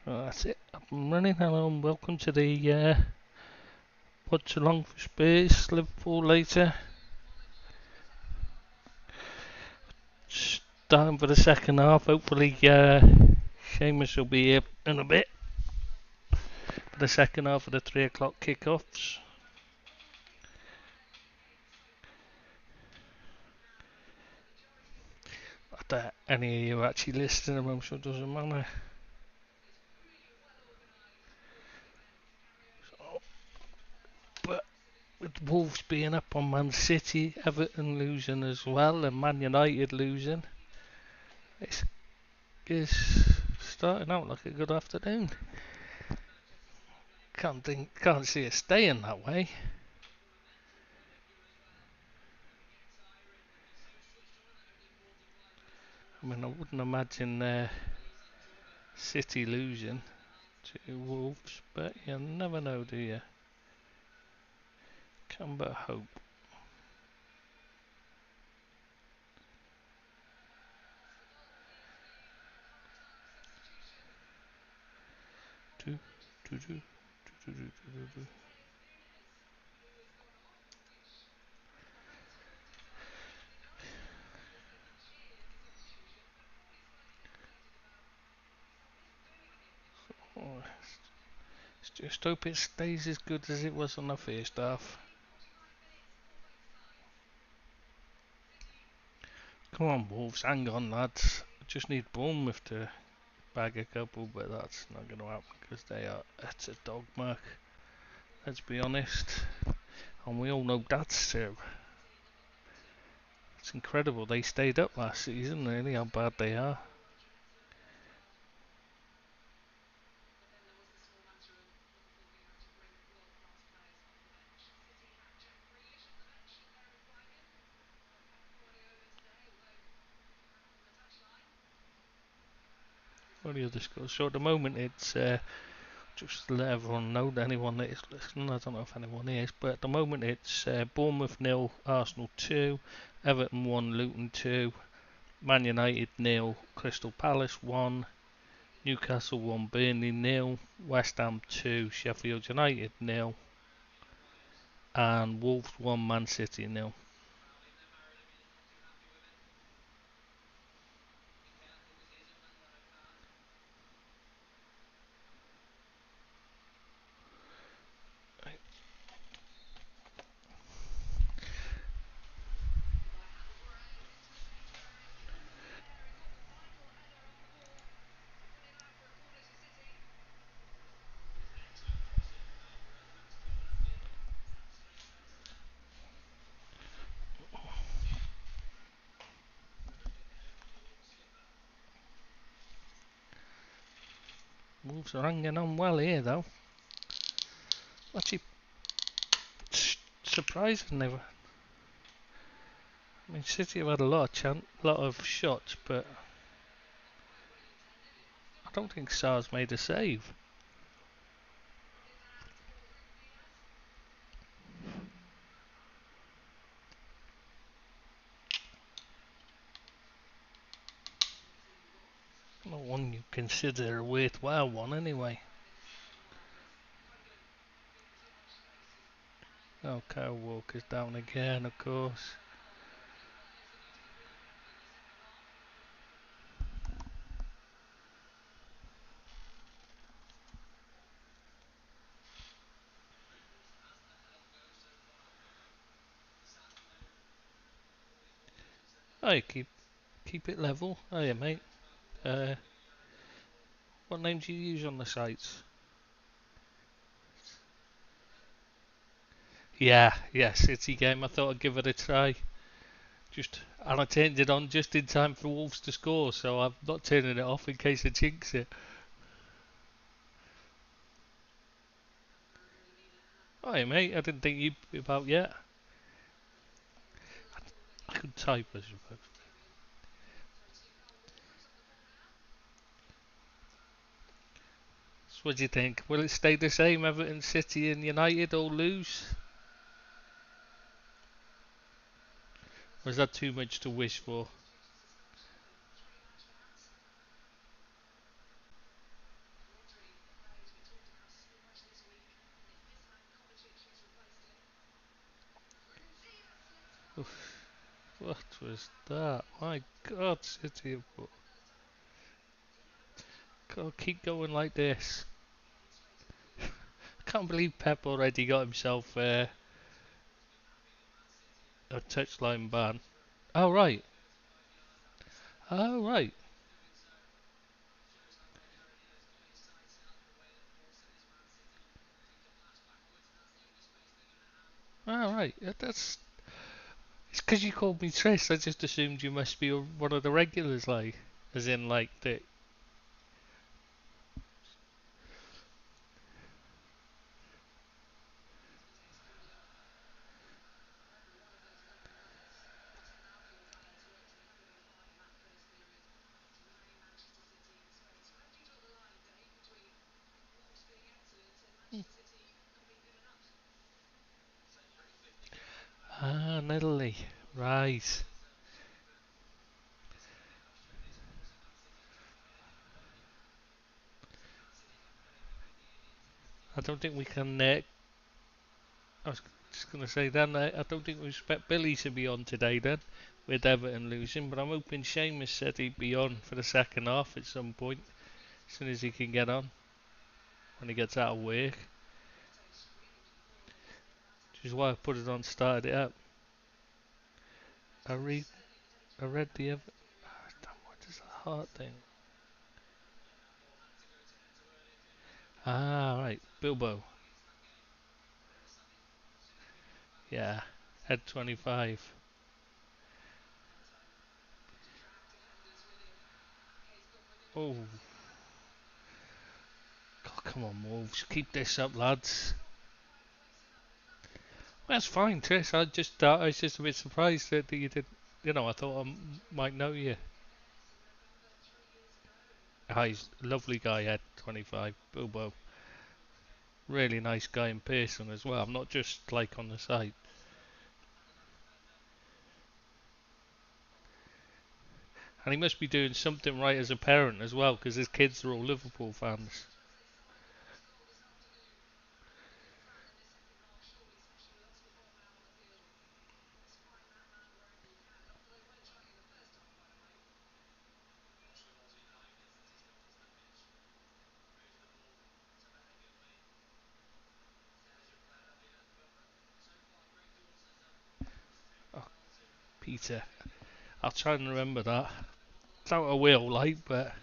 That's it. Up and running. Hello and welcome to the Watchalong for Spurs. Liverpool later. Starting for the second half. Hopefully, Seamus will be here in a bit for the second half of the 3 o'clock kickoffs. I doubt any of you are actually listening. I'm sure it doesn't matter. So, but with Wolves being up on Man City, Everton losing as well, and Man United losing, it's starting out like a good afternoon. Can't see it staying that way. I mean, I wouldn't imagine City losing to Wolves, but you never know, do you? Can but hope. Do, do, do, do, do, do, do, do. Oh, just hope it stays as good as it was on the first half. Come on, Wolves, hang on, lads. Just need Bournemouth to bag a couple, but that's not going to happen because it's a dog mark. Let's be honest. And we all know that's true. It's incredible they stayed up last season, really, how bad they are. What are the other scores? So at the moment it's just to let everyone know, anyone that is listening, I don't know if anyone is, but at the moment it's Bournemouth 0, Arsenal 2, Everton 1, Luton 2, Man United 0, Crystal Palace 1, Newcastle 1, Burnley 0, West Ham 2, Sheffield United 0, and Wolves 1, Man City 0. Wolves are hanging on well here though. Actually, surprising they were. I mean, City have had a lot of shots, but I don't think Sar's made a save. Not one you consider a worthwhile one, anyway. Oh, Kyle Walker's down again, of course. Oh, keep it level. Oh yeah, mate. Uh, what name do you use on the sites? Yeah, City game. I thought I'd give it a try. And I turned it on just in time for Wolves to score, so I'm not turning it off in case I jinx it. Oh yeah, mate. I didn't think you'd be about yet. I could type, I suppose. So what do you think? Will it stay the same? Everton, City, and United all lose? Or is that too much to wish for? What was that? My God, City. God, keep going like this. I can't believe Pep already got himself a touchline ban. Oh right. Oh right. Oh right. That's. It's because you called me Trish. I just assumed you must be one of the regulars, like, as in like the. Ah, Italy. Right. I don't think we can. I was just going to say then. I don't think we expect Billy to be on today then, with Everton losing. But I'm hoping Seamus said he'd be on for the second half at some point, as soon as he can get on when he gets out of work. Which is why I put it on, started it up. I read. I read the Everton. What is that heart thing? Ah, right. Bilbo. Yeah. Head 25. Oh, God, come on, Wolves. Keep this up, lads. That's fine, Trish. I was just a bit surprised that you did. You know, I thought I might know you. Ah, he's a lovely guy, Head 25. Bilbo. Really nice guy in person as well. Not just like on the site. And he must be doing something right as a parent as well, because his kids are all Liverpool fans. Oh, Peter. I'll try and remember that. Doubt I will, like, but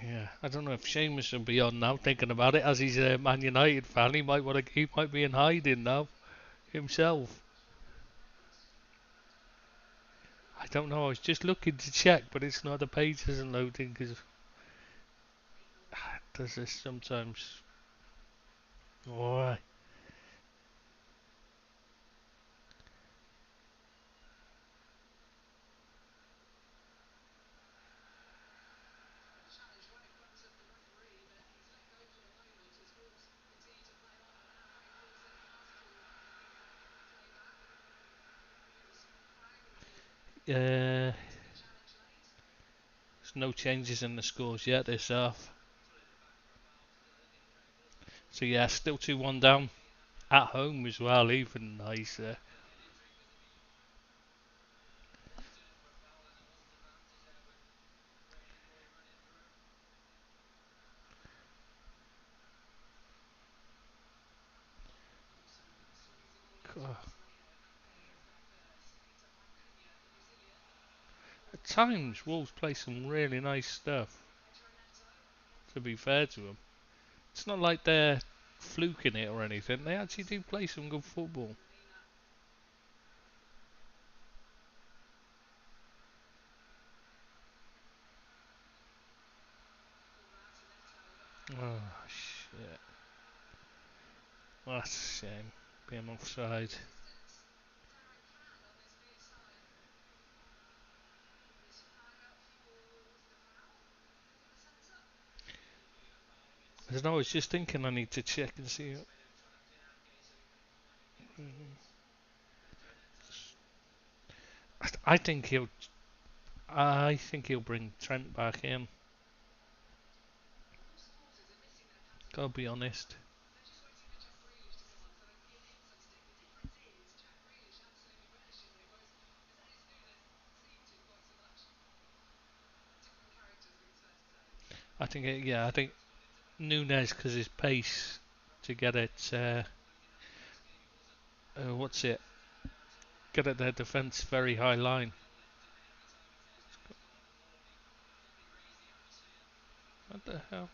yeah, I don't know if Seamus will be on now. Thinking about it, as he's a Man United fan, he might be in hiding now himself. I don't know. I was just looking to check, but it's not. The page isn't loading because does this sometimes. Why? There's no changes in the scores yet this half. So yeah, still 2-1 down at home as well. Even nicer. At times, Wolves play some really nice stuff. To be fair to them, it's not like they're fluking it or anything. They actually do play some good football. Oh shit, that's a shame. Being offside. I don't know. I was just thinking I need to check and see. I think he'll. I think he'll bring Trent back in. Gotta be honest. I think Nunes, because his pace to get it, what's it? Get at their defence very high line. What the hell?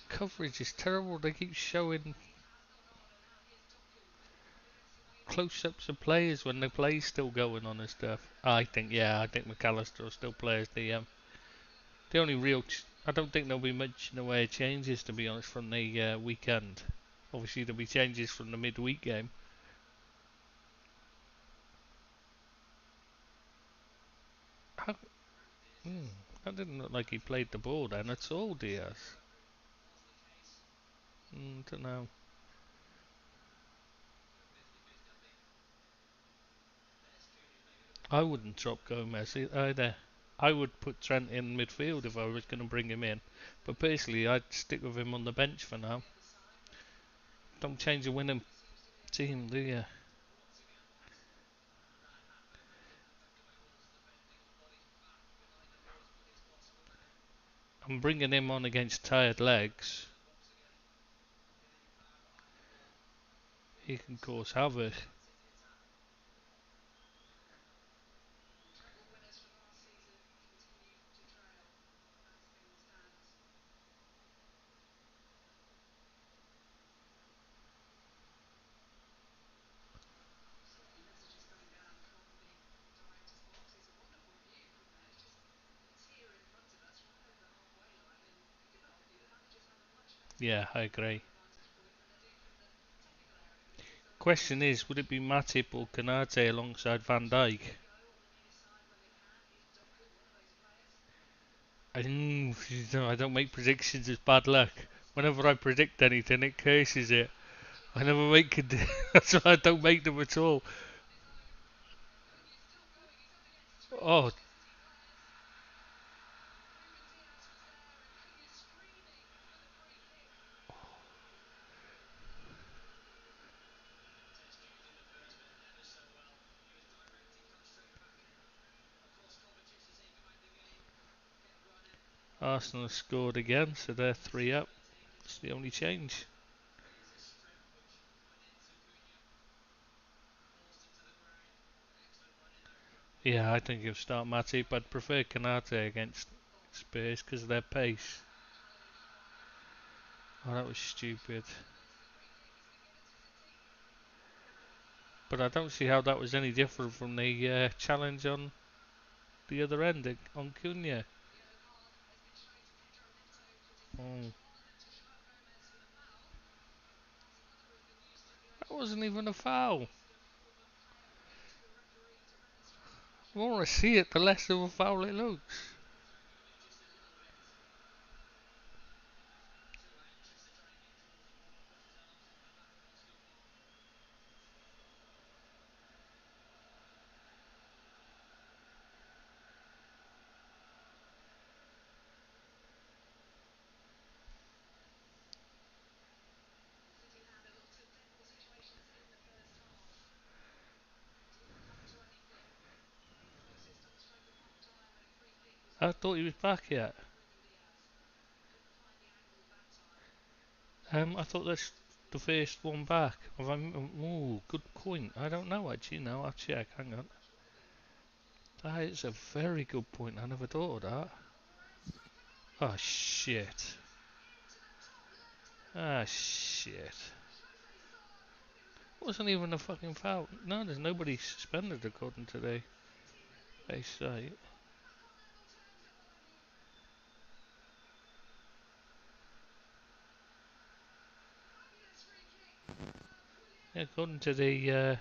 Coverage is terrible. They keep showing close-ups of players when the play's still going on and stuff. I think McAllister will still play as the only real. I don't think there'll be much in the way of changes, to be honest, from the weekend. Obviously, there'll be changes from the midweek game. How, hmm, that didn't look like he played the ball then at all, Diaz. Don't know. I wouldn't drop Gomez either. I would put Trent in midfield if I was going to bring him in. But personally, I'd stick with him on the bench for now. Don't change a winning team, do you? I'm bringing him on against tired legs. He can cause havoc. Yeah, I agree. Question is, would it be Matip or Canate alongside Van Dijk? I don't make predictions, it's bad luck. Whenever I predict anything, it curses it. I never make it. That's why I don't make them at all. Oh, Arsenal have scored again, so they're 3 up. It's the only change. Yeah, I think you'll start Matip. I'd prefer Canate against Spurs because of their pace. Oh, that was stupid. But I don't see how that was any different from the challenge on the other end on Cunha. Oh, that wasn't even a foul. The more I see it, the less of a foul it looks. I thought he was back yet. I thought that's the first one back. Oh, good point. I don't know actually. No, I'll check. Hang on. That is a very good point. I never thought of that. Oh shit. Ah shit. Wasn't even a fucking foul. No, there's nobody suspended according to they say. Yeah, according to they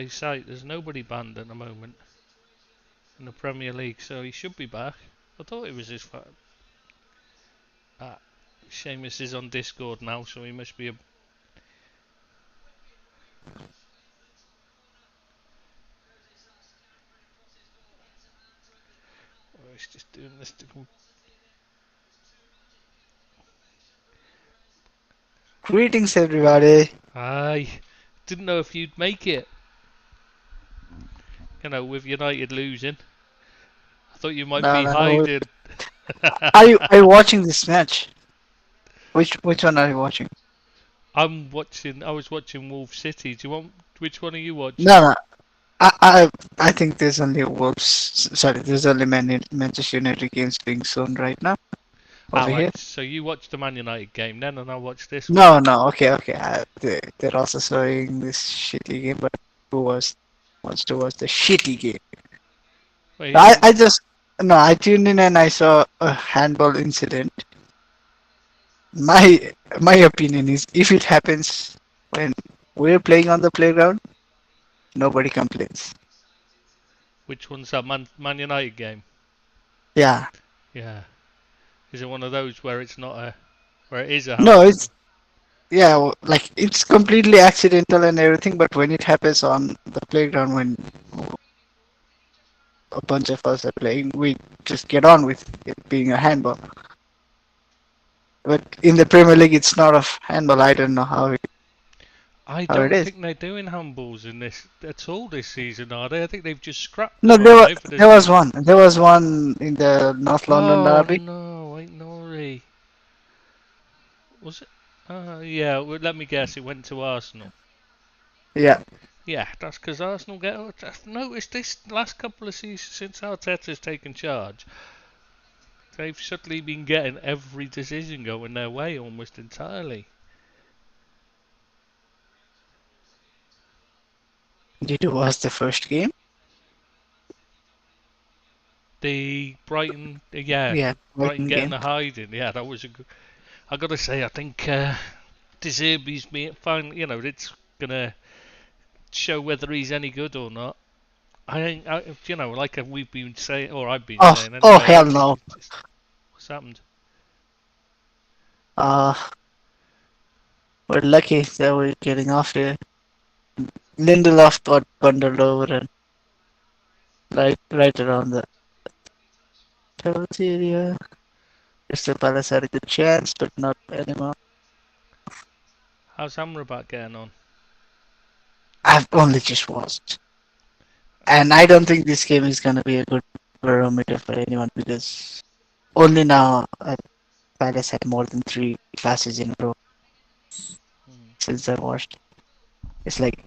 site, there's nobody banned at the moment in the Premier League, so he should be back. I thought it was his fault. Ah, Seamus is on Discord now, so he must be a. Oh, he's just doing this to. Greetings, everybody. I didn't know if you'd make it. With United losing, I thought you might No, be no, no. hiding. Are you watching this match? Which one are you watching? I was watching Wolves City. Do you want? Which one are you watching? No, no. I, I, I think there's only Wolves. Sorry, there's only Manchester United games being shown right now Ah, over right. here. So you watched the Man United game then, and I watched this one. No, no. Okay, okay. They're also showing this shitty game, but who wants to watch the shitty game? Well, you I, know, I just no. I tuned in and I saw a handball incident. My opinion is, if it happens when we're playing on the playground, nobody complains. which one's that Man United game? Yeah. Yeah. Is it one of those where it's not a where it is a No, handball? it's yeah, like it's completely accidental and everything, but when it happens on the playground when a bunch of us are playing, we just get on with it being a handball. But in the Premier League, it's not a handball. I don't know I how it don't is. think they're doing handballs in this at all this season, are they? I think they've just scrapped No, them, haven't they, for the there was season? one. There was one in the North London Oh derby. no, ain't Nori. Was it? Yeah. Well, let me guess. It went to Arsenal. Yeah. Yeah, that's because Arsenal get. I've noticed this last couple of seasons since Arteta's taken charge, they've suddenly been getting every decision going their way almost entirely. Did you watch the first game? The Brighton, yeah, Yeah, Brighton Brighton getting game. a hiding. Yeah, that was a good. I gotta say, I think De Zerbi's me finally. It's gonna show whether he's any good or not. I ain't, like we've been saying, or I've been Oh, saying oh anyway. I hell don't think no. it's just what's happened. Uh, we're lucky that we're getting off here. Lindelof got bundled over and right around the penalty area. Crystal Palace had a good chance, but not anymore. How's Amrabat getting on? I've only just watched, and I don't think this game is gonna be a good barometer for anyone because only now Palace had more than three classes in a row Hmm. since I watched. It's like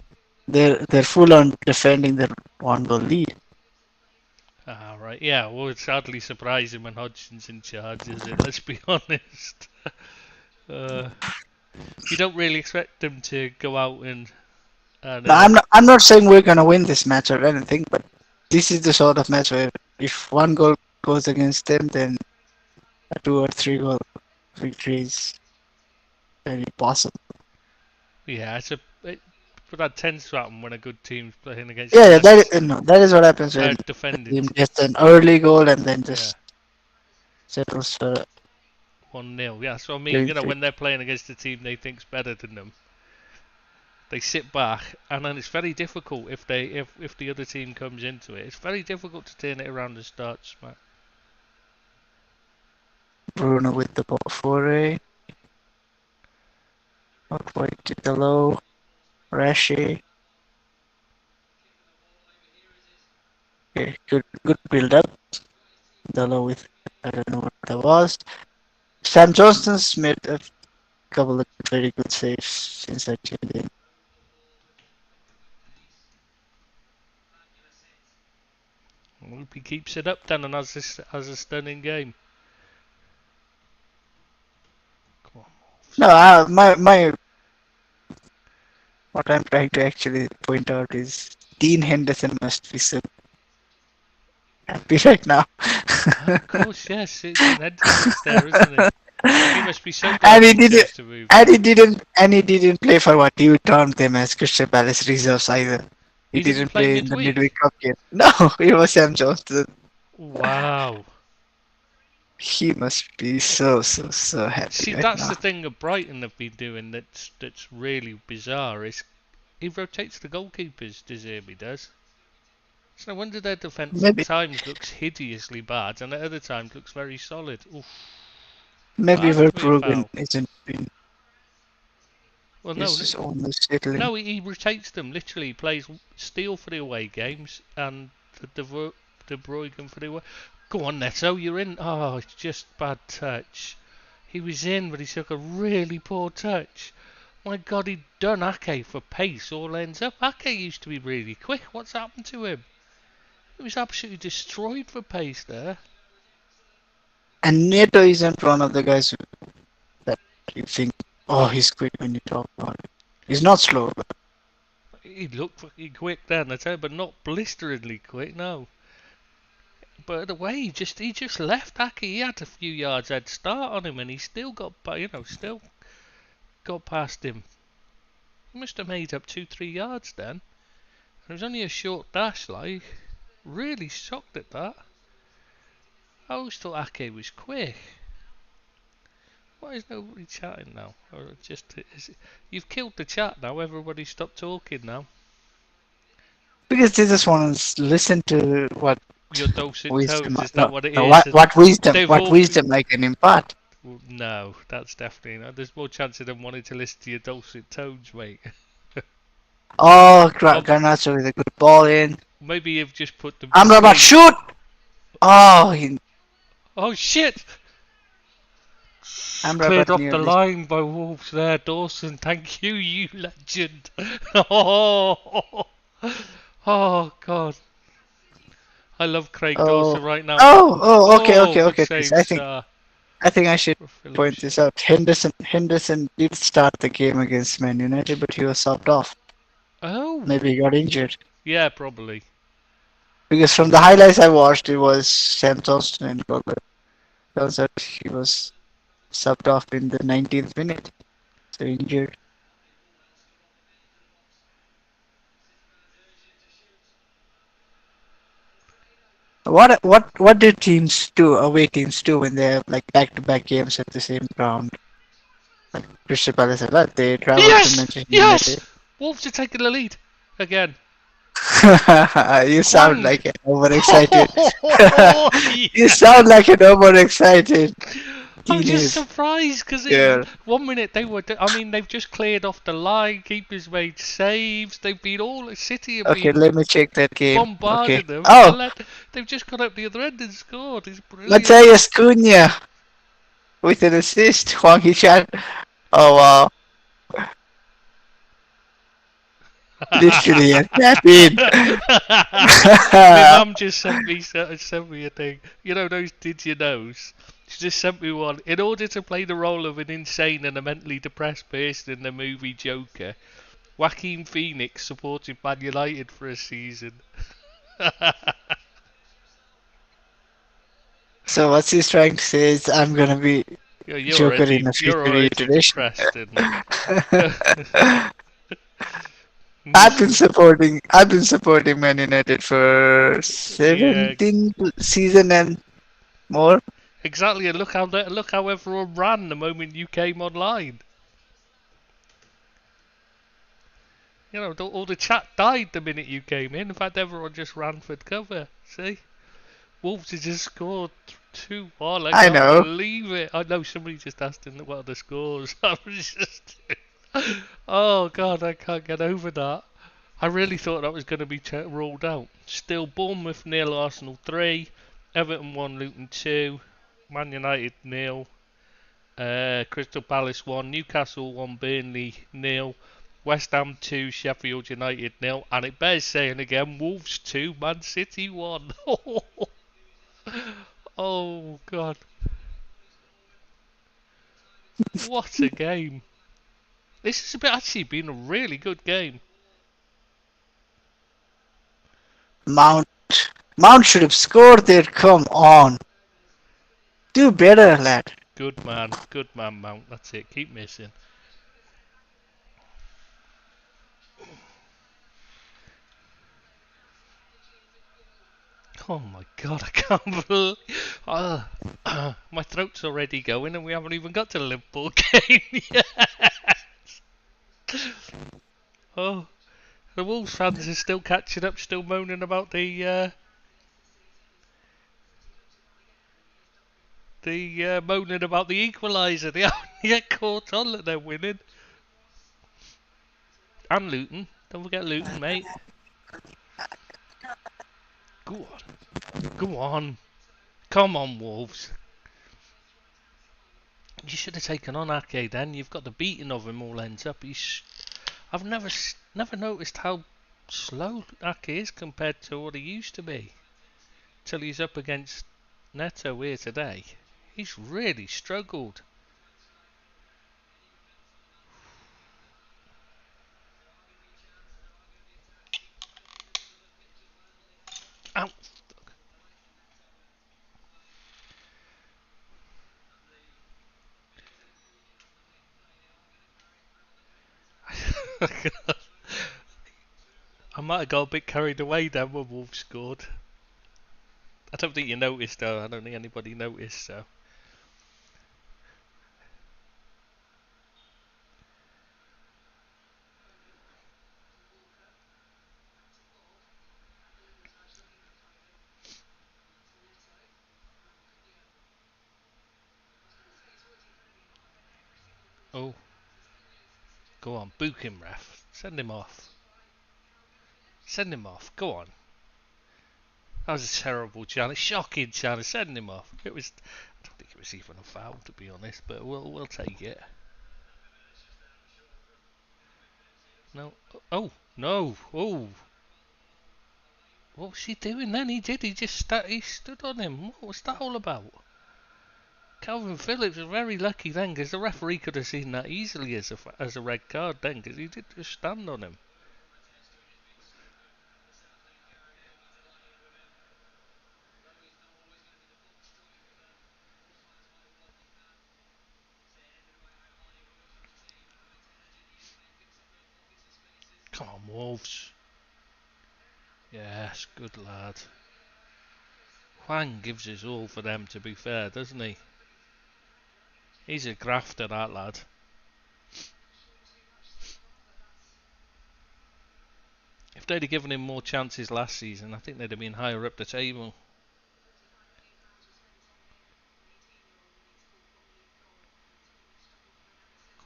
they're full on defending their one goal lead. Ah, right. Yeah, well, it's hardly surprising when Hodgson's in charge, is it? Let's be honest. Uh, you don't really expect them to go out and Now, I'm not saying we're gonna win this match or anything, but this is the sort of match where if one goal goes against them, then a 2 or 3 goal victory is very possible. yeah, but that tends to happen when a good team's playing against, Yeah, yeah, unless no, that is what happens when the defending. team gets an early goal and then Yeah, just settles for a 1-0. Yeah, so I mean, victory. when they're playing against a team they think's better than them, they sit back, and then it's very difficult if the other team comes into it. It's very difficult to turn it around and start smack. Bruno with the ball foray, not quite to the low. Rashi, okay, good build up. Dalo with I don't know what that was. Sam Johnston's made a couple of very good saves since I tuned in. I hope he keeps it up then and has a stunning game. Come on, No, Wolves. my what I'm trying to actually point out is Dean Henderson must be so happy right now. Of course, yes, Dean Henderson's there, isn't he? He must be so and glad he didn't Winchester moved on. and he didn't play for what you termed them as Crystal Palace reserves either. He He didn't didn't play play in the midweek. midweek cup game. No, it was Sam Johnston. Wow. He must be so happy See, right that's now. the thing that Brighton have been doing that's really bizarre. Is he rotates the goalkeepers, Deserby does. It's no wonder their defence at Maybe times looks hideously bad and at other times looks very solid. Oof. maybe That has to be a Verbruggen foul. isn't been. Well, He's just only settling. no, he rotates them. Literally, he plays Steele for the away games and De Bruyne for the away. Go on, Neto, you're in. Oh, it's just bad touch. He was in, but he took a really poor touch. My God, he'd done Ake for pace. All ends up. Ake used to be really quick. What's happened to him? He was absolutely destroyed for pace there. And Neto isn't one of the guys that you think, oh, he's quick when you talk about it. He's not slow. But He looked fucking quick then, I tell you, but not blisteringly quick, no. But the way he just left Aki. He had a few yards head start on him, and he still got, still got past him. He must have made up 2-3 yards then. And it was only a short dash, like. Really shocked at that. I always thought Ake was quick. Why is nobody chatting now? Or you've killed the chat now. Everybody stopped talking now. because they just want to listen to what Your dulcet wisdom. tones, is that No, what it no, is? what wisdom? They've What all. wisdom I can impart? Well, no, that's definitely not. There's more chance of them wanting to listen to your dulcet tones, mate. Oh, Oh, Garnacho with a good ball in. maybe you've just put them to Amrabat, sleep. shoot! Oh, he, Oh shit! Cleared Amrabat off the nearly. line by Wolves there, Dawson. Thank you, you legend. Oh, oh God. I love Craig Oh, Dawson right now. Okay, Oh, okay, good okay, Chris. save, sir. I think I should For point Phillips. this out. Henderson did start the game against Man United, but he was subbed off. Oh, Maybe he got injured. yeah, probably. Because from the highlights I watched, it was Sam Johnston and goal. But turns out he was subbed off in the 19th minute, so injured. What do teams do? Away teams do when they have like back-to-back games at the same ground? Like Crystal Palace a lot. They travel to Yes! Manchester Yes! United. Wolves are taking the lead again. You sound Hwang! like an overexcited. You Yeah! sound like an overexcited I'm just teenage surprised because girl. 1 minute they were. I mean, they've just cleared off the line. Keepers made saves. They've been all. City have Okay, been let me check that game. Okay. bombarding them, Oh, and they've just got up the other end and scored. It's brilliant. Matthias Cunha with an assist. Hwang Hee-chan. Oh wow, literally a tap in. My mum just sent me a thing. You know those did you knows? She just sent me one. In order to play the role of an insane and a mentally depressed person in the movie Joker, Joaquin Phoenix supported Man United for a season. So what he's trying to say is I'm gonna be Yeah, Joker in a you're future already iteration. depressed, and I've been supporting Man United for yeah, 17 season and more. exactly. And look how everyone ran the moment you came online. You know, all the chat died the minute you came in. In fact, everyone just ran for cover. See, Wolves have just scored 2-1. I I can't know. believe it. I know somebody just asked in what are the scores. I was just, oh God, I can't get over that. I really thought that was going to be ruled out. Still, Bournemouth 0, Arsenal 3, Everton 1, Luton 2, Man United 0, Crystal Palace 1, Newcastle 1, Burnley 0, West Ham 2, Sheffield United 0, and it bears saying again, Wolves 2, Man City 1. Oh God, what a game! This has actually been a really good game. Mount Mount should have scored there. Come on. Do better, lad. Good man, Mount. That's it. Keep missing. Oh my God, I can't believe. My throat's already going, and we haven't even got to the Liverpool game yet. Oh, the Wolves fans are still catching up, still moaning about the moaning about the equaliser. They haven't yet caught on that they're winning. And Luton. Don't forget Luton, mate. Go on. Go on. Come on, Wolves. You should have taken on Ake then. You've got the beating of him all ends up. I've never noticed how slow Ake is compared to what he used to be. Till he's up against Neto here today. He's really struggled. Ow. I might have got a bit carried away then when Wolves scored. I don't think you noticed though. I don't think anybody noticed so. Oh, go on, book him, ref. Send him off. Send him off. Go on. That was a terrible challenge. Shocking challenge. Send him off. I don't think it was even a foul to be honest, but we'll take it. No. Oh no. Oh. What was he doing then? He did. He stood on him. What was that all about? Calvin Phillips was very lucky then, because the referee could have seen that easily as a red card then, because he did just stand on him. Come on, Wolves. Yes, good lad. Huang gives us all for them, to be fair, doesn't he? He's a grafter, that lad. If they'd have given him more chances last season, I think they'd have been higher up the table.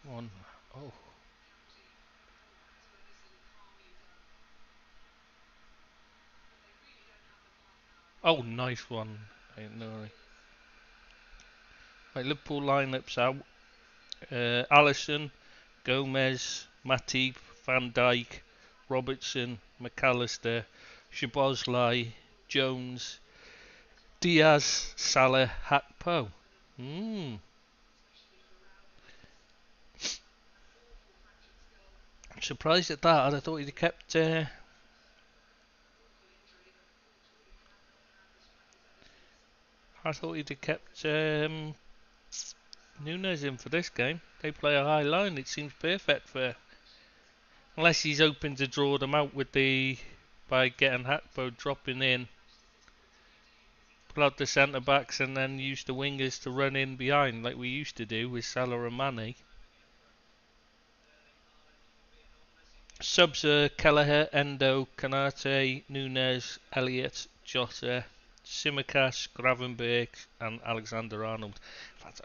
Come on. Oh. Oh, nice one. No. Right, Liverpool lineups out. Alisson, Gomez, Matip, Van Dijk, Robertson, McAllister, Szoboszlai, Jones, Diaz, Salah, Hakpo. I'm surprised at that. I thought he'd have kept. I thought he'd have kept Nunes in for this game. They play a high line. It seems perfect for. Unless he's hoping to draw them out by getting Hakpo dropping in, pull out the centre backs and then use the wingers to run in behind like we used to do with Salah and Mane. Subs are Kelleher, Endo, Kanate, Nunes, Elliott, Jota, Simicast, Gravenberg and Alexander Arnold. In fact,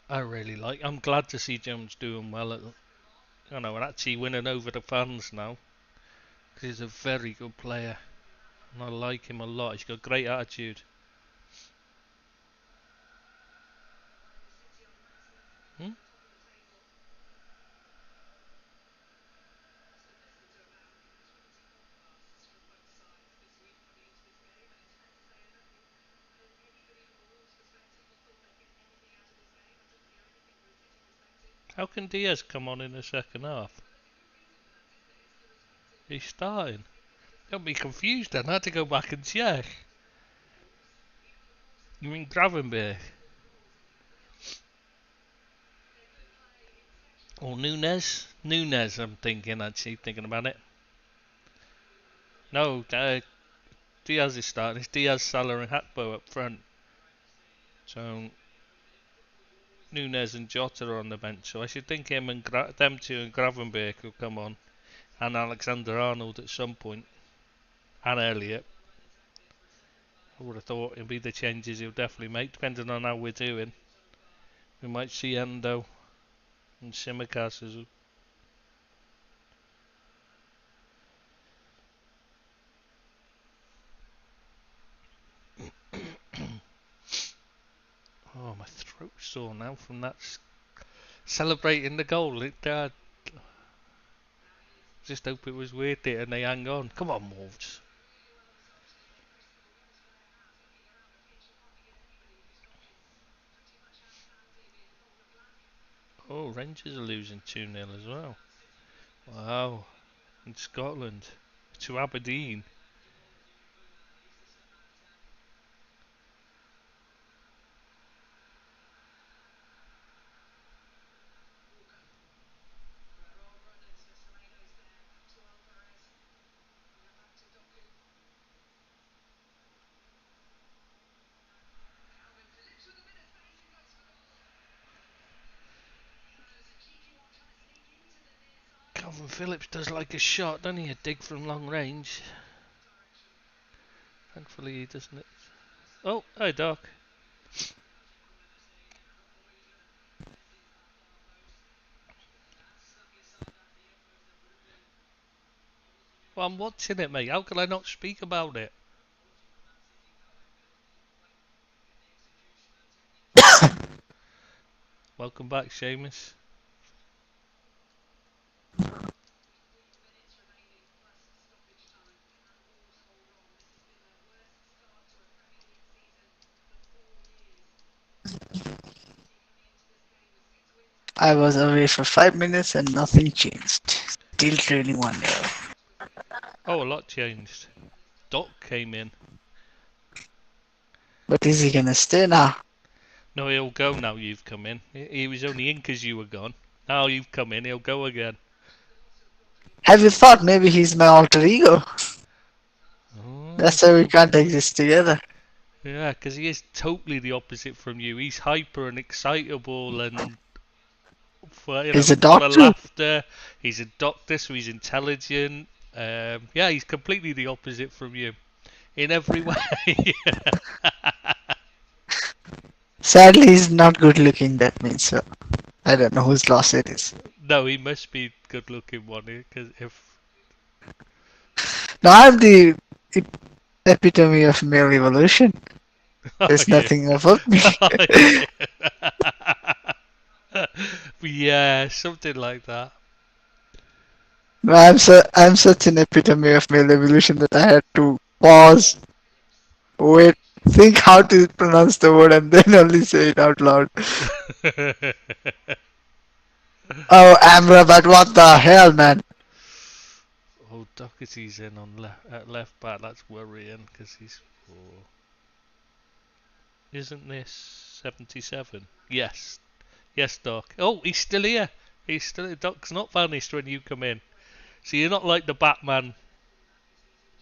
I'm glad to see Jones doing well and actually winning over the fans now. Because he's a very good player. And I like him a lot. He's got great attitude. Hmm? How can Diaz come on in the second half? He's starting. Don't be confused then. I had to go back and check. You mean Gravenberg? Or Nunes? Nunes, I'm thinking, actually, thinking about it. No, Diaz is starting. It's Diaz, Salah and Hakpo up front. So, Nunes and Jota are on the bench. So I should think them two and Gravenberg will come on. and Alexander-Arnold at some point, and Elliott. I would have thought it'd be the changes he'll definitely make, depending on how we're doing. We might see Endo and Simicast as well. Oh, my throat's sore now from that celebrating the goal. Just hope it was worth it and they hang on. Come on, Wolves. Oh, Rangers are losing 2-0 as well. Wow. In Scotland. To Aberdeen. Calvin Phillips does like a shot, doesn't he? A dig from long range. Thankfully he doesn't. Oh, hi Doc. Well, I'm watching it, mate. How can I not speak about it? Welcome back, Seamus. I was away for 5 minutes and nothing changed. Still trailing 1-0. Oh, a lot changed. Doc came in. But is he gonna stay now? No, he'll go now you've come in. He was only in because you were gone. Now you've come in, he'll go again. Have you thought maybe he's my alter ego? Oh, That's why we can't exist together. yeah, because he is totally the opposite from you. He's hyper and excitable and He's a full of doctor. laughter. He's a doctor, so he's intelligent. Yeah, he's completely the opposite from you in every way. Sadly, he's not good looking, that means so. I don't know whose loss it is. No, he must be good looking one, because if No, I'm the epitome of male evolution. oh There's yeah, nothing above me. oh, yeah. Yeah, something like that. No, I'm such an epitome of male evolution that I had to pause, wait, think how to pronounce the word, and then only say it out loud. Oh, Amrabat, what the hell, man? Oh, Doherty's in on at left back. That's worrying because he's. Oh, isn't this 77? Yes, yes, Doc. Oh, he's still here. He's still. Doc's not vanished when you come in. So you're not like the Batman.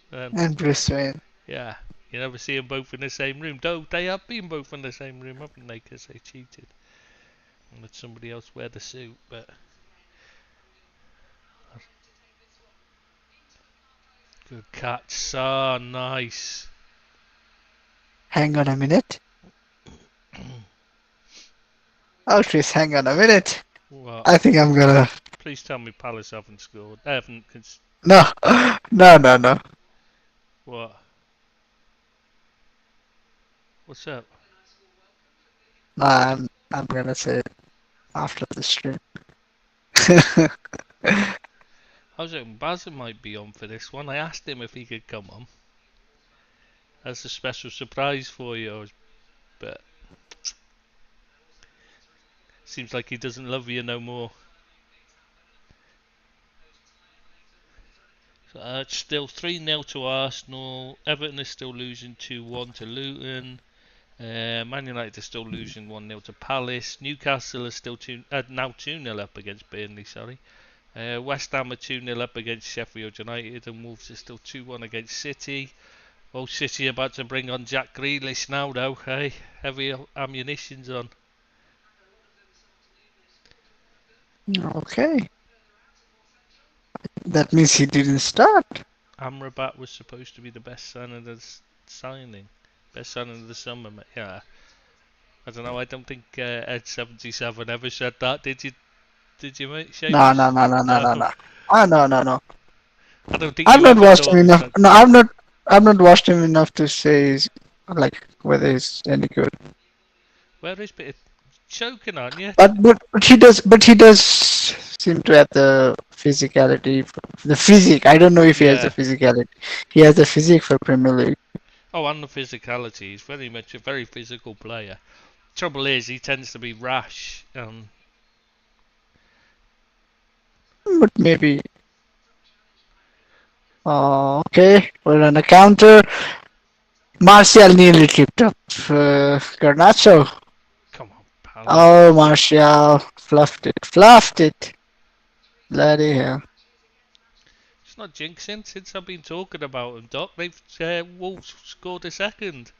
Then And Bruce Wayne. yeah, you never see them both in the same room. Though they have been both in the same room, haven't they? Because they cheated and let somebody else wear the suit. But good catch, so nice. Hang on a minute. Oh, Chris, hang on a minute. What? I think I'm gonna. Please tell me Palace haven't scored. Haven't. No, no, no, no. What? What's up? No, I'm gonna say it after the stream. I was hoping Bazza might be on for this one. I asked him if he could come on as a special surprise for you, but seems like he doesn't love you no more. So, it's still 3-0 to Arsenal. Everton is still losing 2-1 to Luton. Man United are still losing 1-0 to Palace. Newcastle are still now 2-0 up against Burnley, sorry. West Ham are 2-0 up against Sheffield United, and Wolves are still 2-1 against City. Oh, City about to bring on Jack Grealish now, though. Hey, heavy ammunition's on. Okay. That means he didn't start. Amrabat was supposed to be the best signing of the signing. Best signing of the summer, yeah. I don't know, I don't think Ed77 ever said that, did you? Did you, mate, No, no, Seamus? no, no, no, No. no, no. Oh, no, no, no. I don't think I've you not ever watched him thought enough. that. No, I've not. I've not watched him enough to say like whether he's any good. Where is bit choking on you? But he does seem to have the physicality, the physique. I don't know if he has the Yeah. physicality. He has the physique for Premier League. Oh, and the physicality. He's very much a very physical player. Trouble is, he tends to be rash. But maybe. Oh, okay. We're on a counter. Martial nearly tripped up Garnacho. Come on, pal. Oh, Martial fluffed it. Fluffed it. Bloody hell. It's not jinxing since I've been talking about him, Doc. They've Wolves scored a second.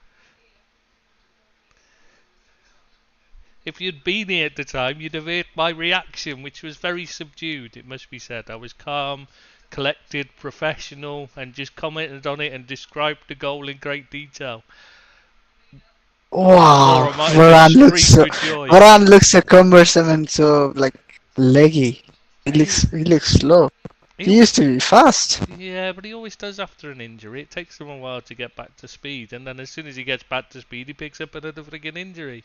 If you'd been here at the time, you'd have heard my reaction, which was very subdued, it must be said. I was calm, collected, professional, and just commented on it and described the goal in great detail. Or Wow, I might have just screamed with joy. Varane looks so cumbersome and so like leggy. He looks slow. He He always, used to be fast. yeah, but he always does after an injury. It takes him a while to get back to speed, and then as soon as he gets back to speed, he picks up another friggin' injury.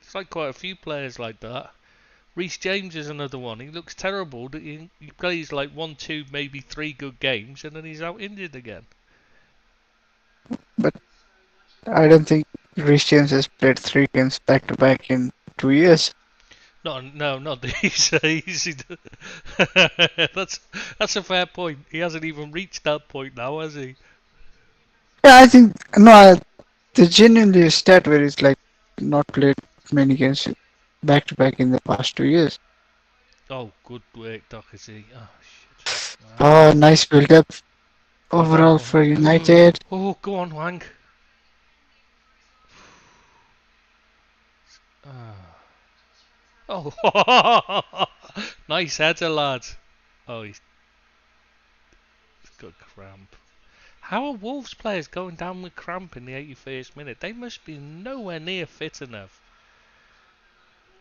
It's like quite a few players like that. Reece James is another one. He looks terrible. He plays like 1, 2, maybe 3 good games, and then he's out injured again. But I don't think Reece James has played 3 games back to back in 2 years. No, not these days. that's that's a fair point. He hasn't even reached that point now, has he? Yeah, I think no. There's genuinely a stat where he's like not played many games back to back in the past 2 years. Oh, good work, Doherty. Oh shit. Wow. Oh, nice build up overall Oh, for United. oh, go on, Wang. Ah. Oh, nice header, lad. Oh, he's got cramp. How are Wolves players going down with cramp in the 81st minute? They must be nowhere near fit enough.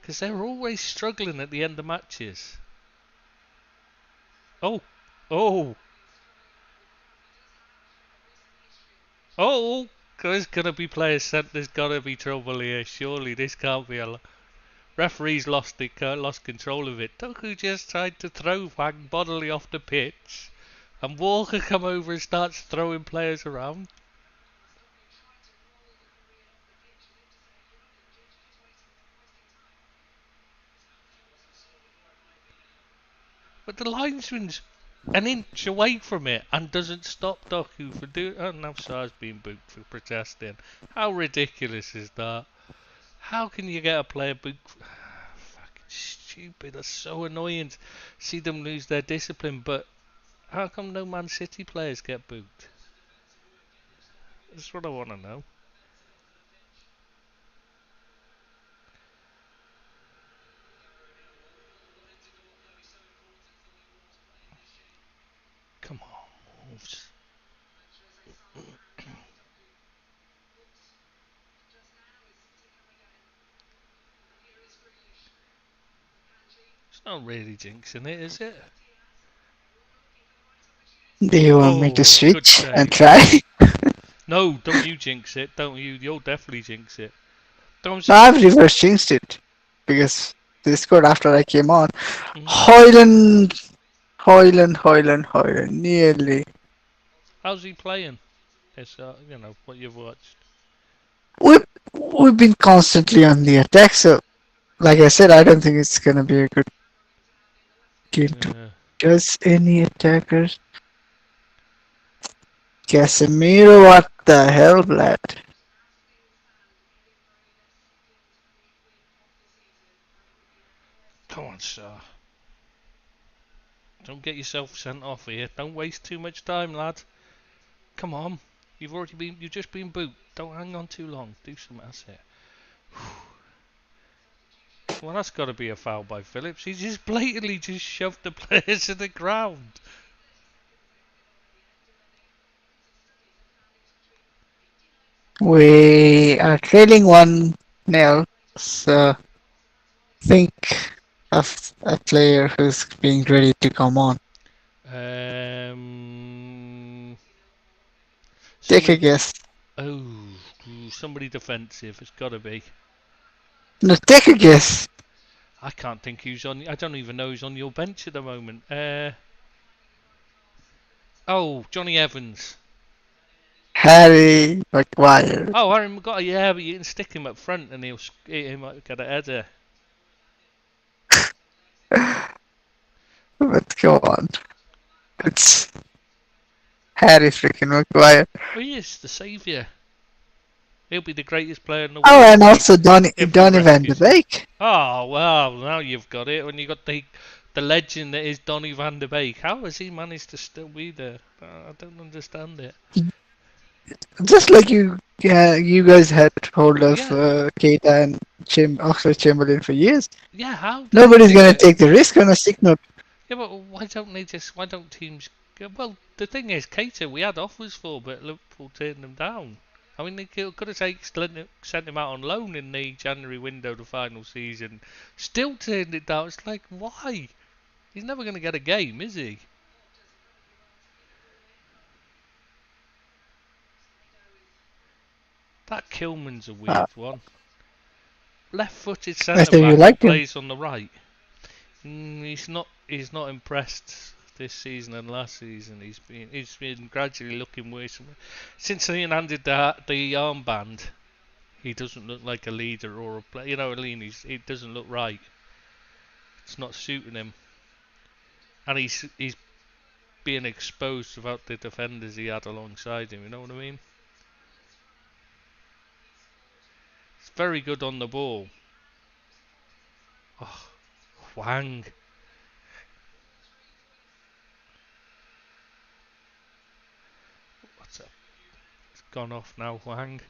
Because they're always struggling at the end of matches. Oh, oh, oh. There's going to be players sent. There's got to be trouble here. Surely this can't be a... Referee's lost control of it. Doku just tried to throw Wang bodily off the pitch. And Walker come over and starts throwing players around. But the linesman's an inch away from it and doesn't stop Doku for doing. Oh, now Sar's been booked for protesting. How ridiculous is that? How can you get a player booked? Fucking stupid. That's so annoying. See them lose their discipline. But how come no Man City players get booked? That's what I want to know. Come on, Wolves. It's not really jinxing it, is it? Do you want me to Oh, good switch and save. try? No, don't you jinx it. Don't you. You'll definitely jinx it. Don't No, support. I've reverse changed it because they scored after I came on. Mm. Hoyland, nearly. How's he playing? It's what you've watched. We've been constantly on the attack, so like I said, I don't think it's gonna be a good game to Yeah. does any attackers. Casemiro, what the hell, lad? Come on, sir. Don't get yourself sent off here. Don't waste too much time, lad. Come on. You've just been boot. Don't hang on too long. Do something. That's it. Well, that's got to be a foul by Phillips. He just blatantly just shoved the player to the ground. We are trailing 1-0, so think of a player who's being ready to come on. Um, Take a somebody. guess. Oh, somebody defensive. It's got to be. No, take a guess. I can't think who's on. I don't even know who's on your bench at the moment. Oh, Johnny Evans. Harry Maguire. Oh, Aaron McGuire. Yeah, but you can stick him up front and he might get a header. But go on. I, It's Harry freaking Maguire. oh, he is the saviour. He'll be the greatest player in the Oh, world and also if we Donny van de rescue him. Beek. Oh well, now you've got it. When you got the legend that is Donny van der Beek, how has he managed to still be there? I don't understand it. Just like you guys had hold of Yeah, Keita and Oxford Chamberlain for years. yeah. How did they Nobody's do gonna it? take the risk on a sick note. Yeah, but why don't they just? Why don't teams? Well, the thing is, Keita we had offers for, but Liverpool turned them down. I mean, they could have sent him out on loan in the January window, the final season. Still turned it down. It's like, why? He's never going to get a game, is he? That Kilman's a Uh, weird one. Left-footed I centre think you back who liked him. plays on the right. He's not. He's not impressed this season and last season. He's been gradually looking worse. Since he handed the armband, he doesn't look like a leader or a player. You know, it doesn't look right. It's not suiting him, and he's being exposed without the defenders he had alongside him. You know what I mean? It's very good on the ball. Oh, Wang. What's up? It's gone off now. Wang,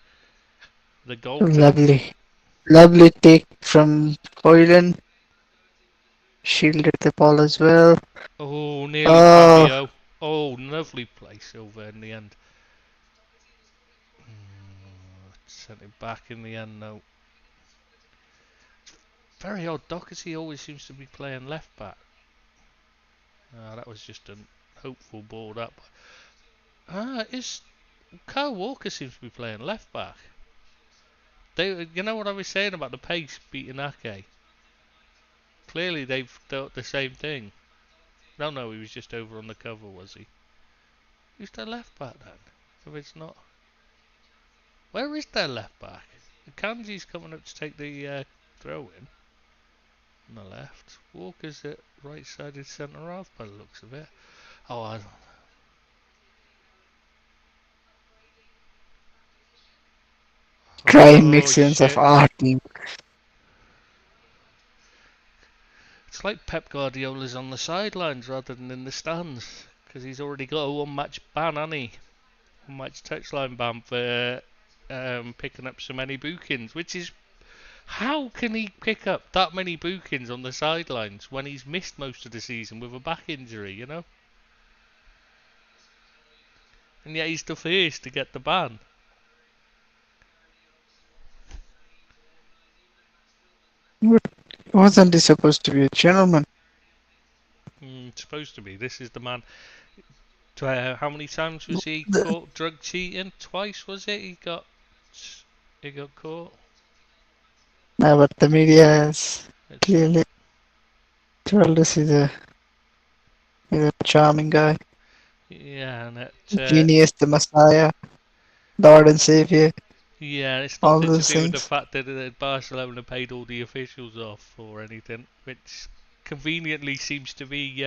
the goalkeeper. Lovely, lovely take from Hoyland. Shielded the ball as well. Oh, nearly Oh, Fabio. Oh, lovely play, Silva in the end. Sent it back in the end, though. Very odd. Doherty always seems to be playing left back. That was just a hopeful ball. That. Is Kyle Walker seems to be playing left back. You know what I was saying about the pace beating Ake. Clearly they've thought the same thing. No, he was just over on the cover, was he? Who's their left back then? If it's not, where is their left back? Kanji's coming up to take the throw in on the left. Walker's at right-sided centre half by the looks of it. Oh, I don't know. try and make Oh sense of shit! our team. It's like Pep Guardiola's on the sidelines rather than in the stands because he's already got a one-match ban, hasn't he? One-match touchline ban for picking up so many bookings, which is how can he pick up that many bookings on the sidelines when he's missed most of the season with a back injury, you know? And yet he's the first to get the ban. Wasn't he supposed to be a gentleman? It's supposed to be. This is the man. How many times was he The- caught drug cheating? Twice was it? He got caught. No, but the media has It's clearly told us he's a charming guy. yeah, and Genius, the Messiah, Lord and Savior, yeah, it's all nothing to those do with the things. fact that Barcelona paid all the officials off or anything, which conveniently seems to be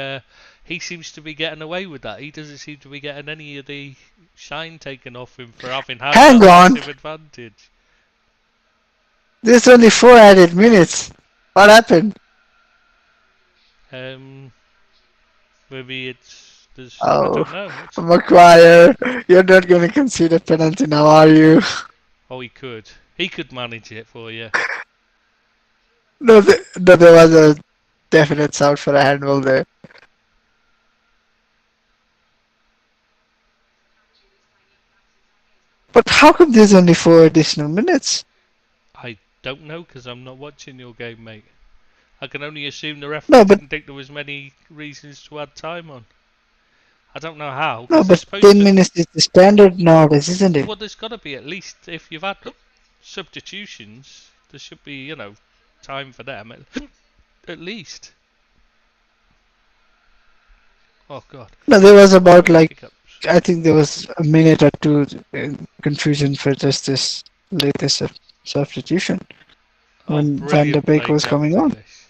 he seems to be getting away with that. He doesn't seem to be getting any of the shine taken off him for having had Hang that on, massive advantage. there's only 4 added minutes. What happened? Um, maybe I Oh, don't know. What's Maguire, you're not going to concede a penalty now, are you? Oh, he could manage it for you. No, no, there was a definite sound for a handball there. But how come there's only 4 additional minutes? I don't know because I'm not watching your game, mate. I can only assume the referee No, but didn't think there was many reasons to add time on. I don't know how no, because they're but supposed 10 to. minutes is the standard nowadays, isn't it? Well, there's got to be at least if you've had substitutions, there should be time for them at least. Oh God, No, there was about oh like hiccups. I think there was a minute or two confusion for just this latest substitution Oh, when Van der brilliant Beek play, was Jack coming on. Grealish.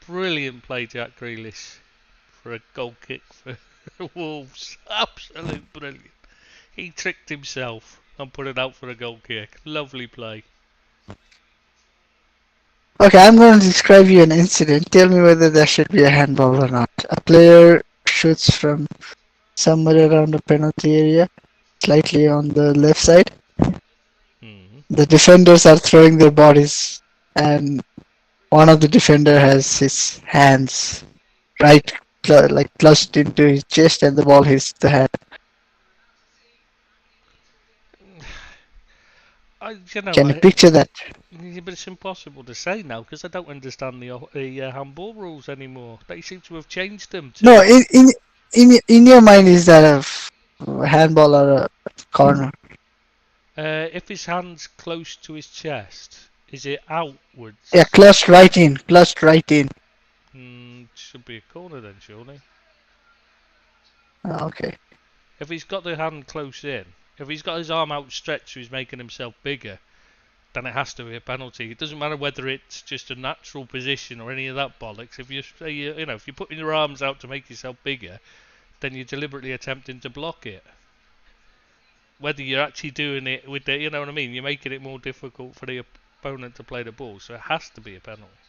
Brilliant play, Jack Grealish, for a goal kick for Wolves. Absolute brilliant. He tricked himself and put it out for a goal kick. Lovely play. Okay, I'm going to describe you an incident. Tell me whether there should be a handball or not. A player shoots from somewhere around the penalty area, slightly on the left side. Hmm. The defenders are throwing their bodies, and one of the defender has his hands right like clutched into his chest, and the ball hits the hand. Can you picture that? Yeah, but it's impossible to say now because I don't understand the handball rules anymore. They seem to have changed them No, to. in your mind, is that a handball or a corner? If his hand's close to his chest, is it Yeah, outwards? clutched right in. Should be a corner then, surely. Ah, okay. If he's got the hand close in, if he's got his arm outstretched so he's making himself bigger, then it has to be a penalty. It doesn't matter whether it's just a natural position or any of that bollocks. If you say if you're putting your arms out to make yourself bigger, then you're deliberately attempting to block it. Whether you're actually doing it with the, you know what I mean, you're making it more difficult for the opponent to play the ball, so it has to be a penalty.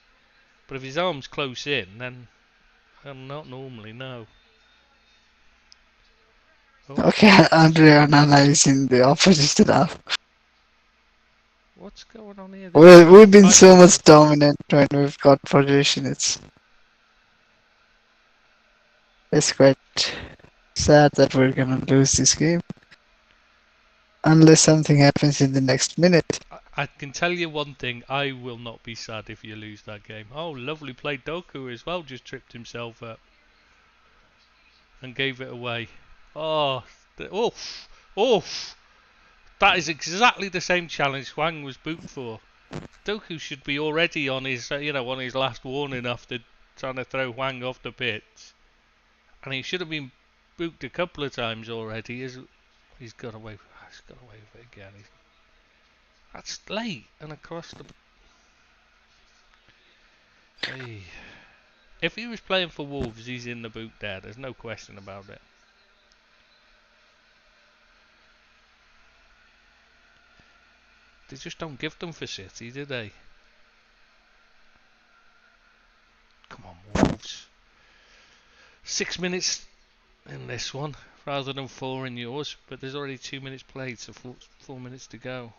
But if his arm's close in, then not normally, no. Oh, Okay, Andre analyzing the opposition now. what's going on here? This is We've only been so 5 minutes much left. dominant when we've got position. It's quite sad that we're gonna lose this game unless something happens in the next minute. I can tell you one thing, I will not be sad if you lose that game. Oh, lovely play. Doku as well just tripped himself up and gave it away. Oh, oof, oof. That is exactly the same challenge Huang was booked for. Doku should be already on his, on his last warning after trying to throw Huang off the pitch. And he should have been booked a couple of times already. He's got away, he's got away with it again. That's late and across the. Hey. If he was playing for Wolves, he's in the boot there. There's no question about it. They just don't give them for City, do they? Come on, Wolves. 6 minutes in this one rather than 4 in yours, but there's already 2 minutes played, so 4 minutes to go.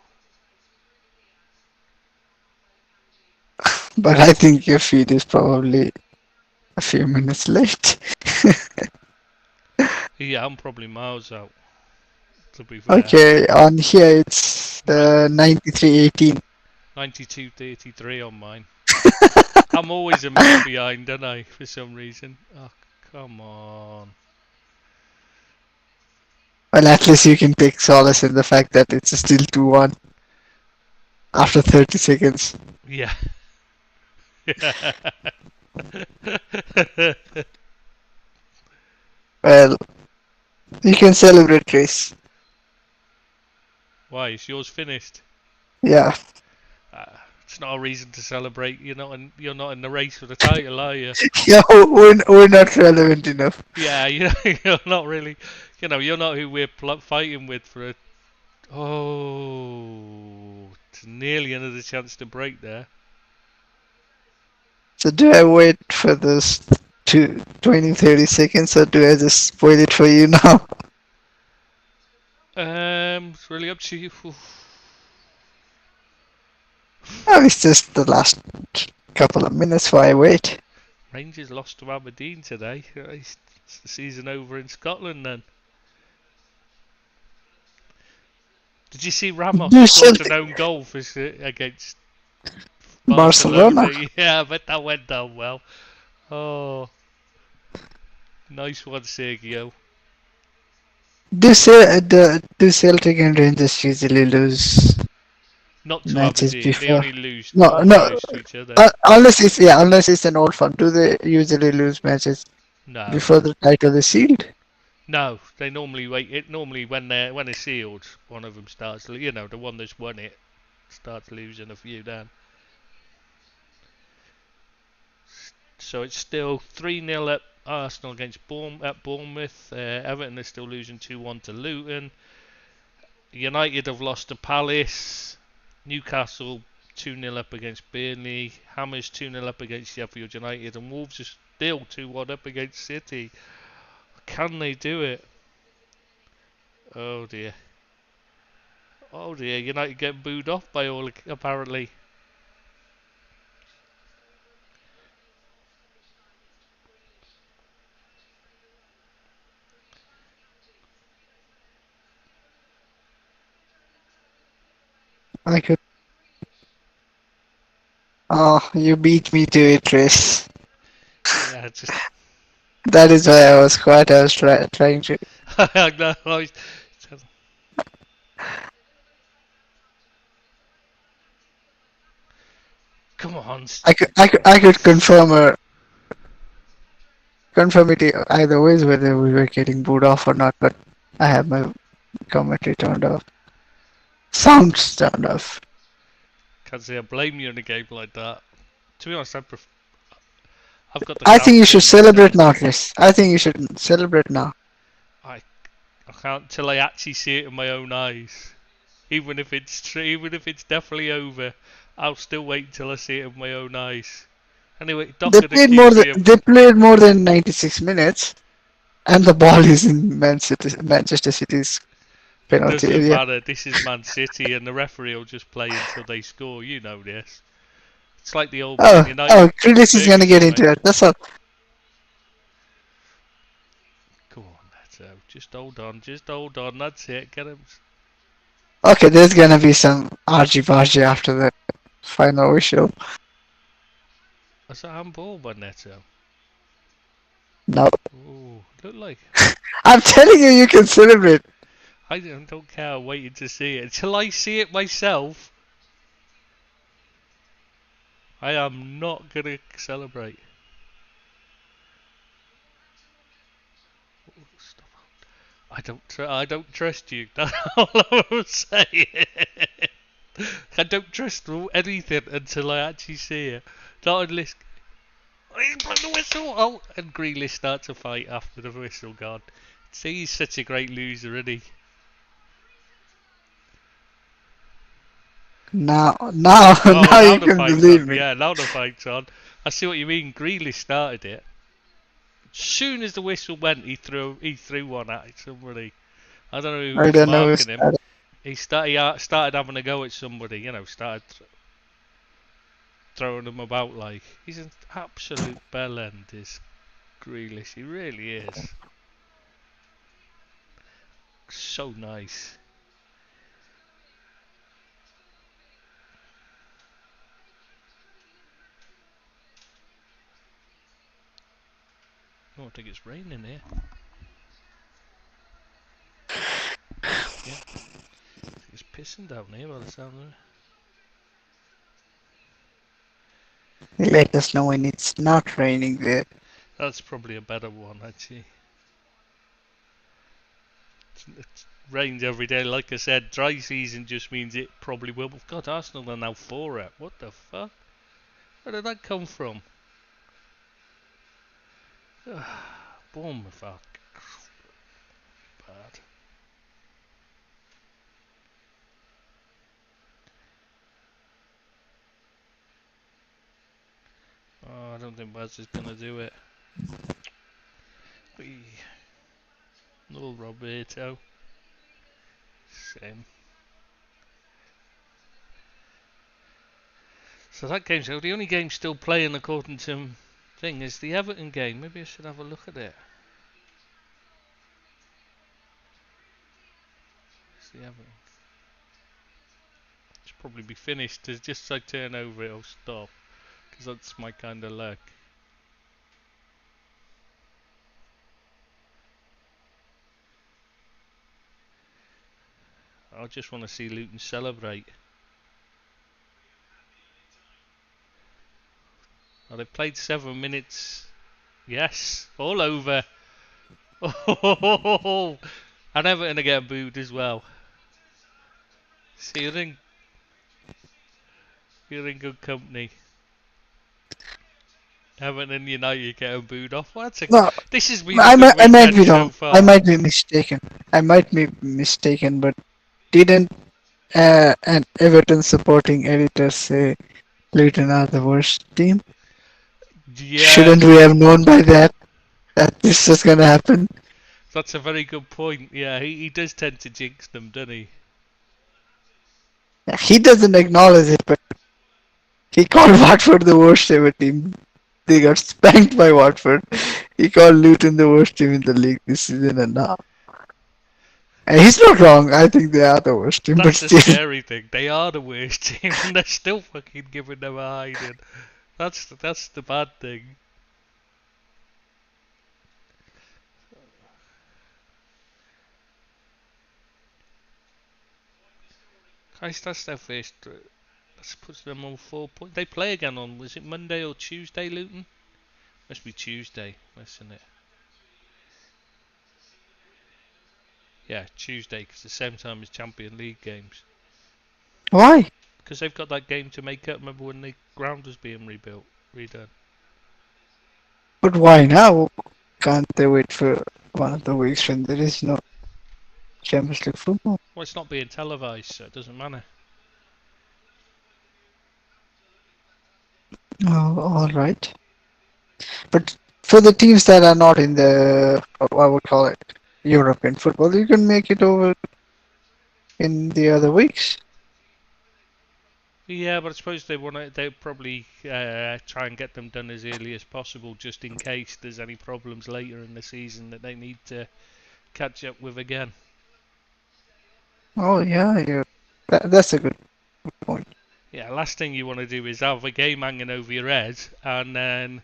But I think your feed is probably a few minutes late. Yeah, I'm probably miles out, to be fair. Okay, on here it's 93:18. 92:33 on mine. I'm always a minute behind, don't I, for some reason? Oh, come on. Well, at least you can take solace in the fact that it's still 2-1 after 30 seconds. Yeah. Well, you can celebrate, Trace. Why, is yours finished? Yeah. Uh, it's not a reason to celebrate. You're not in the race for the title, are you? Yeah, we're not relevant enough. Yeah, you're not really. You're not who we're fighting with for a. Oh, it's nearly another chance to break there. So do I wait for those 20, 30 seconds or do I just spoil it for you now? It's really up to you. Oh, it's just the last couple of minutes while I wait. Rangers lost to Aberdeen today. It's the season over in Scotland then. Did you see Ramos Do scored an Celtic own goal against Barcelona? Barcelona? Yeah, I bet that went down well. Oh, nice one, Sergio. Do Celtic and Rangers usually lose Not to matches Aberdeen. They before? only lose. They No, only no. lose to each other. Unless it's an old firm. Do they usually lose matches No, before the title is sealed? no. They normally wait. It normally when it's sealed, one of them starts. You know, the one that's won it starts losing a few then. So it's still 3-0 at Arsenal against Bournemouth. Everton is still losing 2-1 to Luton. United have lost to Palace. Newcastle 2-0 up against Burnley. Hammers 2-0 up against Sheffield United. And Wolves are still 2-1 up against City. Can they do it? Oh dear. Oh dear. United getting booed off by all apparently. I could. Oh, you beat me to it, Chris. Yeah, just. That is why I was quiet. I was trying to. I know. Come on. I could confirm it either ways whether we were getting booed off or not. But I have my commentary turned off. Sounds turned off. Can't say I blame you in a game like that. To be honest, I've got the I think sound you should turned off celebrate there. now, Chris. I think you should celebrate now. I I can't till I actually see it in my own eyes. Even if it's definitely over, I'll still wait until I see it in my own eyes. Anyway, Dockett accused me of. They played more than 96 minutes, and the ball is in Manchester City's It penalty doesn't area. matter. This is Man City, and the referee will just play until they score. You know this. It's like the old Man United Grealish is gonna get Ferguson way. into it. That's all. Come on, Neto. Just hold on. Just hold on. That's it. Get him. Okay, there's gonna be some argy-bargy after the final whistle. That's a handball by Neto. No, Ooh, look like. I'm telling you, you can celebrate. I don't care. I'm waiting to see it. Until I see it myself, I am not gonna celebrate. Stop. I don't trust you. That's all I'm saying. I don't trust anything until I actually see it. Not unless. He's blown the whistle. Oh, and Grealish starts a fight after the whistle gone. See, he's such a great loser, isn't he? Now, Oh, now now you the can fight's on. believe me. Yeah, now the fight's on. I see what you mean. Grealish started it. As soon as the whistle went, he threw one at somebody. I don't know who I was don't know. marking him. Started having a go at somebody. You know, started throwing them about like he's an absolute bellend. This Grealish, he really is. So nice. Oh, I think it's raining here. Yeah, it's pissing down here by the sound of it. Let us know when it's not raining there. That's probably a better one, actually. It's rains every day. Like I said, dry season just means it probably will. God, Arsenal are now 4 up. What the fuck? Where did that come from? Bournemouth are bad. Oh, I don't think Baz is going to do it. No, Roberto. Same. So that game's over. The only game still playing according to thing is the Everton game. Maybe I should have a look at it. It's the Everton. Should probably be finished. As just as I turn over, it'll stop. Because that's my kind of luck. I just want to see Luton celebrate. Oh, they played 7 minutes. Yes, all over. Oh, and Everton are getting booed as well. So you're in good company. Everton and United getting booed off. No, This has been a good I might weekend be so wrong. I far. might be mistaken. I might be mistaken, but didn't an Everton supporting editor say Luton are the worst team? Yeah, Shouldn't we have known by that this was gonna happen? that's a very good point. Yeah, he does tend to jinx them, doesn't he? He doesn't acknowledge it, but he called Watford the worst ever team. They got spanked by Watford. He called Luton the worst team in the league this season, and now. And he's not wrong. I think they are the worst team, but That's the still. scary thing. They are the worst team, and they're still fucking giving them a hiding. That's the bad thing. Christ, that's their first. That puts them on 4 points. They play again on, was it Monday or Tuesday, Luton? Must be Tuesday, mustn't it? Yeah, Tuesday, because the same time as Champions League games. Why? Because they've got that game to make up. Remember when the ground was being redone? But why now? Can't they wait for one of the weeks when there is no Champions League football? Well, it's not being televised, so it doesn't matter. Oh, all right. But for the teams that are not in the, I would call it European football, you can make it over in the other weeks. Yeah, but I suppose they probably try and get them done as early as possible, just in case there's any problems later in the season that they need to catch up with again. Oh yeah, yeah. That's a good point. Yeah, last thing you want to do is have a game hanging over your head and then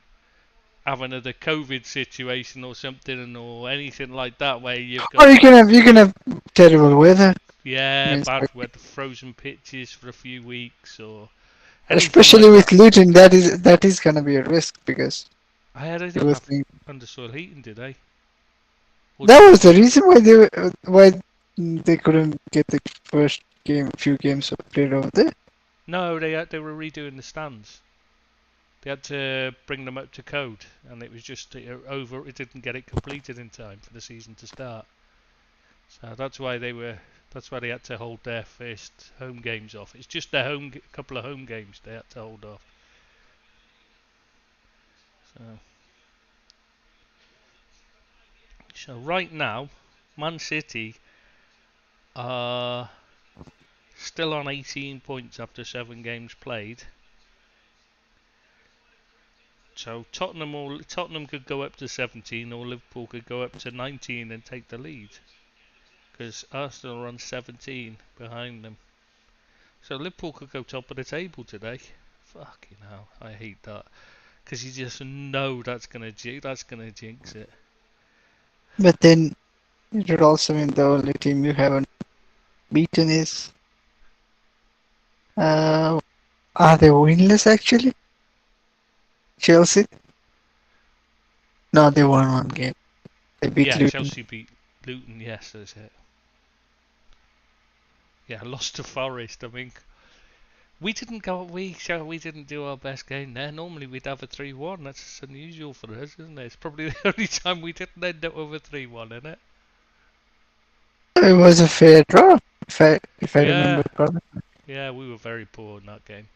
have another COVID situation or something or anything like that where you've Or got you can have terrible weather. yeah Means bad like, weather, frozen pitches for a few weeks or anything especially like with that. Luton, that is gonna be a risk because They you didn't would have think undersoil heating, did they? Or that did was they? the reason why they couldn't get the first few games played over there. No, they were redoing the stands. They had to bring them up to code, and it was just over. It didn't get it completed in time for the season to start. So that's why they were. That's why they had to hold their first home games off. It's just their couple of home games they had to hold off. So, so right now, Man City are still on 18 points after 7 games played. So Tottenham could go up to 17, or Liverpool could go up to 19 and take the lead. Because Arsenal are on 17 behind them. So Liverpool could go top of the table today. Fucking hell, I hate that. Because you just know that's gonna jinx it. But then it would also mean the only team you haven't beaten is uh are they winless actually? Chelsea? No, they won one game. They beat Yeah, Luton. Chelsea beat Luton. Yes, that's it. Yeah, lost to Forest. I mean, we didn't go. We didn't do our best game there. Normally we'd have a 3-1. That's unusual for us, isn't it? It's probably the only time we didn't end up with a 3-1, isn't it? It was a fair draw, if I remember Yeah, correctly. yeah, we were very poor in that game.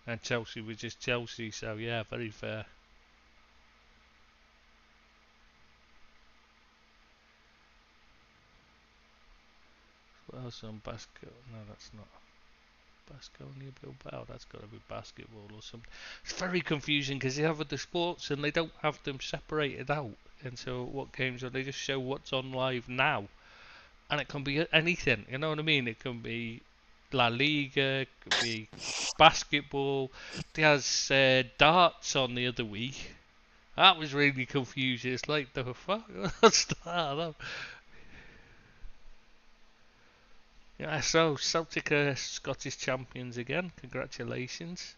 And Chelsea was just Chelsea, so yeah, very fair. What else on basket? No, that's not. Basconia Bilbao. That's got to be basketball or something. It's very confusing because they have other sports and they don't have them separated out. And so what games are they just show what's on live now? And it can be anything. You know what I mean? It can be La Liga. It could be basketball. There's darts on the other week. That was really confusing. It's like the fuck. What's that? Yeah, so Celtic are Scottish champions again. Congratulations.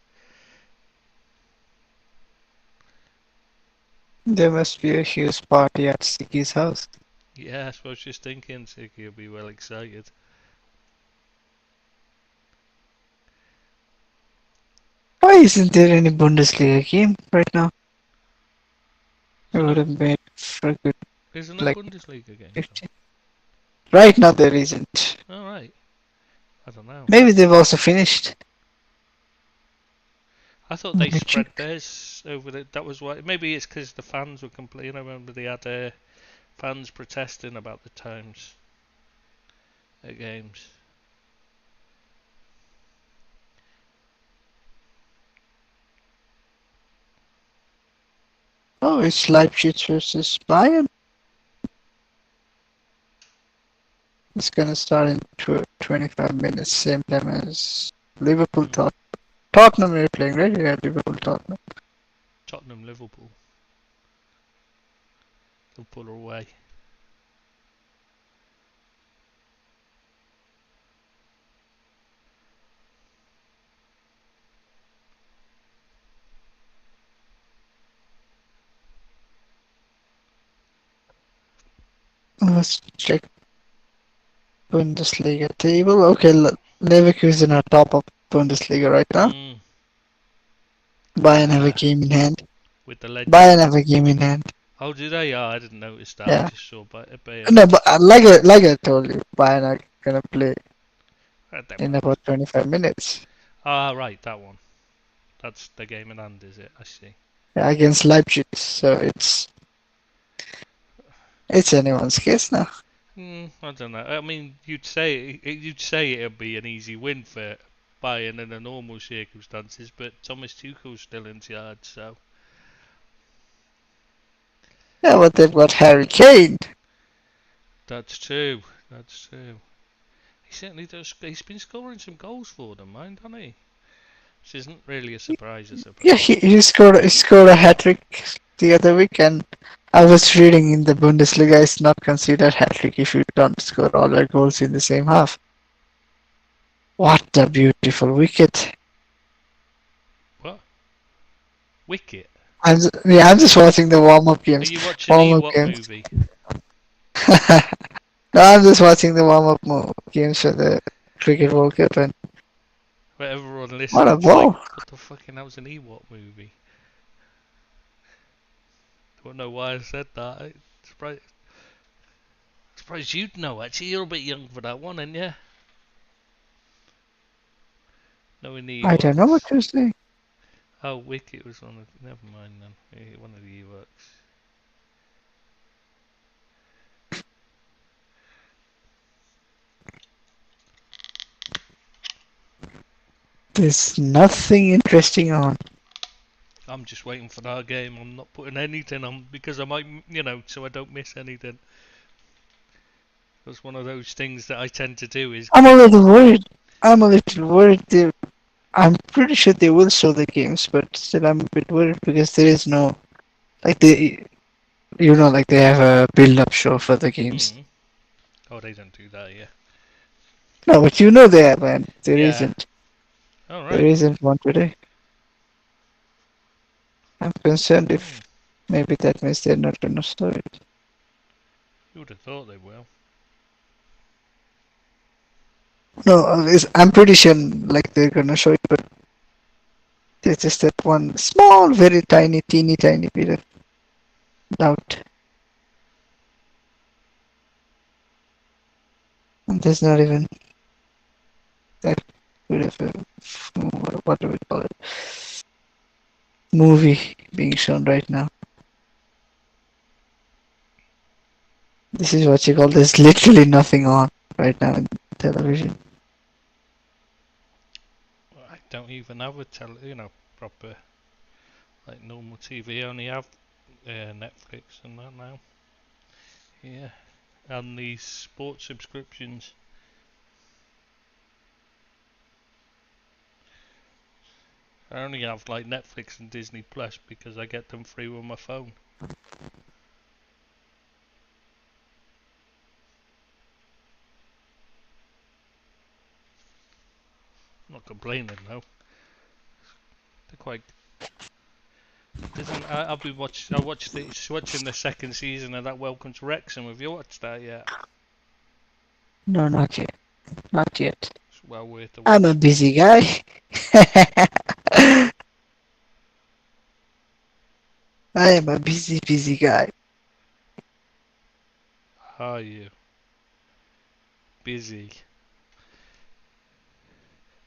There must be a huge party at Siggy's house. Yeah, I was just thinking City will be well excited. Why isn't there any Bundesliga game right now? It Isn't would it? have made for a good, Isn't it like, Bundesliga games on? 15. Right now there isn't. All right. I don't know. Maybe they've also finished. I thought they Let me spread check. theirs over the. That was why. Maybe it's because the fans were complaining. I remember they had fans protesting about the times at games. Oh, it's Leipzig versus Bayern. It's gonna start in 25 minutes, same time as Liverpool Mm. Tottenham are playing, right? Yeah, Liverpool Tottenham. Tottenham, Liverpool. Liverpool are away. Let's check Bundesliga table. Okay, Leverkusen are top of Bundesliga right now. Mm. Bayern have a game in hand. With the Bayern legend. have a game in hand. Oh, do they? Oh, I didn't notice that. I Yeah. just saw Bayern. No, but like I told you, Bayern are gonna play Right, they in won't. about 25 minutes. Ah, right, that one. That's the game in hand, is it? I see. Yeah, against Leipzig, so it's anyone's guess now. I don't know. I mean, you'd say it'd be an easy win for Bayern in the normal circumstances, but Thomas Tuchel's still in charge, so Yeah, but they've got Harry Kane. that's true. That's true. He certainly does. He's been scoring some goals for them, mind, hasn't he? Which isn't really a surprise, I Yeah, suppose. he scored a hat trick the other week, and I was reading in the Bundesliga it's not considered hat trick if you don't score all your goals in the same half. What a beautiful wicket! What? Wicket? I'm just watching the warm up Are games. you watching Warm up Ewok games. movie? No, I'm just watching the warm up games for the Cricket World Cup, and Where everyone what a listening's like, ball! what the fucking hell's an Ewok movie? Don't know why I said that. Surprised you'd know, actually. You're a bit young for that one, ain't you? Knowing the I don't know what Ewoks. you're saying. Oh, Wicket was one of. Never mind then. Yeah, one of the Ewoks. There's nothing interesting on. I'm just waiting for that game. I'm not putting anything on because I might, so I don't miss anything. That's one of those things that I tend to do is I'm a keep. little worried. I'm a little worried. I'm pretty sure they will show the games, but still I'm a bit worried because there is no like like they have a build-up show for the games. Hmm. Oh, they don't do that, yeah. No, but they have, and there Yeah. isn't. All There right. isn't one today. I'm concerned Hmm. if maybe that means they're not gonna show it. You would have thought they will. No, at least I'm pretty sure like they're gonna show it, but there's just that one small, very tiny, teeny tiny bit of doubt. And there's not even that good of a what do we call it? Movie being shown right now. This is what you call there's literally nothing on right now in television. don't even have a proper like normal TV. Only have Netflix and that now. Yeah, and these sports subscriptions. I only have like Netflix and Disney Plus because I get them free with my phone. I'm not complaining though. They're quite. Doesn't I'll be watch I watched watching the second season of that Welcome to Wrexham. Have you watched that yet? No, not yet. Not yet. It's well worth a I'm a watch. busy guy. I am a busy, busy guy. Are you busy?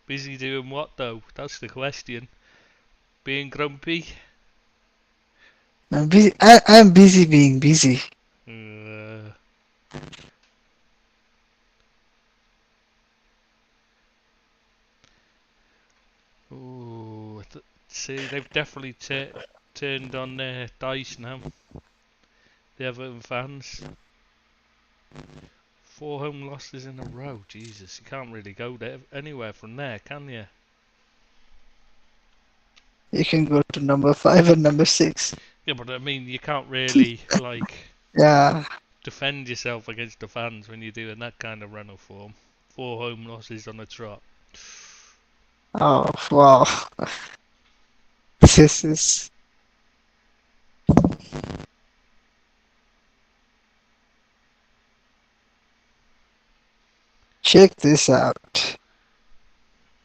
Busy doing what though? That's the question. Being grumpy? I'm busy. I'm busy being busy. Uh, ooh, see, they've definitely turned on their dice now. The Everton fans. 4 home losses in a row. Jesus, you can't really go anywhere from there, can you? You can go to number 5 and number 6. Yeah, but I mean, you can't really like Yeah. defend yourself against the fans when you're doing that kind of run of form. 4 home losses on a trot. Oh, wow. This is. Check this out.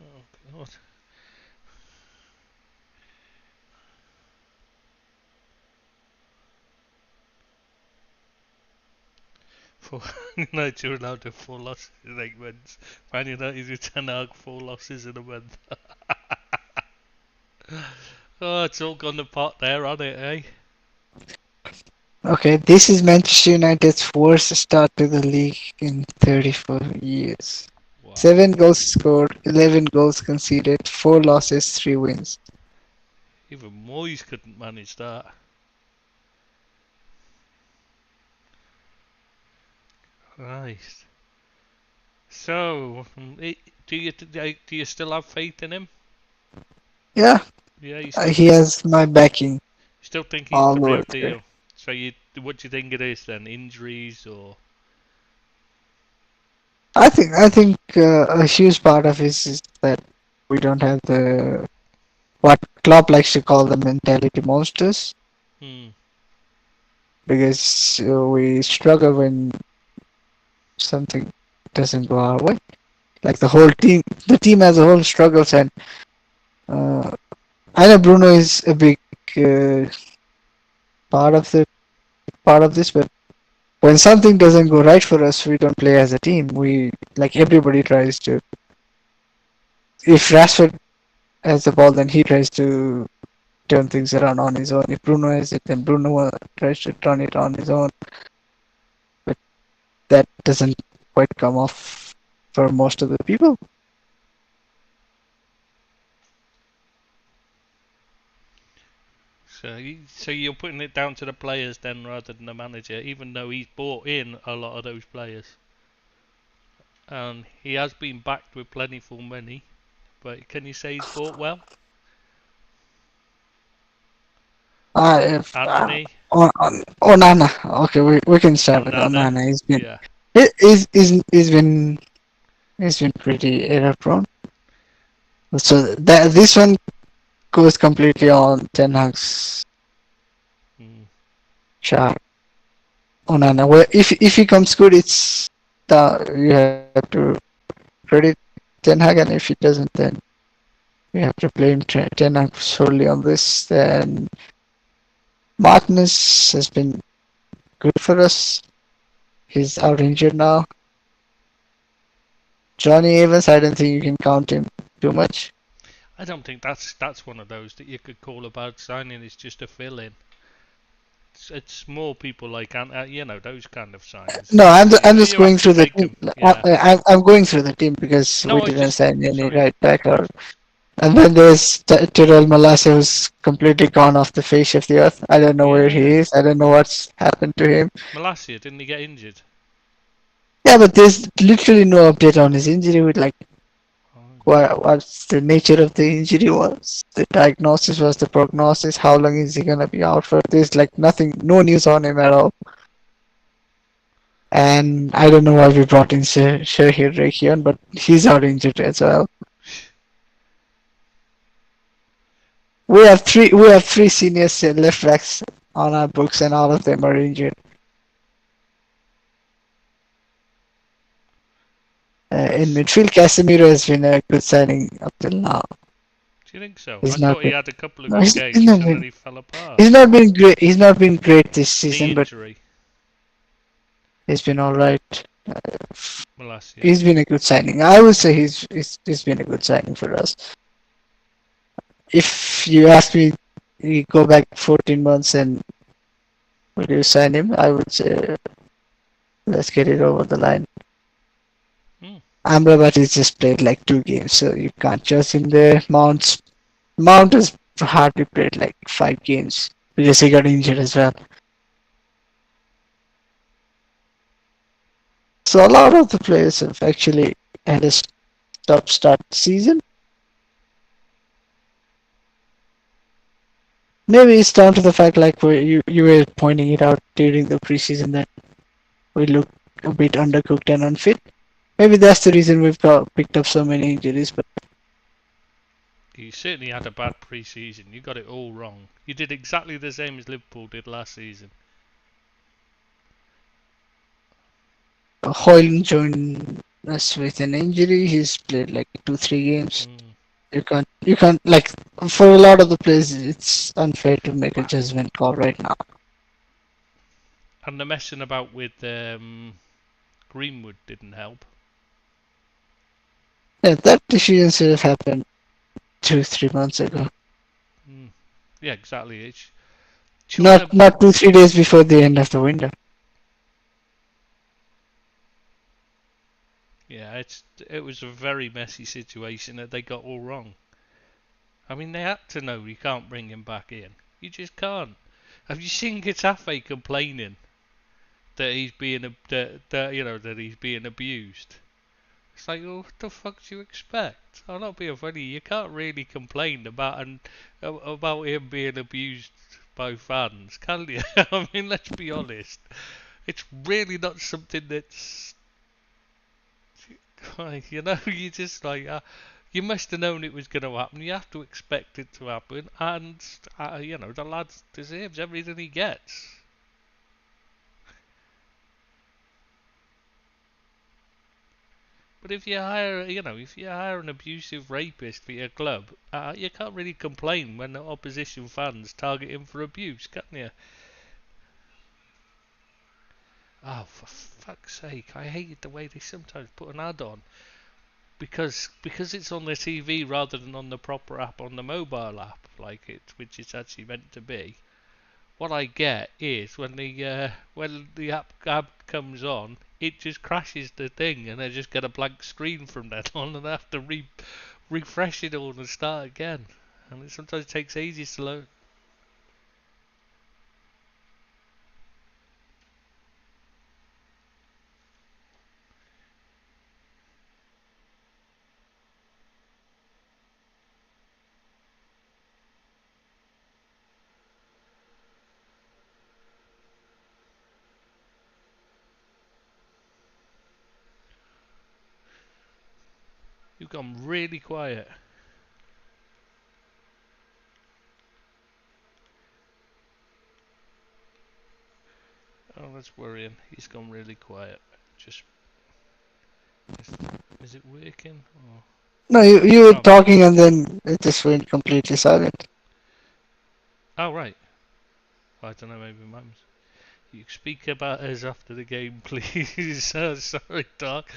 Oh God. For United, you're allowed to have 4 losses in 8 months. Man United with Ten Hag, 4 losses in a month. Oh, it's all gone to pot there, hasn't it, eh? Okay, this is Manchester United's worst start to the league in 34 years. Wow. 7 goals scored, 11 goals conceded, 4 losses, 3 wins. Even Moyes couldn't manage that. Right. So, do you still have faith in him? Yeah, Yeah, you still he has my backing still think he's all the the way real through. deal. So what do you think it is then? Injuries or? I think a huge part of it is that we don't have the what Klopp likes to call the mentality monsters Hmm. because we struggle when something doesn't go our way. Like the team as a whole struggles, and uh, I know Bruno is a big uh, part of the part of this, but when something doesn't go right for us, we don't play as a team. We like everybody tries to. If Rashford has the ball, then he tries to turn things around on his own. If Bruno has it, then Bruno tries to turn it on his own. But that doesn't quite come off for most of the people. So you're putting it down to the players then rather than the manager, even though he's brought in a lot of those players. And he has been backed with plentiful money. But can you say he's bought well? If, Anthony, Onana. Okay, we can start with Onana, Onana. yeah. He's been pretty error prone. So that this one goes completely on Ten Hag's Mm. chart. Onana. Well, if he comes good, it's you have to credit Ten Hag, and if he doesn't, then we have to blame Ten Hag solely on this. Then Martinez has been good for us. He's out injured now. Johnny Evans, I don't think you can count him too much. I don't think that's one of those that you could call a bad signing. It's just a fill-in. It's more people like those kind of signings. No, I'm just You have going to through the take team. them. Yeah. I'm going through the team because we No, I didn't just sign any sorry. right back or And then there's Tyrell Malacia, who's completely gone off the face of the earth. I don't know where he Yeah. is. I don't know what's happened to him. Malacia, didn't he get injured? Yeah, but there's literally no update on his injury. With like, Oh, what's the nature of the injury? Was the diagnosis? Was the prognosis? How long is he gonna be out for? There's like nothing, no news on him at all. And I don't know why we brought in Shahir Rekhian, but he's out injured as well. We have three senior left backs on our books, and all of them are injured. In midfield, Casemiro has been a good signing up till now. do you think so? I He's not thought he been. had a couple of No, good he's not games and then been. he fell apart. He's not been great. He's not been great this Knee season, but injury, he's been all right. Malacia. He's been a good signing. I would say he's been a good signing for us. If you ask me, you go back 14 months and would you sign him? I would say let's get it over the line. Hmm. Amrabat has just played like 2 games, so you can't judge him there. Mount has hardly played like 5 games because he got injured as well. So a lot of the players have actually had a stop start season. Maybe it's down to the fact like where you were pointing it out during the preseason that we look a bit undercooked and unfit. Maybe that's the reason we've got picked up so many injuries. But You certainly had a bad pre-season. You got it all wrong. You did exactly the same as Liverpool did last season. Hoyland joined us with an injury. He's played like 2 3 games. Hmm. You can't like for a lot of the players. It's unfair to make a judgment call right now. And the messing about with Greenwood didn't help. Yeah, that decision should have happened 2 3 months ago. Hmm. Yeah, exactly. It's chucking a Not 2 3 days before the end of the window. yeah. It was a very messy situation that they got all wrong. I mean, they had to know you can't bring him back in. You just can't. Have you seen Getafe complaining that he's being that he's being abused? It's like, well, what the fuck do you expect? I'm not being funny. You can't really complain about him being abused by fans, can you? I mean, let's be honest. It's really not something that's you just like you must have known it was going to happen. You have to expect it to happen, and the lad deserves everything he gets. But if you hire an abusive rapist for your club, you can't really complain when the opposition fans target him for abuse, can you? Oh, for fuck's sake! I hated the way they sometimes put an ad on because it's on the TV rather than on the proper app on the mobile app, which it's actually meant to be. What I get is when the app comes on, it just crashes the thing, and I just get a blank screen from then on, and I have to refresh it all and start again. And it sometimes takes ages to load. You've gone really quiet. Oh, that's worrying. He's gone really quiet. Just is it working? Or, No, you were oh, maybe. talking and then it just went completely silent. Oh, right. I don't know. Maybe mine. You speak about us after the game, please. Sorry, Doc.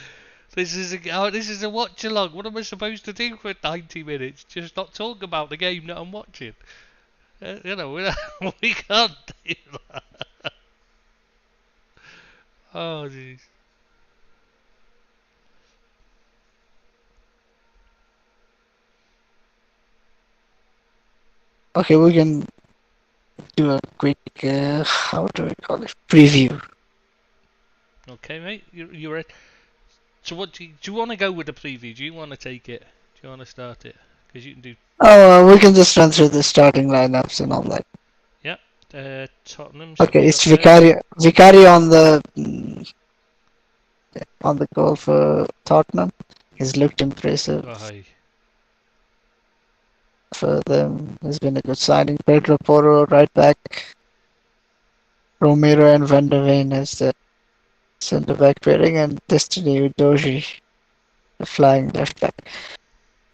This is a watchalong. What am I supposed to do for 90 minutes? Just not talk about the game that I'm watching. We can't do that. Oh, jeez. Okay, we can do a quick, how do we call it? Preview. Okay, mate, you're right. So what do you want to go with the preview? Do you want to take it? Do you want to start it? Because you can do. Oh, we can just run through the starting lineups and all that. Yeah. Tottenham Okay, summed it's up there. Vicario on the goal for Tottenham. He's looked impressive Aye. for them. He's been a good signing. Pedro Porro right back. Romero and Van der Ven as the centre back pairing, and Destiny Udoji, the flying left back.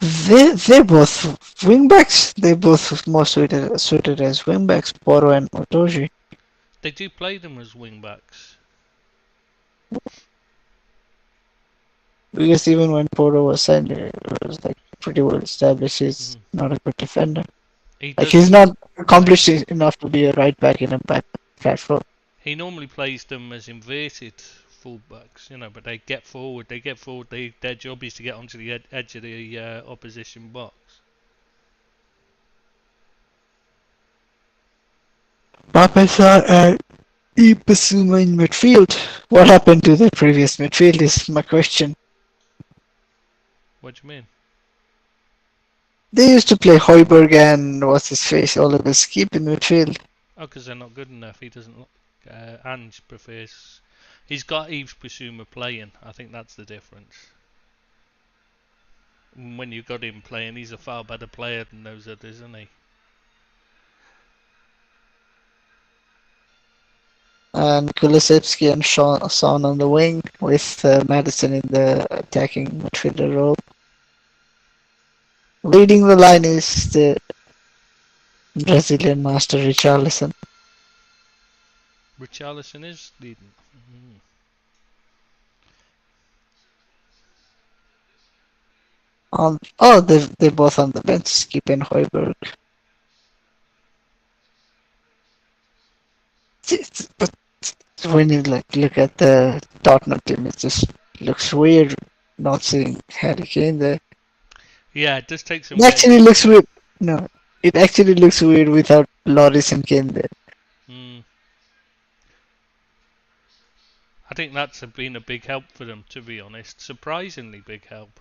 They're both wing backs. They both more suited as wing backs. Porro and Udoji. They do play them as wing backs. Because even when Porro was signed, it was like pretty well established. He's Mm. not a good defender. He Like he's does not play. accomplished enough to be a right back in a back platform. He normally plays them as inverted fullbacks, but they get forward. They get forward. Their job is to get onto the edge of the opposition box. Papesa and Ibasuma in midfield. What happened to the previous midfield is my question. What do you mean? They used to play Hoiberg and what's his face, Oliver Skip in midfield. Oh, because they're not good enough. He doesn't look. Ange prefers. He's got Yves Bissouma playing. I think that's the difference. When you got him playing, he's a far better player than those others, isn't he? And Kulusevski and Son on the wing with Madison in the attacking midfielder role. Leading the line is the Brazilian master Richarlison. Richarlison is leading. Mm. They're both on the bench, Skip and Hoiberg. But when you look at the Tottenham team, it just looks weird not seeing Harry Kane there. Yeah, it does take some It getting actually used looks to. weird. No, it actually looks weird without Loris and Kane there. Mm. I think that's been a big help for them, to be honest. Surprisingly big help.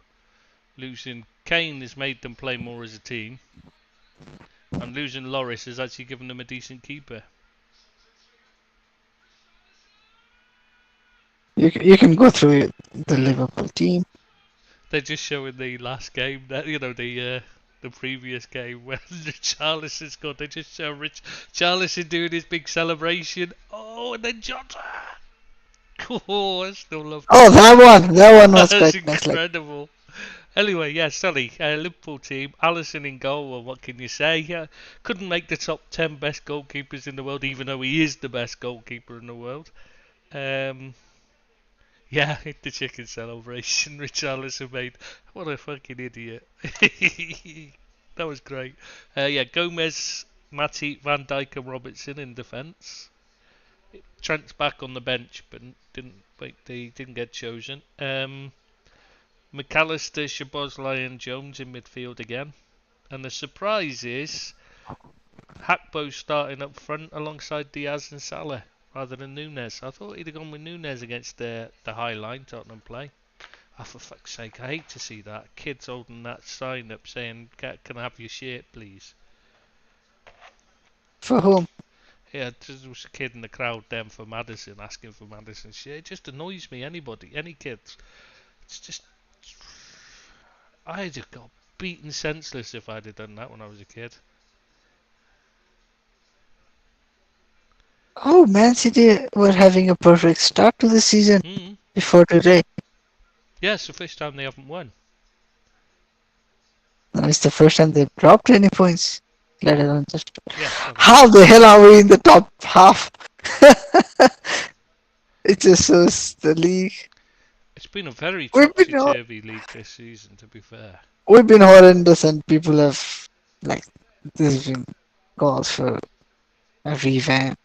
Losing Kane has made them play more as a team, and losing Loris has actually given them a decent keeper. You can go through the Liverpool team. They're just showing the last game, that the previous game where Richarlison scored. They just show Richarlison doing his big celebration. Oh, and then Jota. Oh, I still love Oh, that. that one was That's quite nice. Like, incredible. Anyway, yeah, sorry. Liverpool team, Alisson in goal. Well, what can you say? Couldn't make the top 10 best goalkeepers in the world, even though he is the best goalkeeper in the world. Um, yeah, the chicken celebration Richarlison made. What a fucking idiot. That was great. Yeah, Gomez, Matip, Van Dijk, and Robertson in defence. Trent's back on the bench, but he didn't get chosen. McAllister, Szoboszlai and Jones in midfield again. And the surprise is Hakpo starting up front alongside Diaz and Salah rather than Nunes. I thought he'd have gone with Nunes against the high line Tottenham play. Oh, for fuck's sake, I hate to see that. Kids holding that sign up saying, can I have your shirt, please? for whom? Yeah, there was a kid in the crowd then for Madison asking for Madison's shirt. It just annoys me, any kids. It's just I'd have got beaten senseless if I'd have done that when I was a kid. Oh, Man City were having a perfect start to the season Mm. before today. Yeah, it's the first time they haven't won. And it's the first time they've dropped any points. Let alone just. Yeah, sorry. How the hell are we in the top half? It just shows the league. It's been a very We've been hor- topsy-turvy league this season, to be fair. we've been horrendous, and people have like there's been calls for a revamp,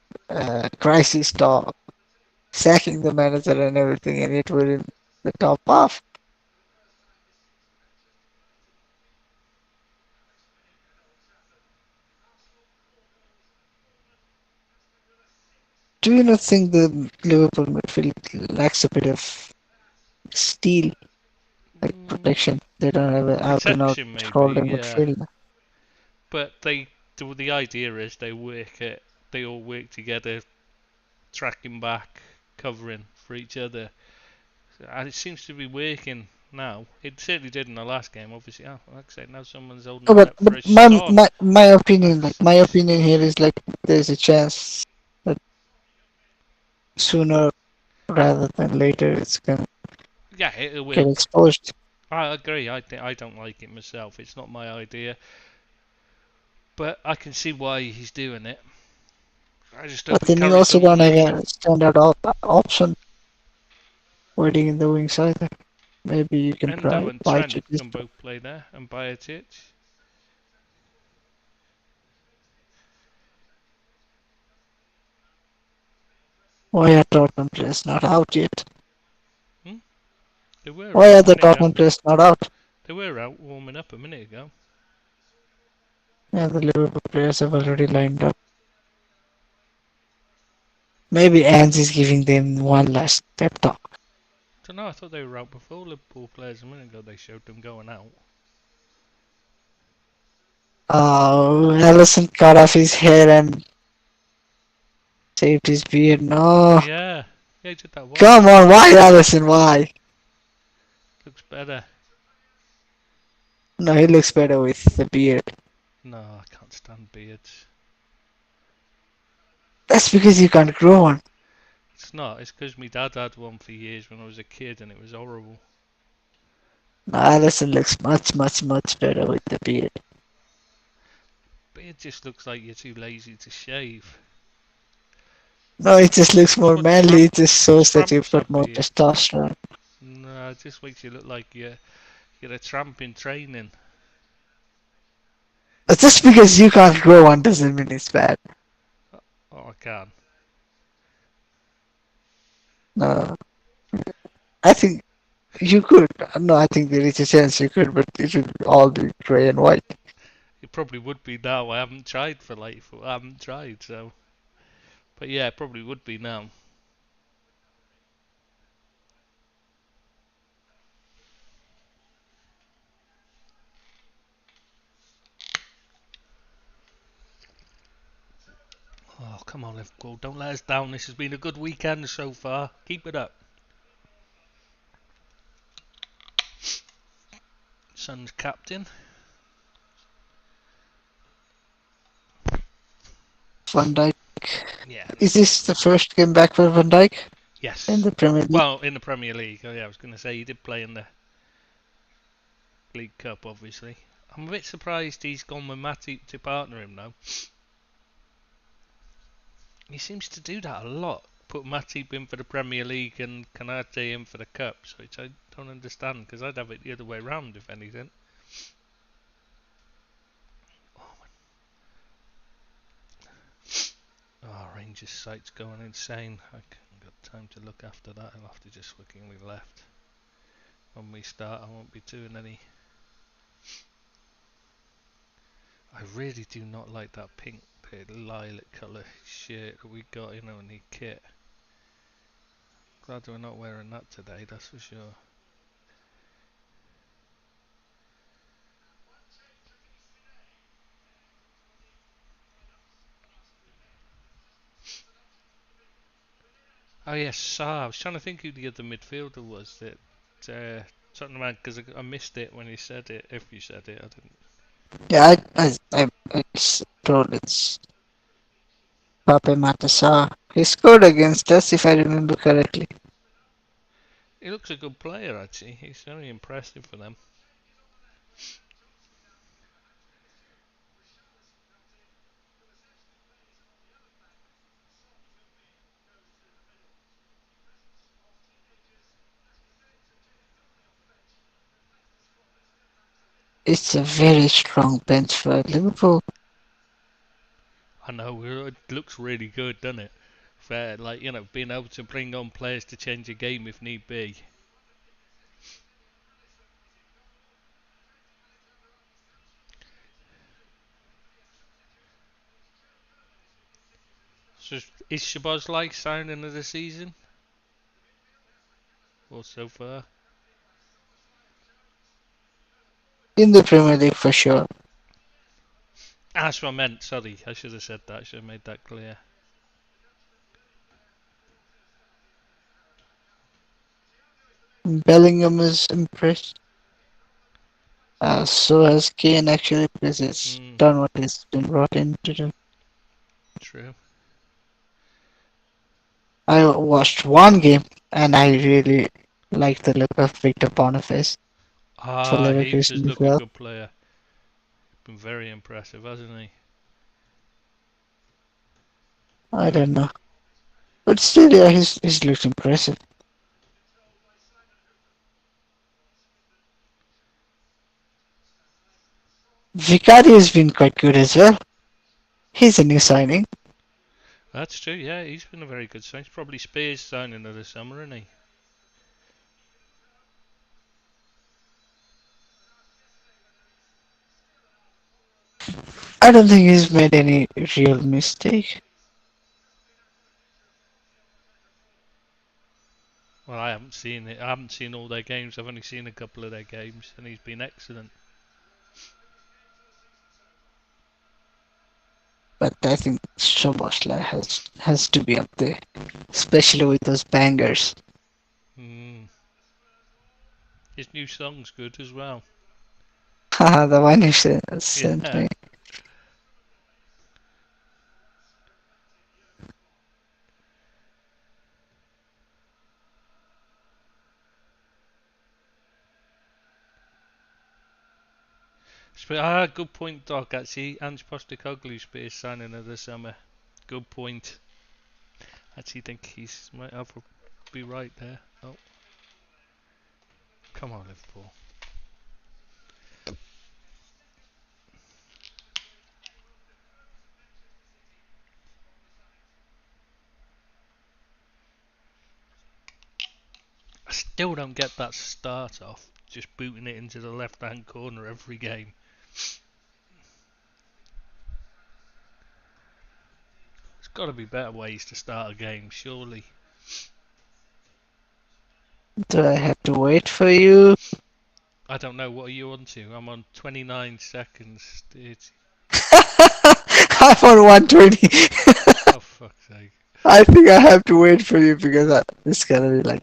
crisis talk, sacking the manager and everything, and yet we're in the top half. do you not think the Liverpool midfield lacks a bit of steel, like Mm, protection? They don't have an out and out protection maybe, holding yeah. midfield. But the idea is they all work together, tracking back, covering for each other. And it seems to be working now. It certainly did in the last game, obviously. Oh, like I said, now someone's holding No, the but, net but for a my, son. my my opinion, like my opinion here is like there's a chance that sooner rather than later it's gonna Yeah, it get will. exposed. I agree. I don't like it myself. It's not my idea, but I can see why he's doing it. I just But hope it then you carries also on don't have momentum. a standard option waiting in the wings either. Maybe you can try Endo and Trent Wajik this. can both play there, and Bajatic. Why are Tottenham players not out yet? Hmm? They were Why out are a the minute ago. Tottenham players not out? They were out warming up a minute ago. Yeah, the Liverpool players have already lined up. Maybe Ange is giving them one last pep talk. Don't know. I thought they were out before Liverpool players a minute ago. They showed them going out. Oh, Allison cut off his hair and shaved his beard. No. Yeah, yeah, he did that Come once. on, why, Allison? Why? Looks better. No, he looks better with the beard. No, I can't stand beards. That's because you can't grow one. It's not. It's because my dad had one for years when I was a kid, and it was horrible. No, Allison looks much, much, much better with the beard. Beard just looks like you're too lazy to shave. No, it just looks That's more what manly. It just shows that you've tramps got have more beards. testosterone. No, it just makes you look like you're a tramp in training. But just because you can't grow one doesn't mean it's bad. Oh, I can. No, I think you could. No, I think there is a chance you could, but it should all be grey and white. It probably would be now. I haven't tried for life. I haven't tried, so. But yeah, it probably would be now. Oh, come on, Liverpool. Don't let us down. This has been a good weekend so far. Keep it up. Son's captain. Van Dijk. Yeah, Is looks. this the first game back for Van Dijk in Yes. the Premier League? Well, in the Premier League. Oh, yeah, I was going to say he did play in the League Cup, obviously. I'm a bit surprised he's gone with Matip to partner him, though. He seems to do that a lot. Put Matip in for the Premier League and Kanate in for the Cups, which I don't understand, because I'd have it the other way round, if anything. Oh, Rangers site's going insane. I haven't got time to look after that. I'll have to just quickly left. When we start, I won't be doing any. I really do not like that pink, lilac colour shirt that we got, in the kit. Glad we're not wearing that today, that's for sure. Oh yes, Saar. I was trying to think who the other midfielder was that Tottenham had, because I missed it when he said it. If you said it, I didn't. Yeah, I told it's Pape Matasar. He scored against us, if I remember correctly. He looks a good player actually. He's very impressive for them. It's a very strong bench for Liverpool. I know it looks really good, doesn't it? Fair, like being able to bring on players to change a game if need be. So is Shabazz signing of the season? Or so far? In the Premier League for sure. That's what I meant. Sorry, I should have said that. I should have made that clear. Bellingham is impressed. So has Kane actually because it's Mm, done what he's been brought in to do. true. I watched one game and I really like the look of Victor Boniface for He does Leverkusen as look a well. good player. Been very impressive, hasn't he? I don't know. But still, yeah, he's looks impressive. Vicario has been quite good as well. He's a new signing. That's true, yeah. He's been a very good signing. He's probably Spurs signing of the summer, isn't he? I don't think he's made any real mistake. Well, I haven't seen it. I haven't seen all their games. I've only seen a couple of their games, and he's been excellent. But I think Szoboszlai has to be up there, especially with those bangers. Mm. His new song's good as well. Haha, the one you sent Yeah. me. Good point, Doc. Actually, Ange Postecoglou's Spurs signing of the summer. Good point. Actually, think he's might have be right there. Oh, come on, Liverpool. I still don't get that start off. Just booting it into the left-hand corner every game. There's got to be better ways to start a game, surely. Do I have to wait for you? I don't know. What are you on to? I'm on 29 seconds. I'm on 120. Oh, fuck's sake. I think I have to wait for you because it's gonna be like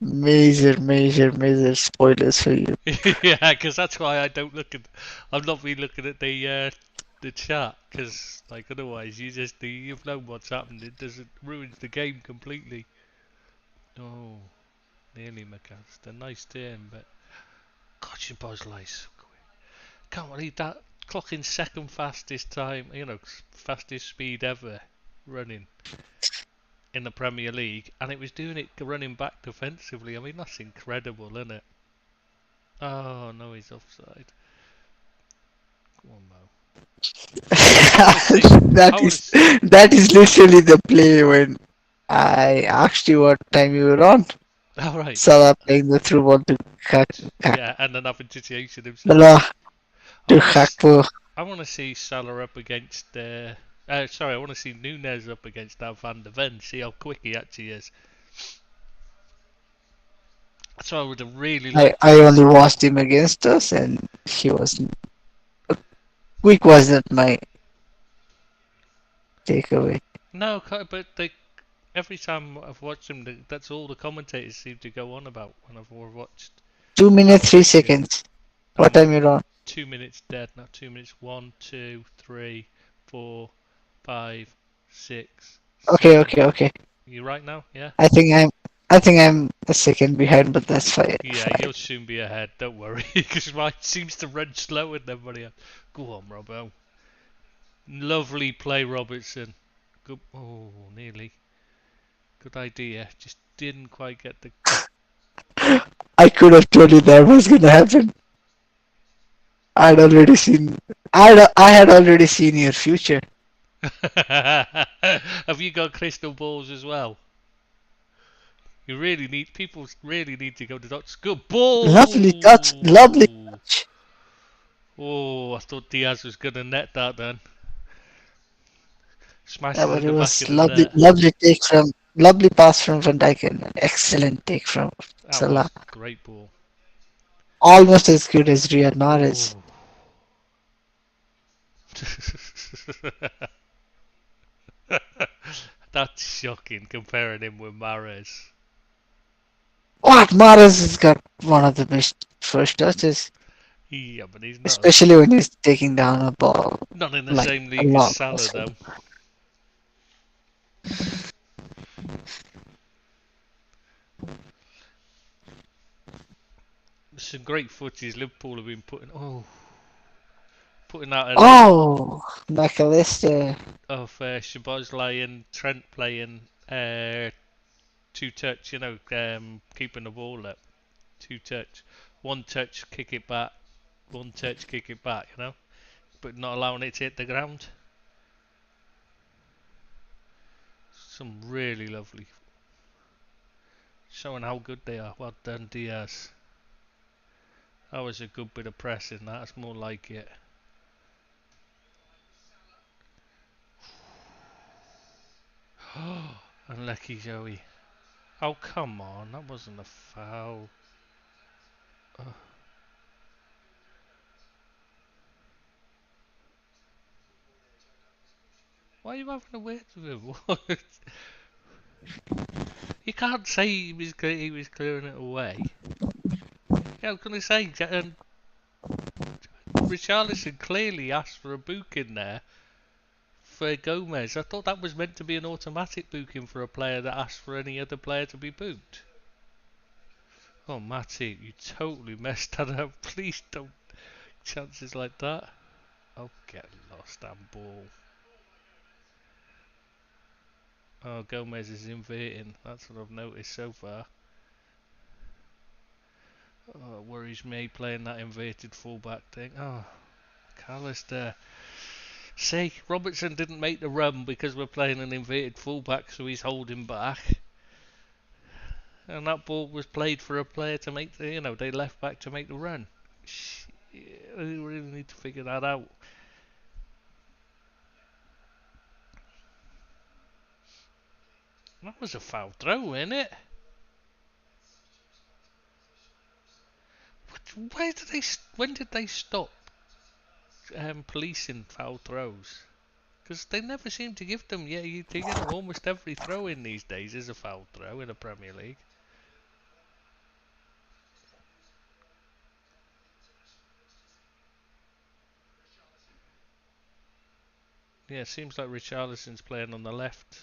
major spoilers for you. Yeah, because that's why I don't look at. I've not been looking at the chat because like otherwise you've known what's happened. It doesn't ruins the game completely. Oh, nearly McAllister. Nice turn, but God, your Bosley's so quick. Can't believe that clocking second fastest time. Fastest speed ever running in the Premier League, and it was doing it running back defensively. I mean, that's incredible, isn't it? Oh no, he's offside. Come on, Mo. I want to see. I that want is to. that is literally the play when I asked you what time you were on. All right. Salah playing the through ball to Kak, Yeah, and then having to chase it himself. Salah I to want to. Kakpo. I want to see Salah up against. Sorry, I want to see Nunez up against that Van der Ven. See how quick he actually is. So I would have really I liked to I see. only watched him against us, and he was quick. Wasn't my takeaway. No, but every time I've watched him, that's all the commentators seem to go on about when I've watched 2 minutes match 3 seconds. history. What And time you on? 2 minutes dead now. 2 minutes. 1, 2, 3, 4, 5, 6, Okay, 7. okay, okay. You right now? Yeah. I think I'm I think I'm a second behind, but that's fine. Yeah, Fine. you'll soon be ahead. Don't worry, because mine seems to run slower than everybody else. Go on, Robbo. Lovely play, Robertson. Good. Oh, nearly. Good idea. Just didn't quite get the. I could have told you that was gonna happen. I'd already seen. I had already seen your future. Have you got crystal balls as well? People really need to go to doctors. Good Lovely touch, lovely ball. touch. Oh, I thought Diaz was gonna net that then. Smashes but in it the back was of the net. lovely pass from Van Dijk and an excellent take from That Salah. was great ball. Almost as good as Riyad Mahrez. Oh. That's shocking comparing him with Mares. What? Mahrez has got one of the best first touches, Yeah, but he's especially when he's taking down a ball not in the like same a league as lot. Salah though. Some great footage Liverpool have been putting out a link Oh, McAllister. of Shabazz and Trent playing two touch, keeping the ball up. Two touch. One touch, kick it back. One touch, kick it back, but not allowing it to hit the ground. Some really lovely, showing how good they are. Well done, Diaz. That was a good bit of pressing. That's more like it. Unlucky Joey. Oh, come on. That wasn't a foul. Uh, why are you having a word with him? You can't say he was clearing it away. Yeah, I was going to say, Richarlison clearly asked for a booking there for Gomez. I thought that was meant to be an automatic booking for a player that asked for any other player to be booked. Oh, Matty, you totally messed that up. Please don't. Chances like that. Oh, get lost, and ball. Oh, Gomez is inverting. That's what I've noticed so far. Oh, it worries me playing that inverted fullback thing. Oh, Callister. See, Robertson didn't make the run because we're playing an inverted fullback, so he's holding back. And that ball was played for a player to make they left back to make the run. I really need to figure that out. That was a foul throw, isn't it? When did they stop policing foul throws? Because they never seem to give them. Yeah, almost every throw in these days is a foul throw in the Premier League. Yeah, it seems like Richarlison's playing on the left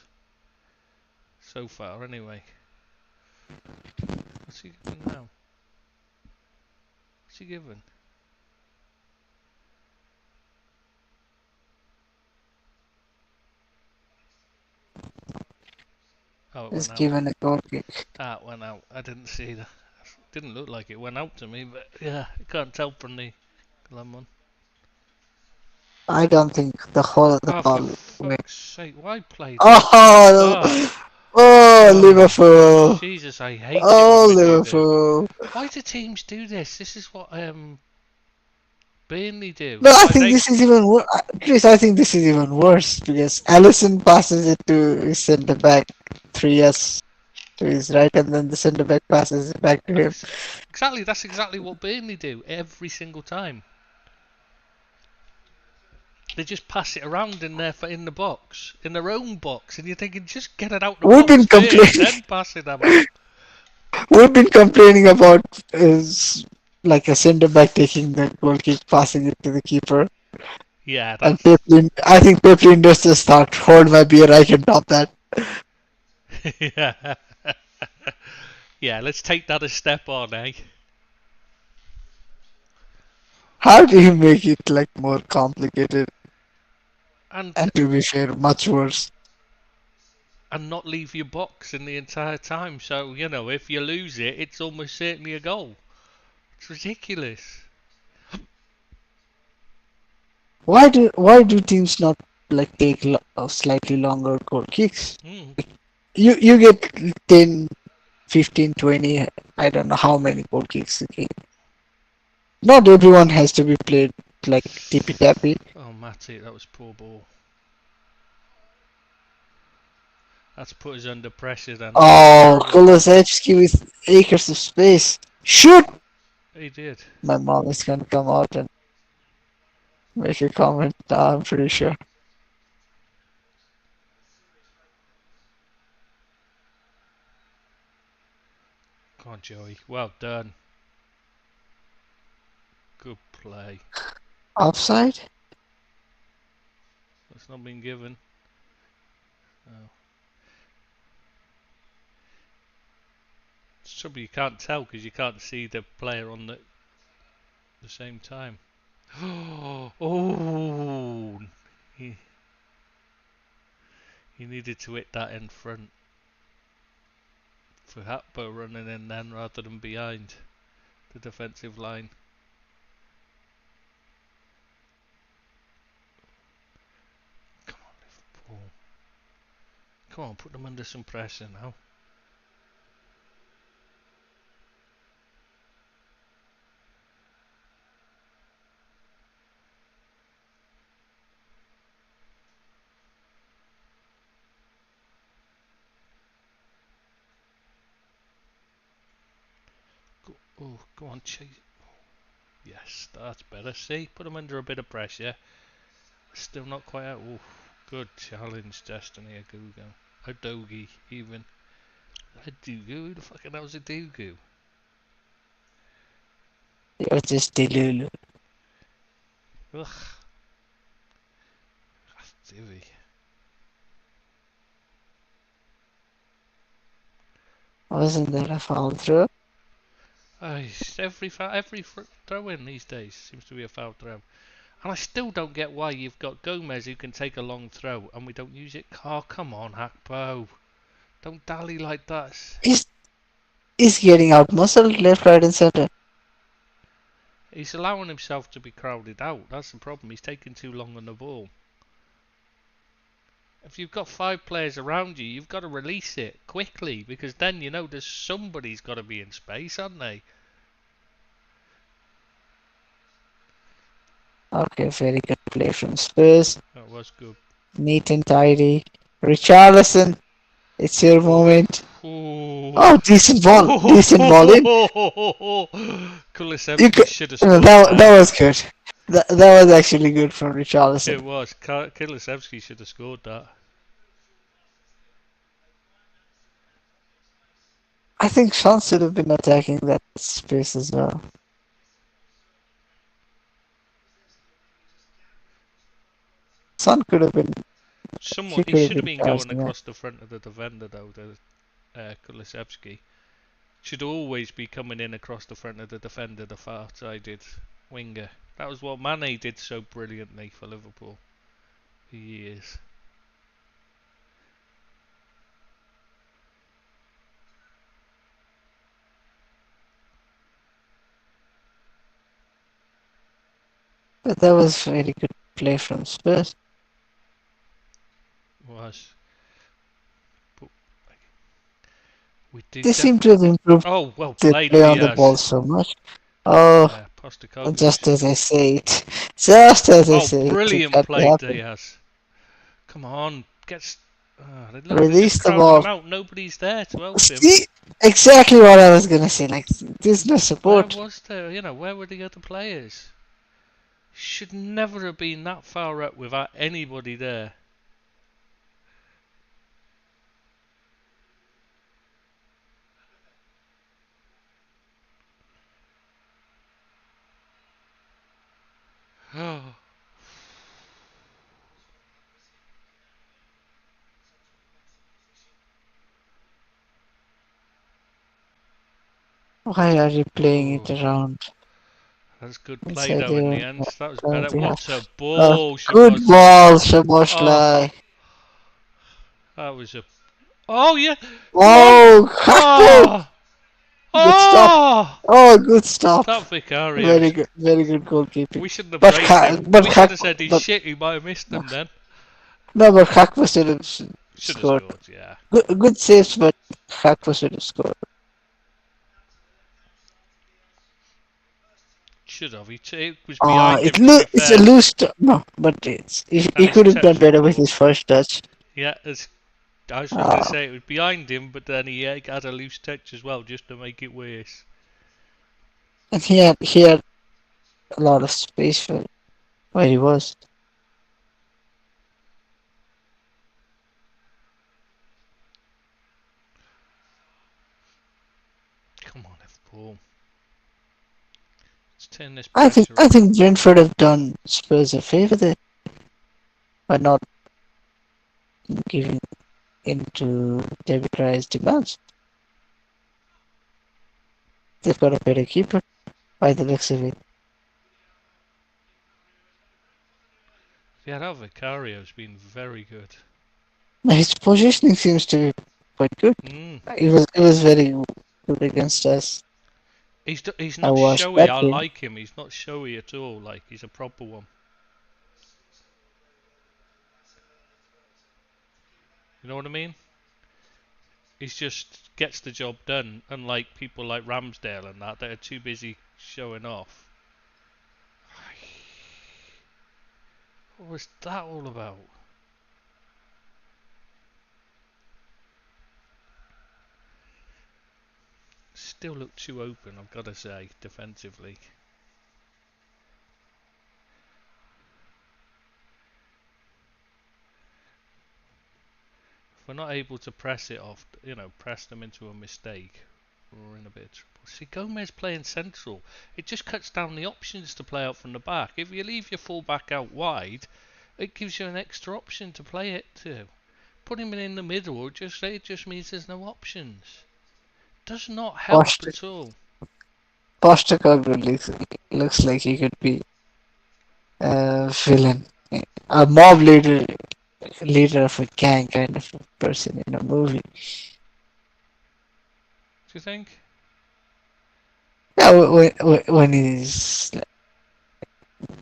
so far, anyway. What's he giving now? What's he giving? Oh, it Is went out. given a goal kick. Ah, it went out. I didn't see that. Didn't look like it went out to me, but yeah, I can't tell from the lemon. I don't think the whole of the Oh, for ball went. fuck's sake, why play that far? Oh, oh, Oh, Liverpool. Jesus, I hate it when Oh, we do this. Liverpool. Why do teams do this? This is what Burnley do. No, I Like think they, this is even worse. Chris, I think this is even worse because Allison passes it to his centre back 3S to his right, and then the centre back passes it back to him. exactly, that's exactly what Burnley do every single time. They just pass it around in the box, in their own box, and you're thinking, just get it out the We've box been first, complaining. then pass it about. We've been complaining about like a centre back taking the goal kick, passing it to the keeper. Yeah, And that's I think Pep Linders just thought, hold my beer, I can top that. yeah, yeah. Let's take that a step on, eh? How do you make it like more complicated And and to be fair, much worse? and not leave your box in the entire time. So if you lose it, it's almost certainly a goal. It's ridiculous. Why do teams not like take slightly longer goal kicks? Mm. You get 10, 15, 20. I don't know how many goal kicks a game. Not everyone has to be played like tippy tappy. Oh, Matty, that was poor ball. That's put us under pressure then. That was Oh, terrible tackle. Kulusevski with acres of space. Shoot! He did. My mom is gonna come out and make a comment. I'm pretty sure. Come on, Joey. Well done. Good play. Offside? That's not been given. Oh. It's trouble you can't tell because you can't see the player on the same time. Oh, he, he needed to hit that in front for Hatbo running in then rather than behind the defensive line. Come on, Liverpool. Come on, put them under some pressure now. Go on, chase. Yes, that's better. See, put them under a bit of pressure. Still not quite out. Ooh, good challenge, Destiny Agugo. Odogi, even. A Dugu? Who the fucking hell's a Dugu? You're just Delulu. Ugh. That's divvy. Wasn't that a foul throw? Every throw in these days seems to be a foul throw. And I still don't get why you've got Gomez who can take a long throw and we don't use it. Oh, come on, Hakpo. Don't dally like that. He's getting out muscled left, right, and center. He's allowing himself to be crowded out. That's the problem. He's taking too long on the ball. If you've got 5 players around you, you've got to release it quickly because then you know there's somebody's got to be in space, haven't they? Okay, very good play from Spurs. That was good. Neat and tidy. Richarlison, it's your moment. Oh, Oh, decent ball. Decent ball in. Kulusevski should have scored That there. was good. That was actually good from Richarlison. It was. Kulusevski should have scored that. I think Sean should have been attacking that space as well. Son could have been. He He could have should have been been going charging that. across the front of the defender though. Kulusevski should always be coming in across the front of the defender, the far-sided winger. That was what Mane did so brilliantly for Liverpool for years. But that was very good play from Spurs. Was. But we did They seem to have improved Oh, well their played, play on the ball Diaz. so much. Oh, Yeah, Postecoglou. just as I say it. Just as I Oh, say it. It brilliant had to play, happen. Diaz. Come on, look, they're just Release the crowding him ball. out. Nobody's there to help him. See? Exactly what I was gonna say. Like, there's no Where support. was there? Where were the other players? Should never have been that far up without anybody there. Oh, Why are you playing it oh, around that's good play inside though in the the end. That was better. penalty What half? a ball, Good ball, Szoboszlai. Oh, Szoboszlai. that was a. Oh yeah, come on. Oh, Kakpo! Oh, Good stop. oh. Oh, good stop. That Vicario was. Very good goalkeeping. We shouldn't have But praised him. but We should have said he's But shit. He might have missed them then. no, but Kakpo should have Should have scored. scored, yeah. Good saves, but Kakpo should have scored. Should have. It was behind him, to be It's a fair. loose. No, but he And it's could have done touch better with football. his first touch. Yeah, it's I was going to Uh, say it was behind him, but then he had a loose touch as well, just to make it worse. and he had a lot of space for where he was. Come on, Liverpool. Let's turn this I think pressure I off. think Brentford have done Spurs a favour there by not giving in to David Raya's demands. They've got a better keeper by the looks of it. Yeah, that Vicario's been very good. Now, his positioning seems to be quite good. Mm. It was very good against us. He's I not watched showy. that I game. like him. He's not showy at all. Like, he's a proper one. You know what I mean? He's just gets the job done. Unlike people like Ramsdale and that are too busy showing off. What was that all about? Still look too open, I've got to say, defensively. If we're not able to press it off, press them into a mistake, we're in a bit of trouble. See, Gomez playing central, it just cuts down the options to play out from the back. If you leave your full back out wide, it gives you an extra option to play it to. Put him in the middle, it just means there's no options. Does not help Post- at all. Postecoglou looks like he could be a villain, a mob leader of a gang kind of person in a movie. Do you think? Yeah, when he's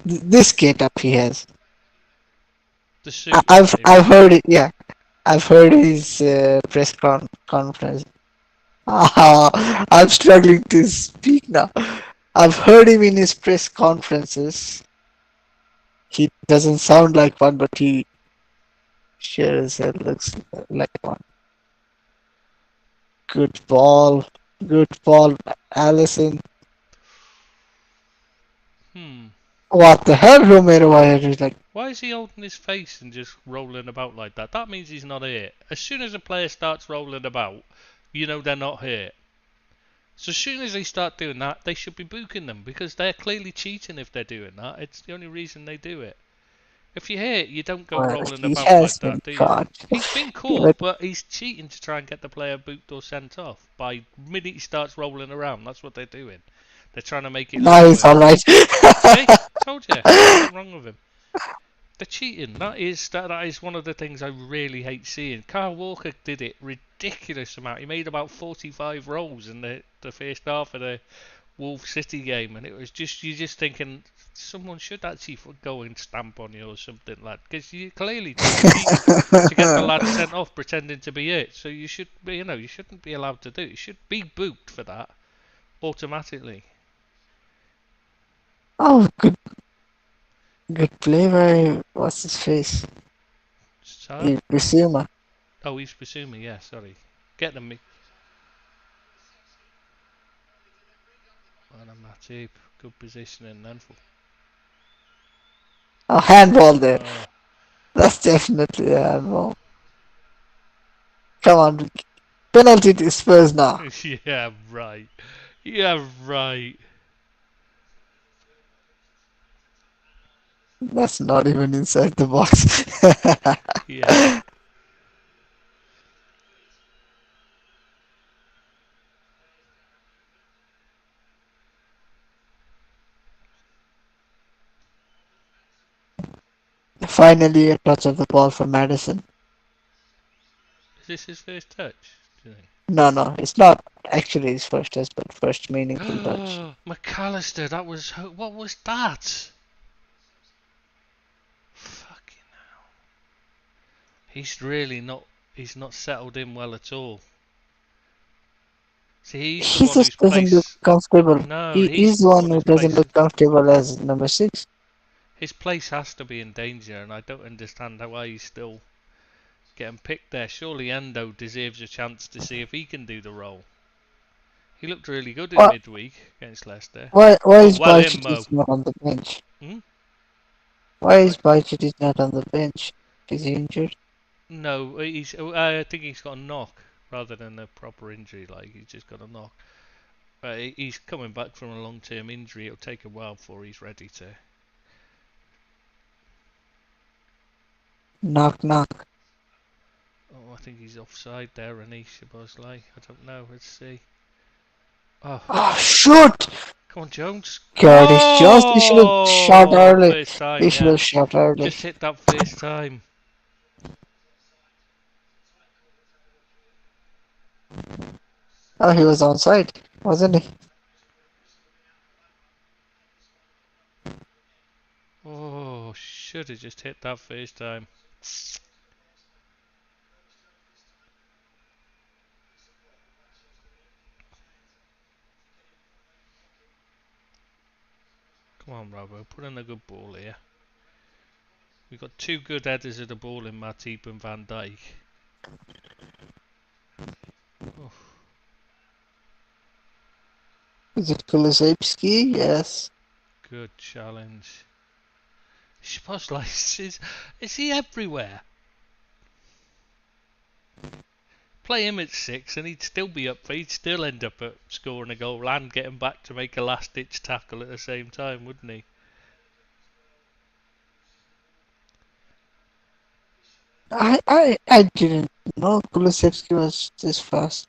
this get up he has. The suit, you I've mean? heard it. Yeah, I've heard his press conference. I'm struggling to speak now. I've heard him in his press conferences. He doesn't sound like one, but he sure as hell looks like one. Good ball. Good ball, Allison. Hmm. What the hell, Romero? Why are you like, Why is he holding his face and just rolling about like that? That means he's not hurt. As soon as a player starts rolling about, you know they're not hurt. So as soon as they start doing that, they should be booking them because they're clearly cheating if they're doing that. It's the only reason they do it. If you're hurt, you don't go well, rolling he about has like been that, do you? caught. He's been Yeah, caught, but he's cheating to try and get the player booked or sent off. By the minute he starts rolling around, that's what they're doing. They're trying to make it look now he's worse. alright. See? Told you. Nothing wrong with him. The cheating, that is one of the things I really hate seeing. Kyle Walker did it ridiculous amount. He made about 45 rolls in the first half of the Wolves City game, and it was just you're just thinking someone should actually go and stamp on you or something like because you're clearly trying to cheat to get the lad sent off pretending to be it. So you should be, you shouldn't be allowed to do it. You should be booked for that automatically. Oh, good play by what's his face? So, Bissouma. oh, he's presuming, yeah, sorry. Get them. And Matip, good positioning then for. Oh, handball there. Oh, That's definitely a handball. Come on, penalty to Spurs now. yeah, right. Yeah, right. That's not even inside the box. Yeah. Finally, a touch of the ball for Madison. Is this his first touch? Do you No, no, it's not actually his first touch, but first meaningful touch. think? McAllister, that was what was that? Fucking. He's really not. He's not settled in well at all. See, he's the He one just who's doesn't look place. comfortable. No, He's he's the the one one who whose doesn't place. look comfortable as number six. His place has to be in danger, and I don't understand why he's still getting picked there. Surely Endo deserves a chance to see if he can do the role. He looked really good in Why, midweek against Leicester. why Oh, is well in, Mo. Bajcetic not on the bench? Hmm? Why What? is Bajcetic not on the bench? Is he injured? No, I think he's got a knock rather than a proper injury. Like he's just got a knock. He's coming back from a long-term injury. It'll take a while before he's ready to. Knock, knock. Oh, I think he's offside there, Anisha Bosley. I don't know. Let's see. Oh, Oh, shoot! come on, Jones. Curtis Jones, he should have shot Oh, early. first He time, should yeah. have shot early. Just hit that first time. Oh, he was onside, wasn't he? Oh, should have just hit that first time. Come on, Robo, put in a good ball here. We've got two good headers of the ball in Matip and Van Dijk. Oh, Is it Kulusevski? Yes. good challenge. Szoboszlai, is he everywhere? Play him at 6 and he'd still be up. He'd still end up at scoring a goal and getting back to make a last-ditch tackle at the same time, wouldn't he? I didn't know Kulusevski was this fast.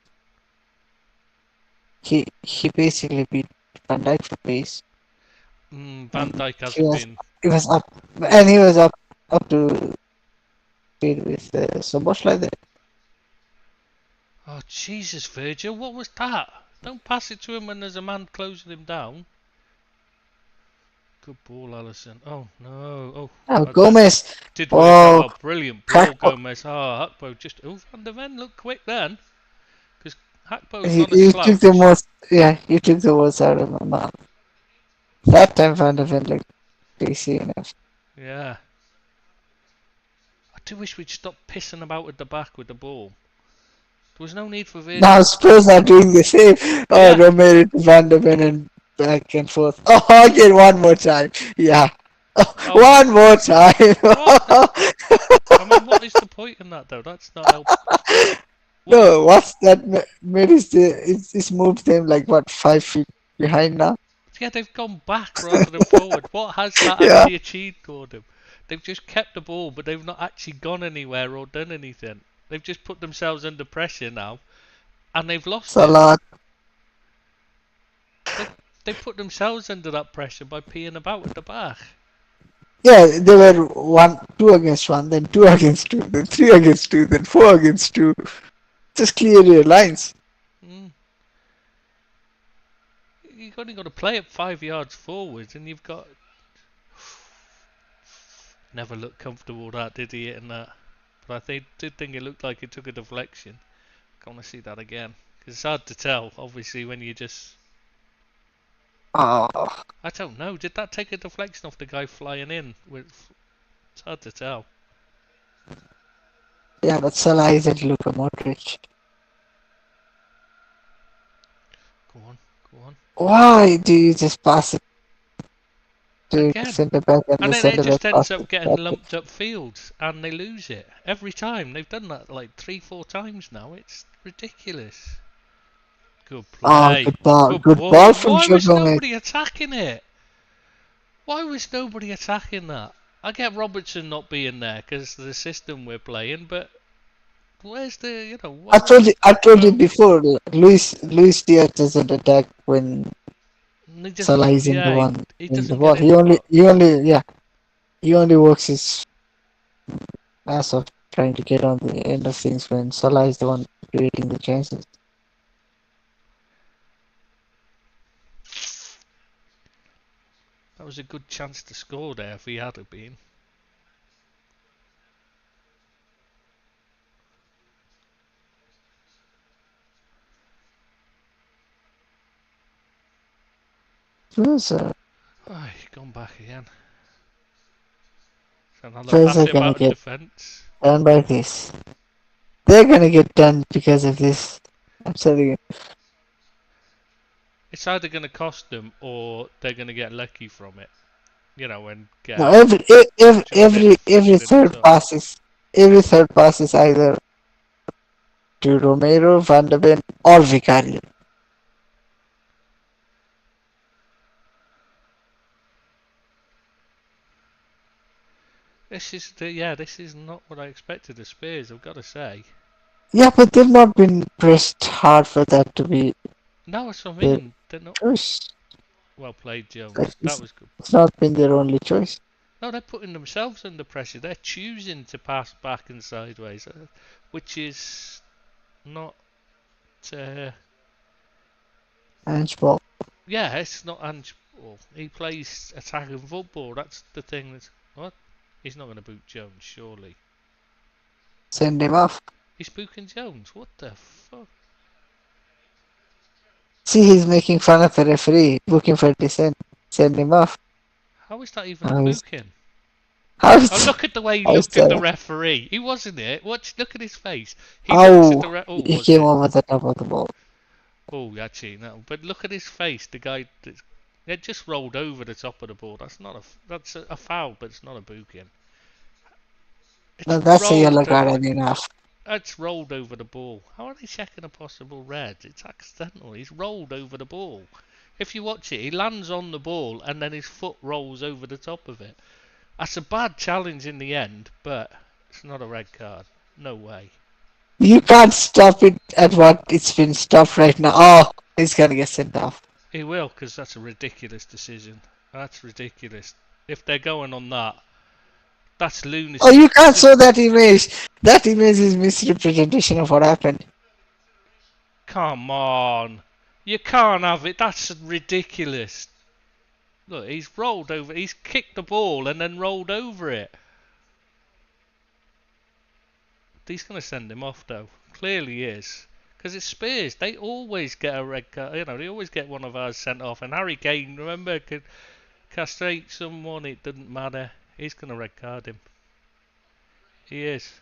He basically beat Van Dijk for pace. Van And Dijk hasn't been. he was up, and he was up to speed with Szoboszlai there. Oh, Jesus, Virgil, what was that? Don't pass it to him when there's a man closing him down. Good ball, Allison. Oh, no. Oh, Oh, that Gomez. did work out. Oh, Oh, brilliant ball, Hackbo. Gomez. Oh, Hakpo just. Oh, Van der Ven looked quick then. Because Hakpo's You, not a you took the slouch. most. Yeah, you took the words out of my mouth. That time Van de Ven looked crazy enough. Yeah. I do wish we'd stop pissing about at the back with the ball. There was no need for Now Virgil. Spurs are doing the same. Oh, Yeah. Romero to Van de Ven and back and forth. Oh, again, one more time. Yeah. Oh, Oh, one more time. what? I mean, what is the point in that, though? That's not help. What? No, what's that? Made it's moved them like what 5 feet behind now. Yeah, they've gone back rather than forward. What has that Yeah, actually achieved for them? They've just kept the ball, but they've not actually gone anywhere or done anything. They've just put themselves under pressure now, and they've it's lost a it. lot. They put themselves under that pressure by peeing about at the back. Yeah, they were two against one, then two against two, then three against two, then four against two. Just clear your lines. Mm. You've only got to play it 5 yards forwards, and you've got. Never looked comfortable that, did he, hitting that? But did think it looked like it took a deflection. I want to see that again. Because it's hard to tell, obviously, when you just. Oh, I don't know. Did that take a deflection off the guy flying in? It's hard to tell. yeah, but Salah isn't Luka Modric. Go on, go on. Why do you just pass it to the Again. centre back and And the then it centre back just ends passes up getting back? lumped up fields and they lose it. Every time. They've done that like 3-4 times now. It's ridiculous. Good Oh, play. Good good ball ball. from Why Joe was Gomez. nobody attacking it? Why was nobody attacking that? I get Robertson not being there because of the system we're playing, but where's the, why was I told you no? before. Luis Diaz doesn't attack when He Salah doesn't, is in the yeah, one he in the doesn't ball. get in the box. He only works his ass off trying to get on the end of things when Salah is the one creating the chances. That was a good chance to score there if he had have been. So Oh, he's gone back again. So another Spurs pass are it gonna about in get defence. done by this. they're gonna get done because of this. I'm telling you. It's either going to cost them or they're going to get lucky from it. And No, get Jordan every in the top. every third pass is either to Romero, Van de Ven, or Vicario. This is not what I expected of Spurs, I've got to say. Yeah, but they've not been pressed hard for that to be No, that's what I their mean. They're not choice. well played, Like Jones. That was good. it's not been their only choice. No, they're putting themselves under pressure. They're choosing to pass back and sideways, which is not. Uh, Handball. yeah, it's not Ange. He plays attacking football. That's the thing. That's what. He's not going to boot Jones, surely. Send him off. He's booking Jones. What the fuck? See, he's making fun of the referee, looking for dissent. Send him off. How is that even a How is booking? how Oh, is look at the way he how is looked at the that? referee. He wasn't it. Watch, look at his face. He looks at Oh, the Oh, he was came it? over the top of the ball. Oh, actually, no. But look at his face. The guy that it just rolled over the top of the ball. That's not a. That's a foul, but it's not a booking. No, It's that's a yellow rolled. card and enough. It's rolled over the ball. How are they checking a possible red? It's accidental. He's rolled over the ball. If you watch it, he lands on the ball and then his foot rolls over the top of it. That's a bad challenge in the end, but it's not a red card. No way. You can't stop it at what it's been stopped right now. Oh, he's gonna get sent off. He will, because that's a ridiculous decision. That's ridiculous. If they're going on that, that's Oh, lunacy. you can't show that image. That image is misrepresentation of what happened. Come on. You can't have it. That's ridiculous. Look, he's rolled over. He's kicked the ball and then rolled over it. He's going to send him off, though. Clearly he is. Because it's Spurs. They always get a red card. They always get one of ours sent off. And Harry Kane, remember, could castrate someone. It didn't matter. He's going to red card him. He is.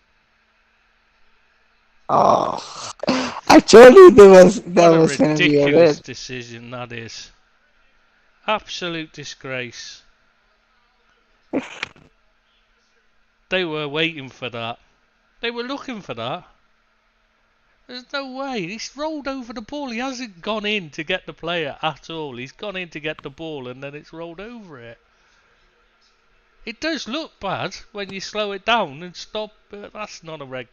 Oh, Fuck off. I told you that What a was gonna be a ridiculous red. decision that is. Absolute disgrace. They were waiting for that. They were looking for that. There's no way. He's rolled over the ball. He hasn't gone in to get the player at all. He's gone in to get the ball and then it's rolled over it. It does look bad when you slow it down and stop, but that's not a red.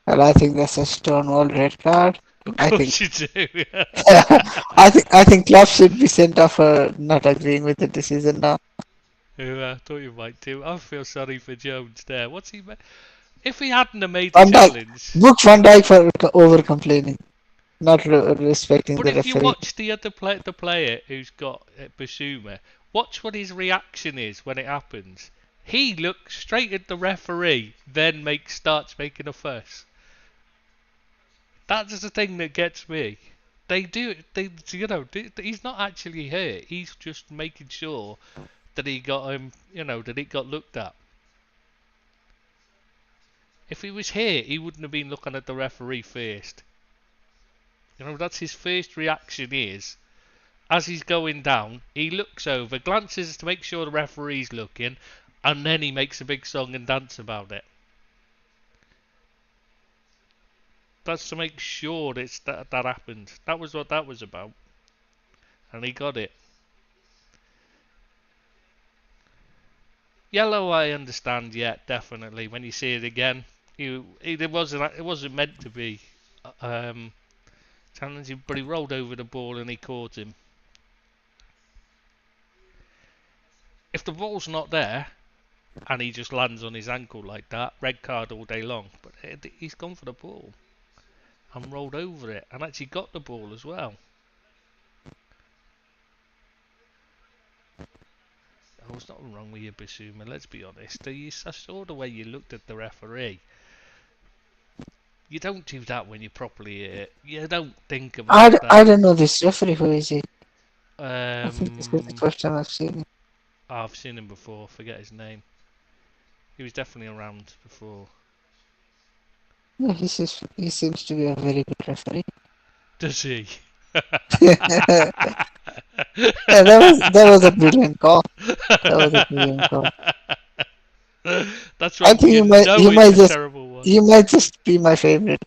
Well, I think that's a Stonewall red card. Of I think course you do. I think Klopp should be sent off for not agreeing with the decision now. Yeah, I thought you might too. I feel sorry for Jones there. What's he? If he hadn't have made the Van Dijk, challenge. book Van Dijk for over complaining, not respecting But the if you referee. watch the player who's got Basuma, watch what his reaction is when it happens. He looks straight at the referee, then starts making a fuss. That's the thing that gets me. They do. He's not actually hurt. He's just making sure that he got that it got looked at. If he was here, he wouldn't have been looking at the referee first. That's his first reaction is. As he's going down, he looks over, glances to make sure the referee's looking, and then he makes a big song and dance about it. That's to make sure that happened. That was what that was about. And he got it. Yellow, I understand, yeah, definitely. When you see it again, it wasn't meant to be challenging, but he rolled over the ball and he caught him. If the ball's not there, and he just lands on his ankle like that, red card all day long. But he's gone for the ball and rolled over it and actually got the ball as well. There was nothing wrong with you, Basuma, let's be honest. I saw the way you looked at the referee. You don't do that when you're properly hit. You don't think about I that. don't know this referee. Who is he? I think this is the first time I've seen him. I've seen him before, forget his name. He was definitely around before. Yeah, he seems to be a very good referee. Does he? Yeah, that was a brilliant call. That was a brilliant call. That's I when think you know he it's might a just terrible one. he might just be my favorite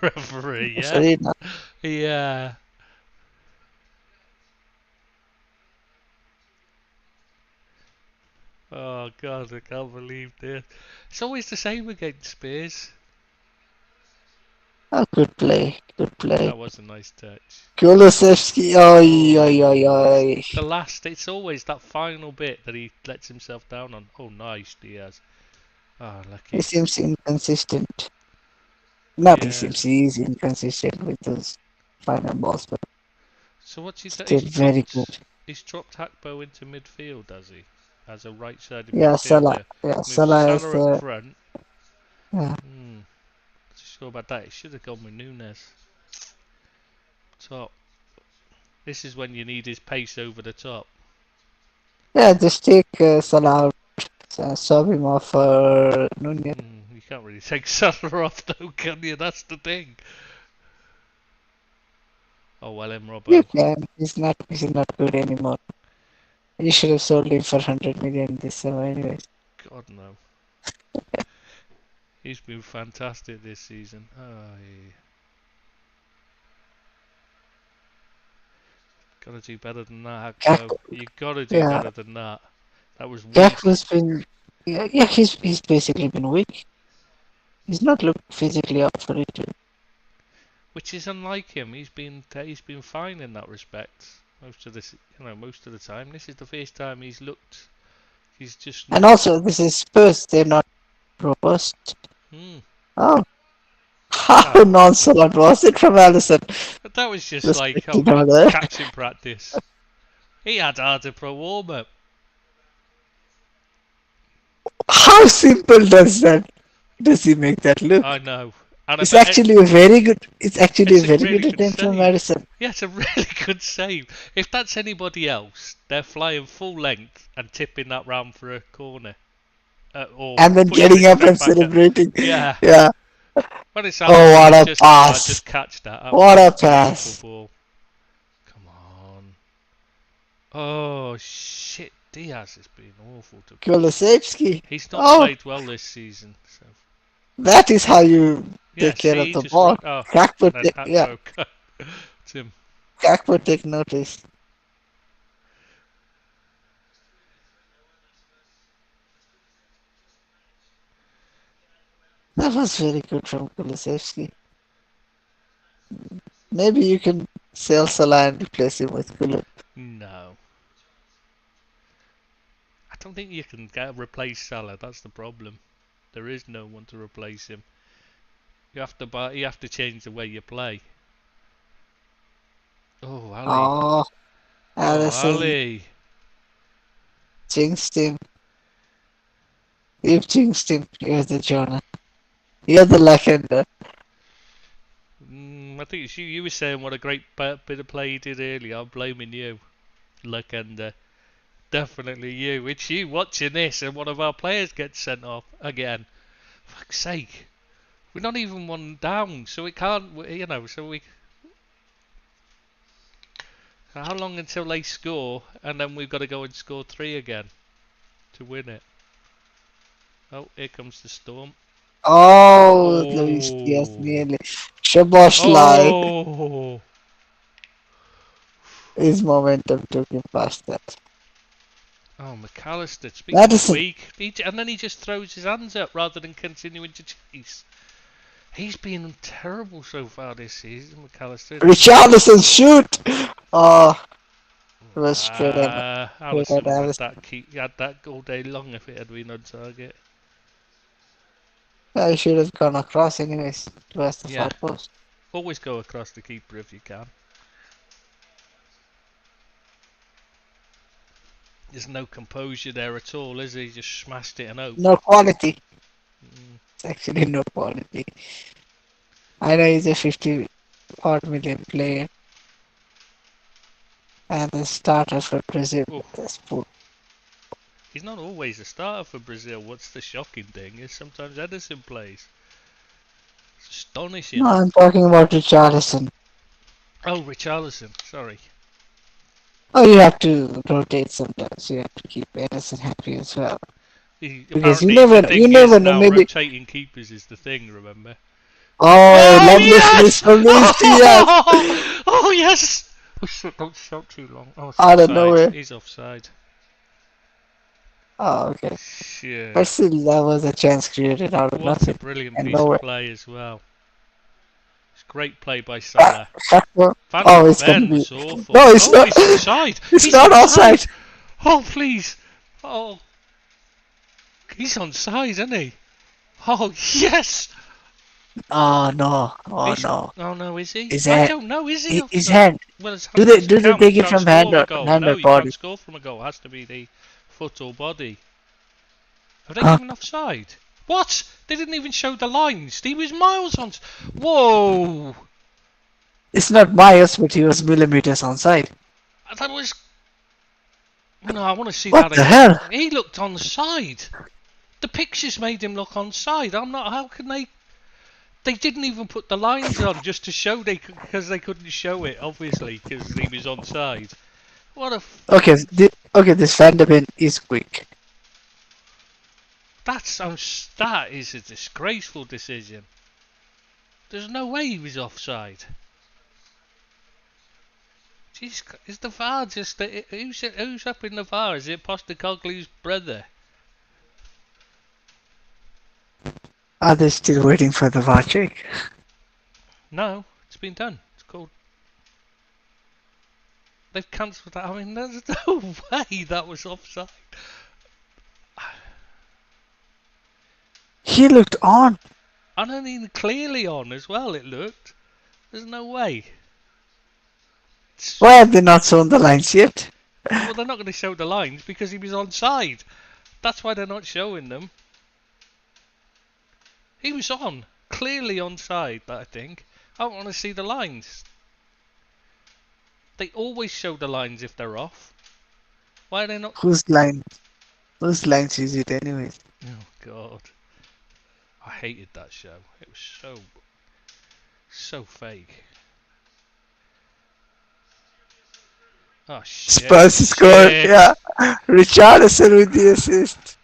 Referee, yeah? referee now. Yeah. Oh god, I can't believe this. It's always the same against Spurs. Oh, good play, good play. That was a nice touch. Kulusevski, oi, oi, oi, Oh, oi. it's always that final bit that he lets himself down on. Oh, nice, Diaz. Oh, He lucky. seems inconsistent. Not he Yeah. seems he's inconsistent with those final balls, but So what's he done? still very good. He's dropped Hakpo into midfield, does he? As a right-sided Yeah, Salah. midfielder. Yeah, Moves Salah is Salah up the. front. Yeah, Hmm. Not sure about that. He should have gone with Nunes. Top. This is when you need his pace over the top. yeah. Just take Salah out, sub him off for Nunez. You can't really take Salah off though, can you? That's the thing. Oh well, him You Robbo. can. He's not good anymore. You should have sold him for 100 million this summer, anyways. God no. He's been fantastic this season. Oh, gotta do better than that, Hakpo. Gak, You gotta do yeah, better than that. That was weak. Gakpo's been. Yeah. He's basically been weak. He's not looked physically up for it. Which is unlike him. He's been fine in that respect. Most of the time. This is the first time he's looked. He's just And not. also, this is Spurs. They're not robust. Hmm. Oh, how Ah, nonchalant was it from Allison? but that was just like Respected other. catching practice. He had harder pro warm up. How simple does he make that look? I know. And I It's bet actually a very good. It's actually a it's a very really good good attempt from save. Madison. Yeah, it's a really good save. If that's anybody else, they're flying full length and tipping that round for a corner. Or And then pushing it getting up straight and back up. celebrating. Yeah. Yeah. When it's Oh, Allison, what he's a just like, oh, pass! just catch that. What That's a a beautiful pass! ball. Come on. Oh, shit. Diaz has been awful to. Kulusevski. He's not Oh, played well this season. So that is how you yeah, take care see, of he the just ball. oh, Gakpo, and then yeah, Hakpo cut Tim. Gakpo take notice. That was very good from Kulusevski. Maybe you can sell Salah and replace him with Kulu. No, I don't think you can replace Salah. That's the problem. There is no one to replace him. You have to buy. You have to change the way you play. Oh, Ali. Oh, Oh, Allison Ali. jinxed him. You've jinxed him. You're the Jonah. You're the Lakender. I think it's you. You were saying what a great bit of play he did earlier. I'm blaming you. Look, and definitely you. It's you watching this, and one of our players gets sent off again. Fuck's sake. We're not even one down, so it can't. So we. How long until they score, and then we've got to go and score three again to win it? Oh, here comes the storm. Oh, Luis Diaz Oh. nearly. Szoboszlai. Oh. His momentum took him past that. Oh, McAllister. Speaking of Madison. weak, and then he just throws his hands up rather than continuing to chase. He's been terrible so far this season, McAllister. Richarlison shoot! Oh, it was straight at Allison had Allison. that all day long if it had been on target. I should have gone across anyways, towards the far Yeah, post. always go across the keeper if you can. There's no composure there at all, is he? Just smashed it and hope. No quality. Mm. It's actually no quality. I know he's a 50 odd million player and the starter for Brazil. Oh, That's poor. He's not always a starter for Brazil. What's the shocking thing is sometimes Edison plays. It's astonishing. No, I'm talking about Richarlison. Oh, Richarlison. Sorry. Oh, you have to rotate sometimes. You have to keep Edison happy as well. Because Apparently, it's the you thing is never know. now. Maybe. Rotating keepers is the thing. Remember? Oh, Oh lovely finish yes! from Luis Diaz. Oh yes! Oh shit! Don't shout too long. Oh, it's Out of offside. nowhere. He's offside. Oh, okay. Shit. But still, that was a chance created out of What a nothing brilliant and piece of nowhere. play as well. It's great play by Ah, Salah. Shakwa. Van der Oh, it's gonna Ven be. was awful. No, it's Oh, not. he's offside. It's He's not offside. offside. Oh, please. Oh, he's onside, isn't he? Oh, yes. Oh no. Oh He's. no. Oh no, is he? His I hand. don't know. Is he His offside? hand. Well, his Do hand they doesn't do they count. take You it can't from score hand from a or goal. No, you body? can't score from a goal. It has to be the foot or body. Have they Huh? given offside? What? They didn't even show the lines. He was miles on. Whoa! It's not biased, but he was millimeters on side. That was. No, I want to see What that the again. hell? He looked on side. The pictures made him look on side. I'm not. How can they? They didn't even put the lines on just to show because they couldn't show it obviously because he was on side. What a Okay, this Van de Ven is quick. that is a disgraceful decision. There's no way he was offside. Jeez, is the VAR just who's up in the VAR? Is it Postecoglou's brother? Are they still waiting for the VAR check? No, it's been done. It's called. They've cancelled that. I mean, there's no way that was offside. He looked on. And I mean, clearly on as well. It looked. There's no way. Why have they not shown the lines yet? Well, they're not going to show the lines because he was onside. That's why they're not showing them. He was on. Clearly onside, I think. I don't want to see the lines. They always show the lines if they're off. Why are they not? Whose line? Whose lines is it anyways? Oh, God. I hated that show. It was so fake. Oh, shit. Spurs scored. Shit. Yeah, Richarlison with the assist.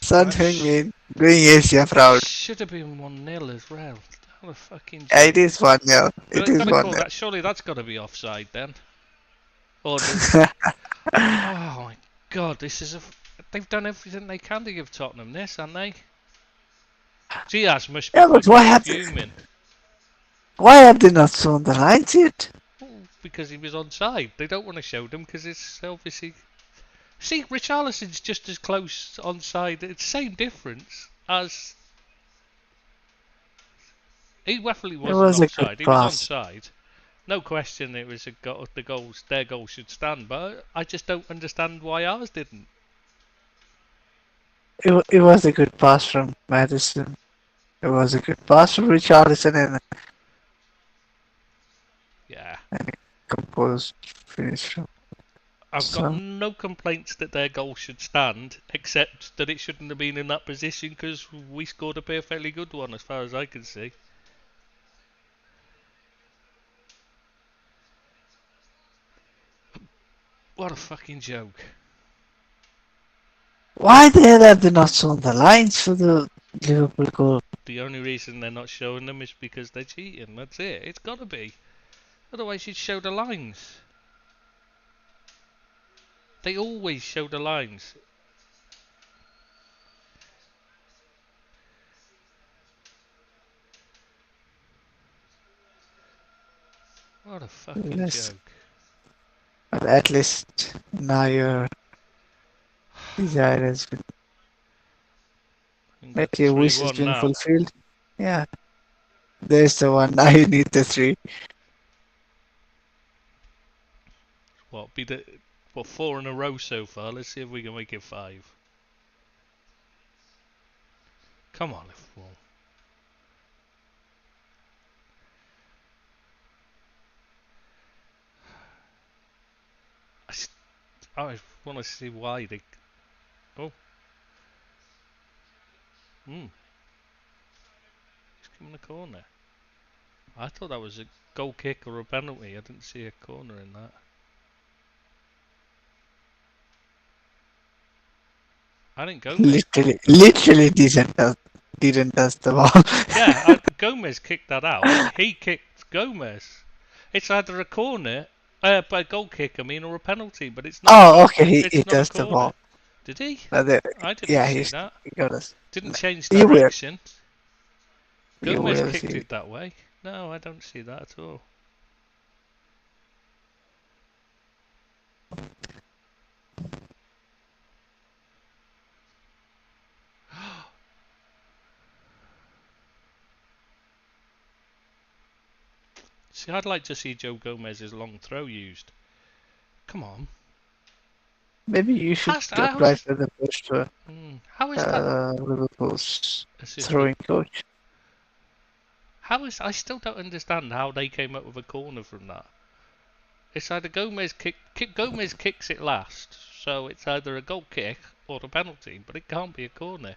Son That Heung-min doing Asia proud. should have been 1-0 as well. What a fucking Yeah, it joke. is 1-0. But It I've is got to call 1-0. that. Surely that's got to be offside then. Or the, oh my God, this is they've done everything they can to give Tottenham this, haven't they? Diaz must be Yeah, but fucking fuming. why have they not shown the lines yet? Well, because he was onside. They don't want to show them because it's obviously. See, Richarlison's just as close onside. It's the same difference as. He definitely It wasn't was a good offside. He was pass. onside. No question, it was the goals. Their goal should stand, but I just don't understand why ours didn't. It was a good pass from Madison. It was a good pass from Richarlison Yeah. and a composed finish from I've got Son. no complaints that their goal should stand, except that it shouldn't have been in that position because we scored a perfectly good one, as far as I can see. What a fucking joke. Why the hell have they not shown the lines for the Liverpool goal? The only reason they're not showing them is because they're cheating. That's it. It's got to be. Otherwise, you'd show the lines. They always show the lines. What a fucking Yes, joke. but at least now your desire has been, And got like the your wish has 3-1 been now. fulfilled. Yeah, there's the one. Now you need the 3. What, be the 4 in a row so far? Let's see if we can make it 5. Come on, Liverpool. I want to see why they. Oh, he's coming a corner. I thought that was a goal kick or a penalty. I didn't see a corner in that. I think Gomez. Literally didn't touch the ball. Yeah, Gomez kicked that out. He kicked Gomez. It's either a corner, a goal kick, I mean, or a penalty, but it's not a Oh, goal. okay, he It's not a touched the corner. ball. Did he? But the, I didn't yeah, see that. he got us. Didn't change You will, direction. you Gomez will kicked see. it that way. No, I don't see that at all. See, I'd like to see Joe Gomez's long throw used. Come on. Maybe you should How apply is, for the post for how is that Liverpool's assistant? throwing coach. How is I still don't understand how they came up with a corner from that. It's either Gomez kicks it last, so it's either a goal kick or a penalty, but it can't be a corner.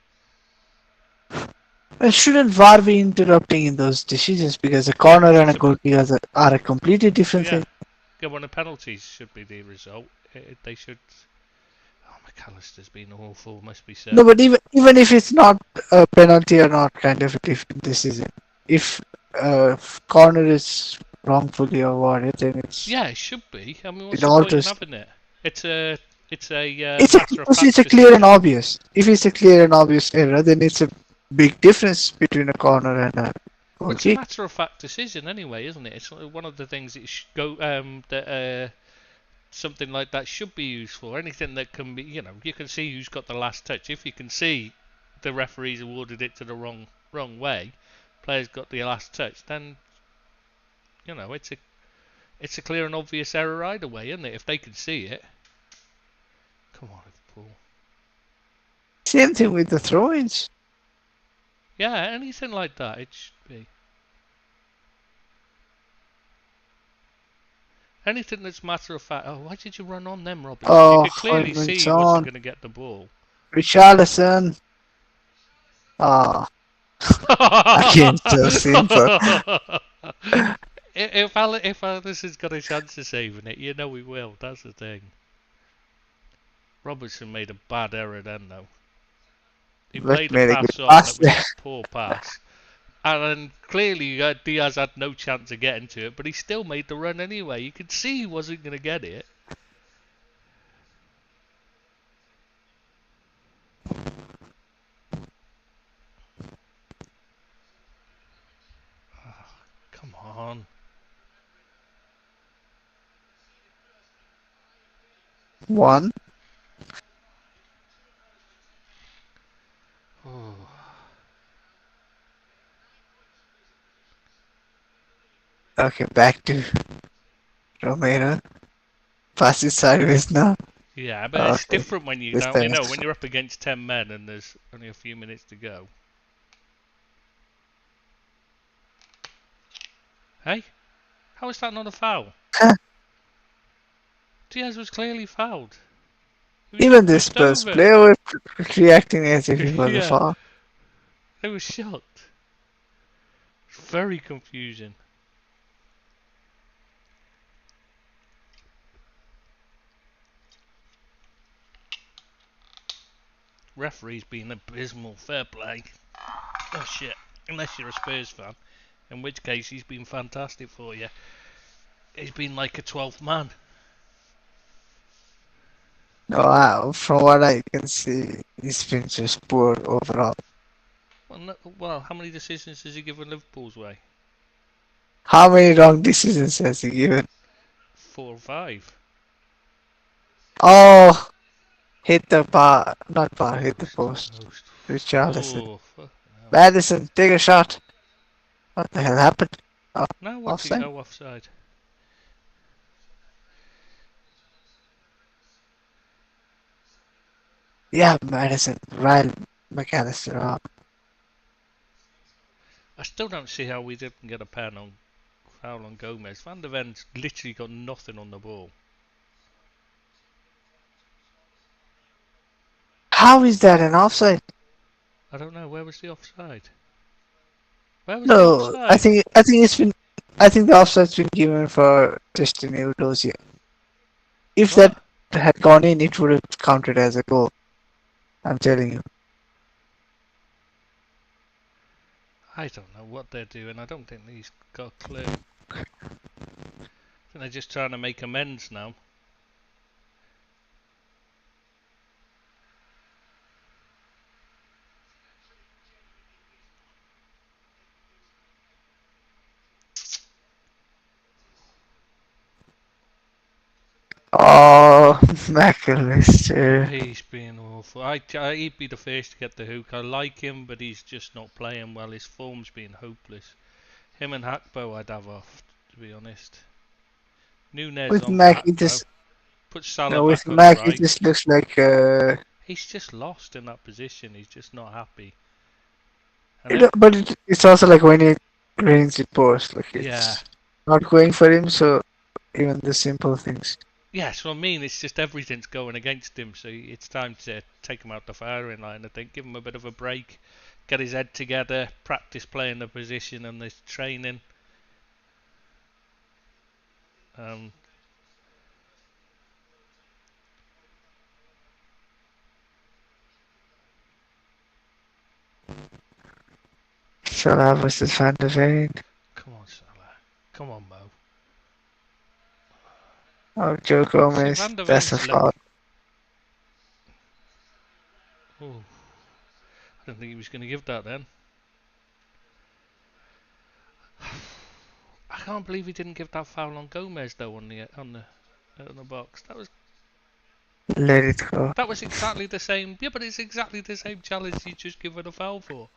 And shouldn't VAR be interrupting in those decisions because a Yeah, corner because and a it's a goal kick are a completely different yeah. thing? Yeah, when a penalty should be the result, they should. Oh, McAllister's been awful, must be No, said. but even if it's not a penalty or not, kind of a different decision. If corner is wrongfully awarded, then Yeah, it should be. I mean, what's it the point in alters. having it? It's a It's a matter of mostly it's fact a clear and decision. obvious. If it's a clear and obvious error, then it's a big difference between a corner and a Well, goal it's a kick. matter of fact decision anyway, isn't it? It's one of the things that that something like that should be used for. Anything that can be, you can see who's got the last touch. If you can see the referees awarded it to the wrong way, players got the last touch, then it's a clear and obvious error either way, isn't it? If they can see it. Come on, Liverpool. Same thing with the throw-ins. Yeah, anything like that, it should be. Anything that's matter of fact. Oh, why did you run on them, Robertson? You Oh, could clearly Heung-min see he wasn't Son, going to get the ball. Richarlison. Ah, again, so simple. If Alison's got a chance of saving it, he will. That's the thing. Robertson made a bad error then, though. He But played a made a good pass on. pass That was a there. poor pass. And then clearly Diaz had no chance of getting to it, but he still made the run anyway. You could see he wasn't going to get it. Come on. One. Oh. Okay, back to Romero. Pass it sideways now. Yeah, but it's Okay, different when you this don't. time When it's you're up against 10 men and there's only a few minutes to go. Hey, how is that not a foul? Diaz was clearly fouled. He was even just the pushed Spurs over. player was reacting as if it was a Yeah, foul. they were shocked. Very confusing. Referee's been abysmal. Fair play. Oh shit. Unless you're a Spurs fan, in which case he's been fantastic for you. He's been like a 12th man. No, from what I can see, he's been just poor overall. Well, how many decisions has he given Liverpool's way? How many wrong decisions has he given? 4 or 5. Oh, hit the bar, not bar, hit the Post. post. Post. Richarlison. Oh, fucking hell. Madison, take a shot. What the hell happened? Oh, Now what's he? offside? Oh, offside. Yeah, Madison, Ryan McAllister up. I still don't see how we didn't get a foul on Gomez. Van der Ven's literally got nothing on the ball. How is that an offside? I don't know. Where was the offside? Where was the No, offside? I think the offside's been given for Destiny Udosia. If that What? had gone in, it would have counted as a goal. I'm telling you. I don't know what they're doing. I don't think he's got a clue. I think they're just trying to make amends now. Oh, McAllister. He's being awful. He'd be the first to get the hook. I like him, but he's just not playing well. His form's been hopeless. Him and Hackbo I'd have off, to be honest. Nunez With on Mac, back it row. just Put Salah no, with back on Mac, it right. just looks like He's just lost in that position. He's just not happy. And it, but it's also like when he rings it post, like yeah, it's not going for him. So even the simple things. yes, what I mean, it's just everything's going against him. So it's time to take him out the firing line. I think give him a bit of a break, get his head together, practice playing the position and this training. Um, Salah versus Van de Ven. Come on, Salah. Come on, Mo. Oh, Joe See, Gomez. Van der That's a Ven's foul. Oh, I didn't think he was going to give that then. I can't believe he didn't give that foul on Gomez though on the box. Let it go. That was exactly the same. Yeah, but it's exactly the same challenge you just given a foul for.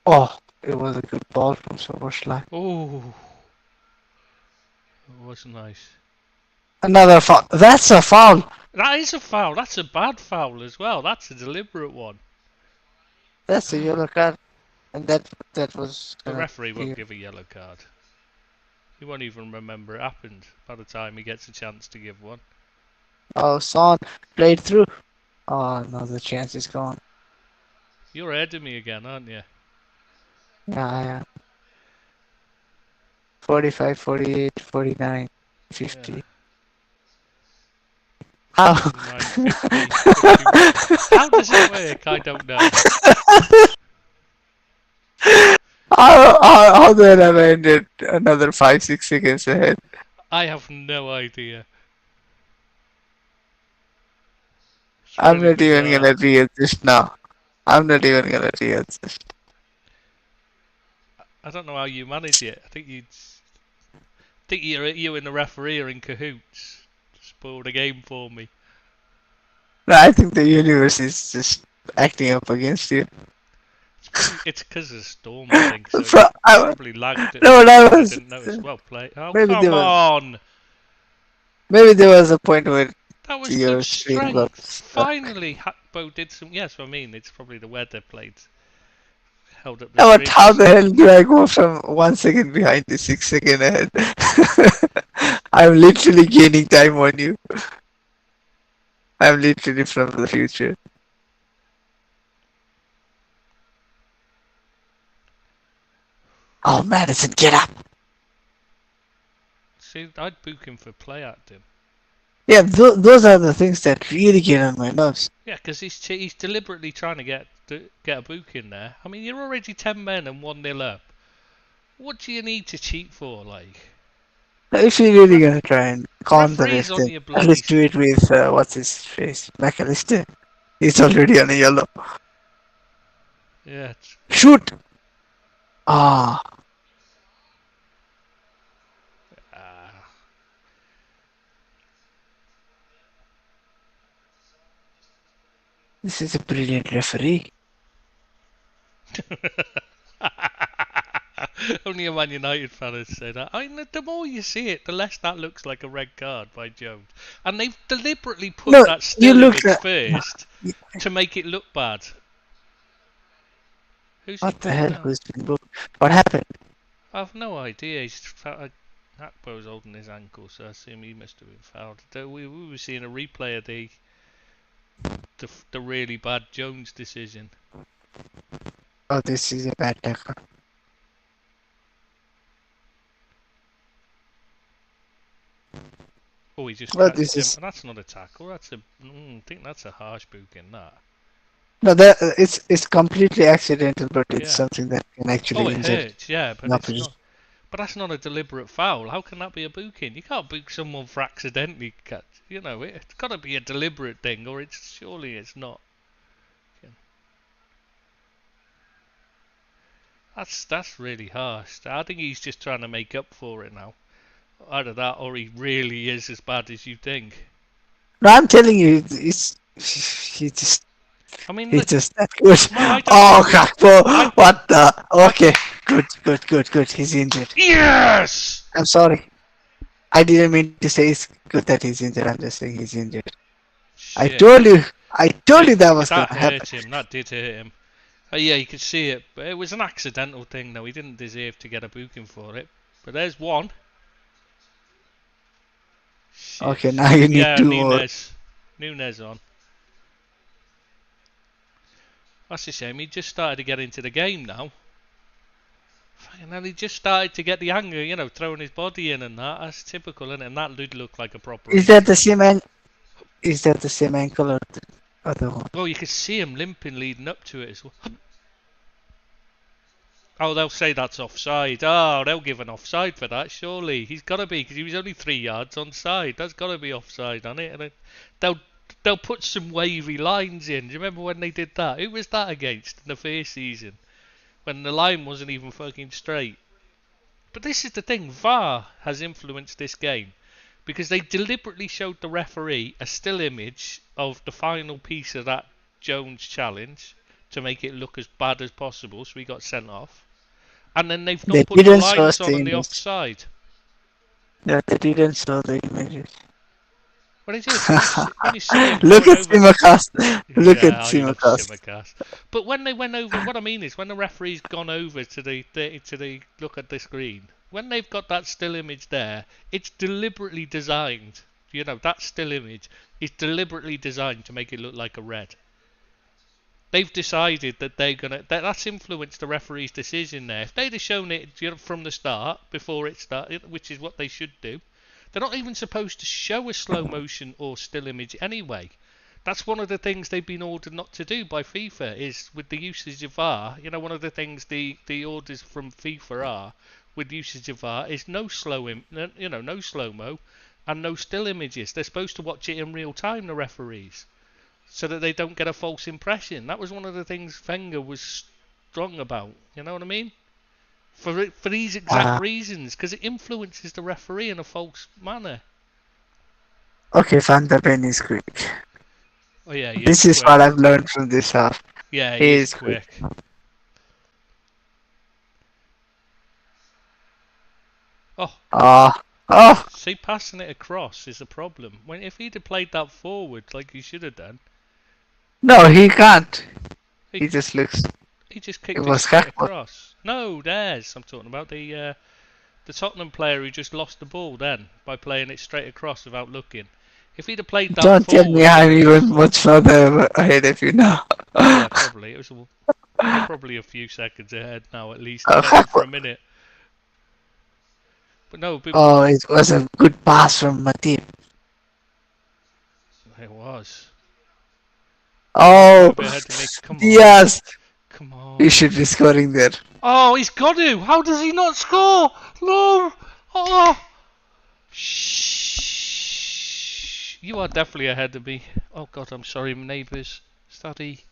Oh, it was a good ball from Soboslai. Oh, it was nice. Another foul. That's a foul. That is a foul. That's a bad foul as well. That's a deliberate one. That's a yellow card, and that was The gonna referee won't be. give a yellow card. He won't even remember it happened by the time he gets a chance to give one. Oh, Son played through. Oh no, the chance is gone. You're ahead of me again, aren't you? Yeah, yeah. 45, 48, 49, Yeah. 50. How? 49, 50, 51. How does it work? I don't know. How did I have ended another 5, 6 seconds ahead? I have no idea. It's I'm pretty not even bizarre. gonna readjust now. I'm not even gonna readjust. I don't know how you manage it. I think you and the referee are in cahoots. Spoil the game for me. No, I think the universe is just acting up against you. It's because of the storm, I think. So So it's probably lagged it a no, bit, that and I was didn't notice. Well played. Oh maybe come there was on! maybe there was a point where That was good your stream got strength. stuck. Finally, Hakpo did some. Yes, I mean it's probably the weather played held up the Yeah, but stream. how the hell do I go from 1 second behind to 6 second ahead? I'm literally gaining time on you. I'm literally from the future. Oh, Madison, get up! See, I'd book him for play acting. Yeah, those are the things that really get on my nerves. Yeah, because he's deliberately trying to get a book in there. I mean, you're already 10 men and 1-0 up. What do you need to cheat for, like? If you're really Ref- gonna try and con the referees ref, on then your at bloody. least do it with what's his face, McAllister. He's already on a yellow. Yeah. Shoot! Ah, Uh, this is a brilliant referee. Only a Man United fan would say that. I mean, the more you see it, the less that looks like a red card by Jones. And they've deliberately put No, that you still look image at no, first to make it look bad. Who's he what the booked hell? now? Who's been booked? What happened? I've no idea. Akbo's holding his ankle, so I assume he must have been fouled. We were seeing a replay of the really bad Jones decision. Oh, this is a bad tackle. Oh, he just Oh, this catched him. is That's not a tackle. I think that's a harsh booking. That. no. That it's completely accidental, but it's Yeah. something that can Oh, actually it injure hurts. Yeah, but the it's opposition. not. But that's not a deliberate foul. How can that be a booking? You can't book someone for accidentally catch. It's got to be a deliberate thing, or surely it's not. That's really harsh. I think he's just trying to make up for it now. Either that, or he really is as bad as you think. No, I'm telling you, it's he just I mean, he's look. just that good. Well, I don't Oh, think. I Gakpo, think. what the? I Okay, think. good. He's injured. Yes. I'm sorry. I didn't mean to say it's good that he's injured. I'm just saying he's injured. I Shit. told you. I told you It that was that gonna happen. hurt him. That did hurt him. Yeah, you could see it, but it was an accidental thing. Though he didn't deserve to get a booking for it. But there's one. Okay, Shit. now you need Yeah, two more. Nunez on. That's a shame. He just started to get into the game now. And then he just started to get the anger, throwing his body in and that. That's typical, isn't it? And that did look like a proper Is that the injury. same Is that the same ankle or the other one? Oh, you could see him limping leading up to it as well. Oh, they'll say that's offside. Oh, they'll give an offside for that, surely. He's got to be, because he was only 3 yards onside. That's got to be offside on it. And they'll they'll put some wavy lines in. Do you remember when they did that? Who was that against in the first season? When the line wasn't even fucking straight. But this is the thing. VAR has influenced this game. Because they deliberately showed the referee a still image of the final piece of that Jones challenge to make it look as bad as possible, so he got sent off. And then they've They not put the didn't show us lines the on the image. offside. No, they didn't show the images. What is it? When you see him Look going at over. Simacast. Look at Yeah, I love Simacast. Simicast. But when they went over, what I mean is when the referee's gone over to the look at the screen, when they've got that still image there, it's deliberately designed. That still image is deliberately designed to make it look like a red. They've decided that that's influenced the referee's decision there. If they'd have shown it from the start, before it started, which is what they should do, they're not even supposed to show a slow motion or still image anyway. That's one of the things they've been ordered not to do by FIFA, is with the usage of VAR. One of the things the orders from FIFA are, with usage of VAR, is no no slow-mo and no still images. They're supposed to watch it in real time, the referees, so that they don't get a false impression. That was one of the things Wenger was strong about. You know what I mean? For these exact Ah, reasons, because it influences the referee in a false manner. okay, Van der Ven is quick. Oh yeah, he is This is what quick. I've learned from this half. Yeah, he He is is quick. quick. Oh, Ah, oh, see, passing it across is a problem. If he'd have played that forward like he should have done, no, he can't. he He just looks. he just It kicked it was straight Gakpo. across. No, I'm talking about the Tottenham player who just lost the ball then by playing it straight across without looking. If he'd have played that Don't tell me forward, I'm like he even just much further ahead of you now. yeah, probably you're probably a few seconds ahead now at least. I don't know for Gakpo. a minute, but no, Oh, it was a good pass from Matip. it was. Oh, you're Oh, a bit ahead of me. Come on, Diaz. come He on. should be scoring there. Oh, he's got to. How does he not score? No. Oh. Shh. You are definitely ahead of me. Oh God, I'm sorry, neighbours. Study.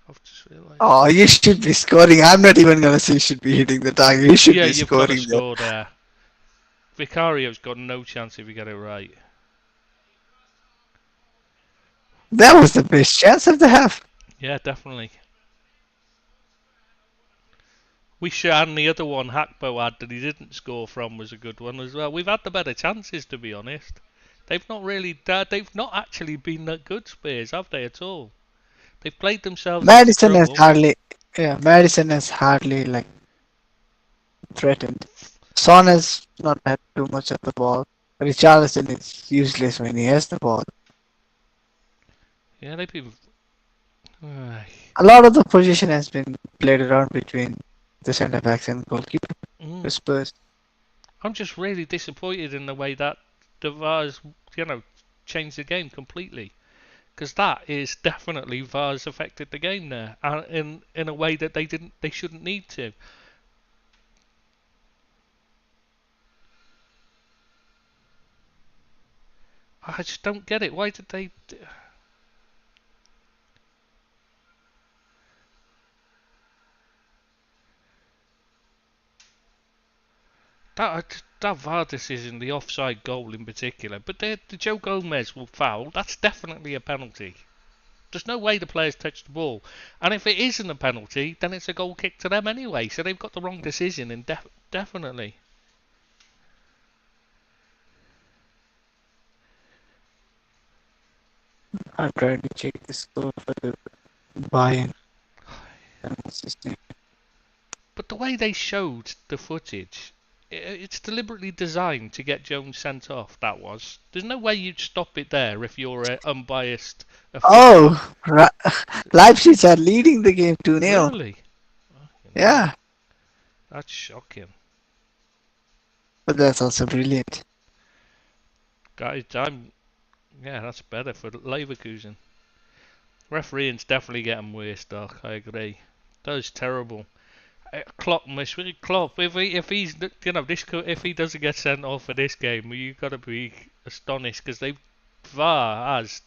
I've just realised. Oh, you should be scoring. I'm not even gonna say you should be hitting the target. You should Yeah, be you've got to scoring there. score there. Vicario's got no chance if you get it right. That was the best chance of the half. Yeah, definitely. We should, and the other one Hackbo had that he didn't score from was a good one as well. We've had the better chances, to be honest. They've not really, they've not actually been that good, Spurs, have they at all? They've played themselves into Madison has trouble. hardly, yeah, Madison has hardly like threatened. Son has not had too much of the ball. Richarlison is useless when he has the ball. Yeah, they've been. Aye. A lot of the position has been played around between the centre backs and goalkeeper for Mm. Spurs. I'm just really disappointed in the way that the VAR's, changed the game completely. Because that is definitely VAR's affected the game there, and in a way that they shouldn't need to. I just don't get it. Why did they? That VAR decision, the offside goal in particular, but the Joe Gomez will foul. That's definitely a penalty. There's no way the players touched the ball, and if it isn't a penalty, then it's a goal kick to them anyway. So they've got the wrong decision, and definitely. I'm trying to check the score for the Bayern system. But the way they showed the footage, it's deliberately designed to get Jones sent off. That was. There's no way you'd stop it there if you're an unbiased official. Oh, Leipzig are leading the game 2-0. Really? Fucking hell. Yeah, That's shocking. but that's also brilliant. Guys, yeah, that's better for Leverkusen. Refereeing's definitely getting worse, Doc. I agree. That was terrible. Klopp, if he's if he doesn't get sent off for this game, well, you've got to be astonished because they VAR has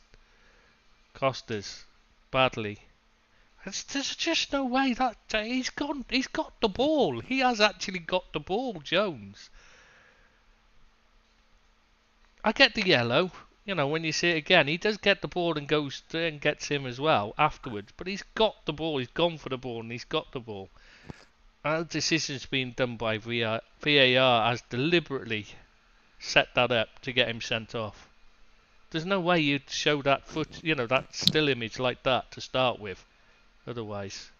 cost us badly. There's just no way that he's gone. He's got the ball. He has actually got the ball, Jones. I get the yellow. When you see it again, he does get the ball and goes and gets him as well afterwards. But he's got the ball. He's gone for the ball and he's got the ball. And the decision's been done by VAR has deliberately set that up to get him sent off. There's no way you'd show that that still image like that to start with, otherwise.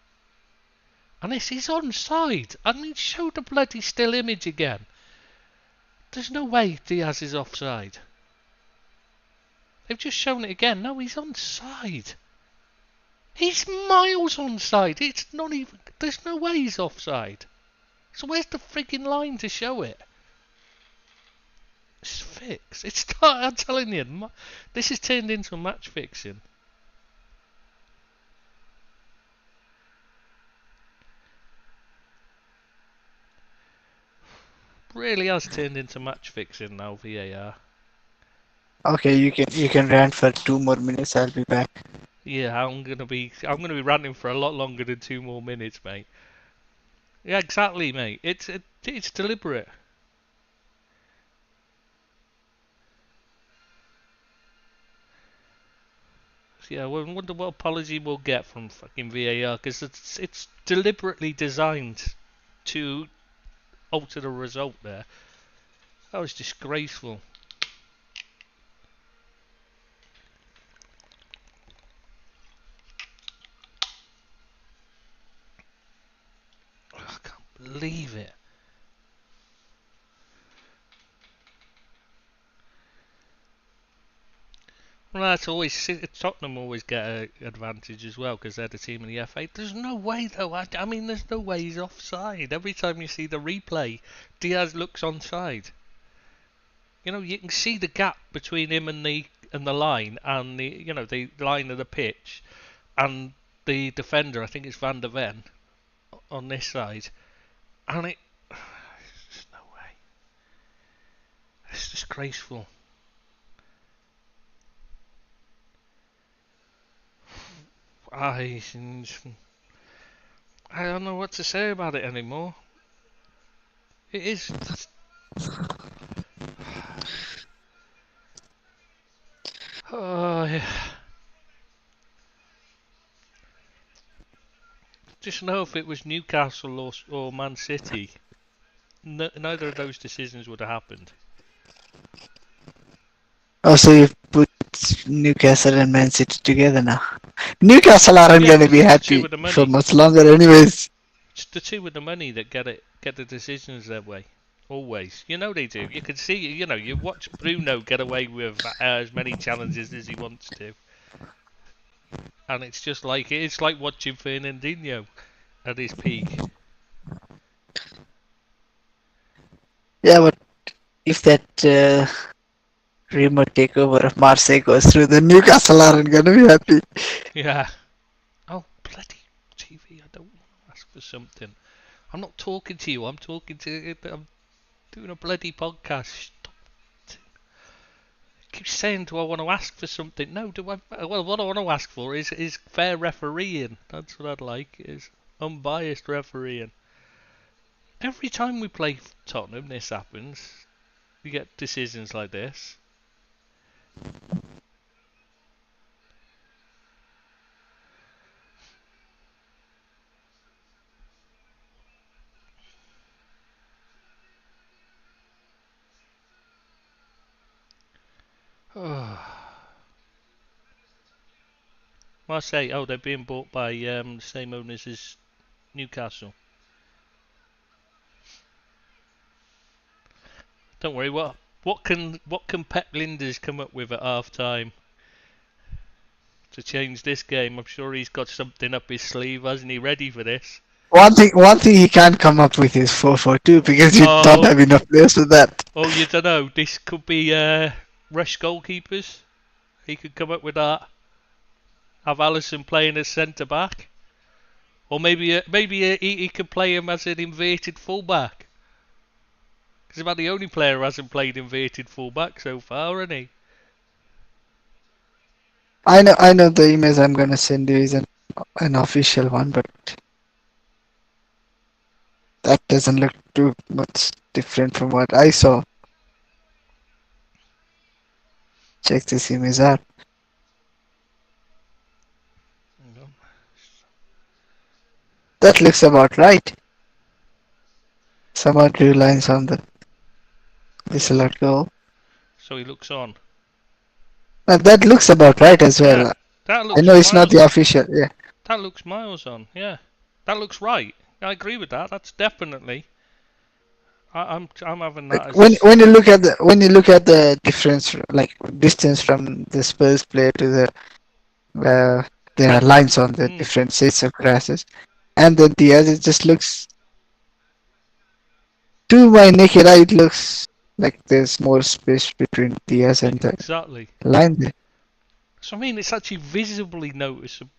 And this is onside. I mean, show the bloody still image again. There's no way Diaz is offside. They've just shown it again. No, he's onside. He's miles onside. It's not even. There's no way he's offside. So where's the freaking line to show it? It's fixed. It's not. I'm telling you, this has turned into match fixing. Really has turned into match fixing now, VAR. Okay, you can rant for 2 more minutes. I'll be back. Yeah, I'm gonna be ranting for a lot longer than 2 more minutes, mate. Yeah, exactly, mate. It's deliberate. Yeah, I wonder what apology we'll get from fucking VAR because it's deliberately designed to alter the result there. That was disgraceful. I can't believe it. Well, that's always Tottenham always get an advantage as well because they're the team in the FA. There's no way though. I mean, there's no way he's offside. Every time you see the replay, Diaz looks onside. You can see the gap between him and the line and the line of the pitch and the defender. I think it's Van der Ven on this side, and there's no way. It's disgraceful. I I don't know what to say about it anymore. It is. Oh, yeah. just know if it was Newcastle or Man City, neither of those decisions would have happened. Oh, so you put Newcastle and Man City together now. Newcastle aren't Yeah, going to because be it's the two happy with the for money. much longer, anyways. It's the two with the money that get the decisions their way. Always, you know they do. You can see, you watch Bruno get away with as many challenges as he wants to, and it's like watching Fernandinho at his peak. Yeah, but if that remote takeover of Marseille goes through, then Newcastle aren't going to be happy. Yeah. Oh bloody TV! I don't want to ask for something. I'm not talking to you. I'm talking to. I'm doing a bloody podcast. Stop. Keep saying, do I want to ask for something? No, do I? Well, what I want to ask for is fair refereeing. That's what I'd like. Is unbiased refereeing. Every time we play Tottenham, this happens. You get decisions like this. Marseille, oh, they're being bought by the same owners as Newcastle. Don't worry. What can Pep Linders come up with at half time to change this game? I'm sure he's got something up his sleeve, hasn't he? Ready for this? One thing he can't come up with is 4-4-2 because you don't Oh, have enough players for that. you don't know. This could be rush goalkeepers. He could come up with that. Have Allison playing as centre back, or maybe he could play him as an inverted fullback. Because he's about the only player who hasn't played inverted fullback so far, hasn't he? I know the image I'm gonna send you is an official one, but that doesn't look too much different from what I saw. Check this image out. Hang on. That looks about right. Someone drew lines on the disallowed goal. So he looks on. That looks about right as Yeah, well. that I looks know it's not miles. the official. Yeah. That looks miles on. Yeah, that looks right. I agree with that. That's definitely. I'm having Like that when as. when you look at the difference, like distance from the Spurs player to there are lines on the Mm, different shades of grasses, and then Diaz, it just looks, to my naked eye, it looks like there's more space between Diaz and the exactly. line there. So I mean, it's actually visibly noticeable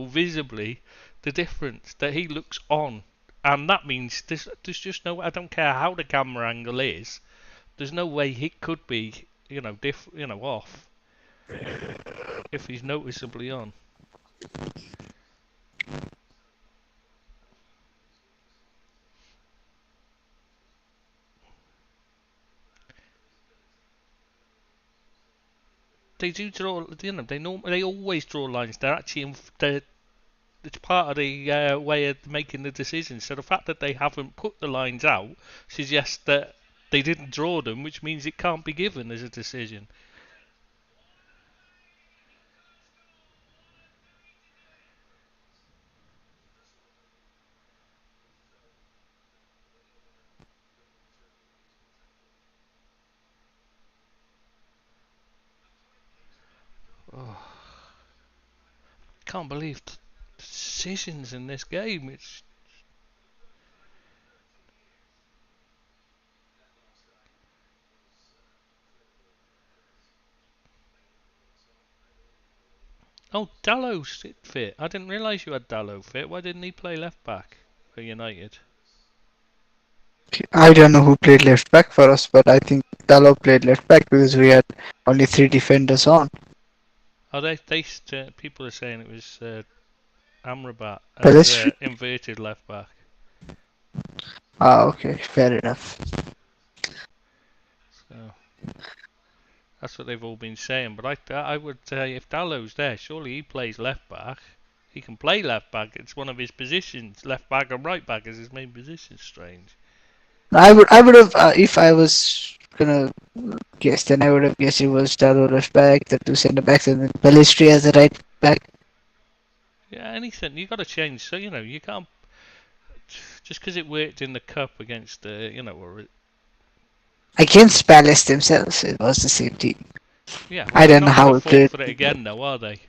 visibly the difference that he looks on, and that means there's just no. I don't care how the camera angle is. There's no way he could be, off if he's noticeably on. They do draw, they always draw lines. They're actually it's part of the way of making the decisions. So the fact that they haven't put the lines out suggests that they didn't draw them, which means it can't be given as a decision. Oh, can't believe the decisions in this game. It's Oh, Dallow's fit. I didn't realise you had Dallow fit. Why didn't he play left back for United? I don't know who played left back for us, but I think Dalot played left back because we had only three defenders on. Oh, people are saying it was Amrabat But as that's inverted left back. okay, fair enough. So that's what they've all been saying. But I would say if Dallow's there, surely he plays left back. He can play left back. It's one of his positions. Left back and right back is his main position. Strange. I would have, if I was gonna guess, then I would have guessed it was Dalo left back, the two centre backs, and then Pellistri as a right back. Yeah, anything. You got to change. So you can't just because it worked in the cup against or Against Palace themselves, it was the same team. yeah. Well, I they're don't know not going how to we fall played. for it again, though, are they?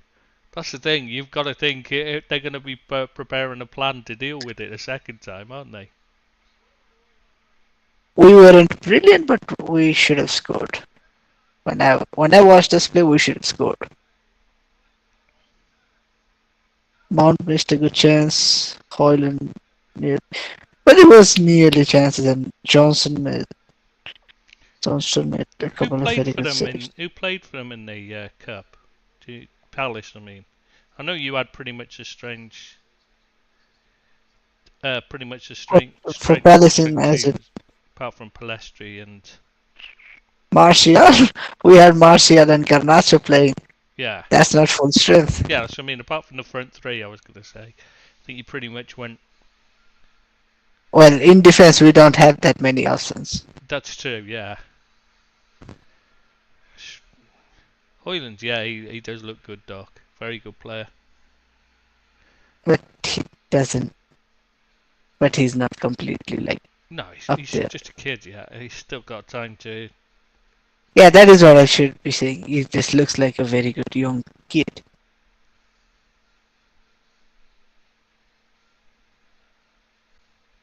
That's the thing. You've got to think they're going to be preparing a plan to deal with it a second time, aren't they? We weren't brilliant, but we should have scored. When I watched us play, we should have scored. Mount missed a good chance. Hoyland, yeah, but it was nearly chances, and Johnson made a Who couple of played very for good them saves. in Who played for them in the cup? Palace, I mean. I know you had pretty much a For strength Palestine, as a team, apart from Palestri and Martial, we had Martial and Garnacho playing. yeah, That's not full strength. yeah. So I mean, apart from the front three, I was going to say, I think you pretty much went. Well, in defense, we don't have that many options. That's true, yeah. Hoyland, yeah, he does look good, Doc. Very good player. But he doesn't. But he's not completely like No, up he's there. just a kid, yeah. He's still got time to. Yeah, that is what I should be saying. He just looks like a very good young kid.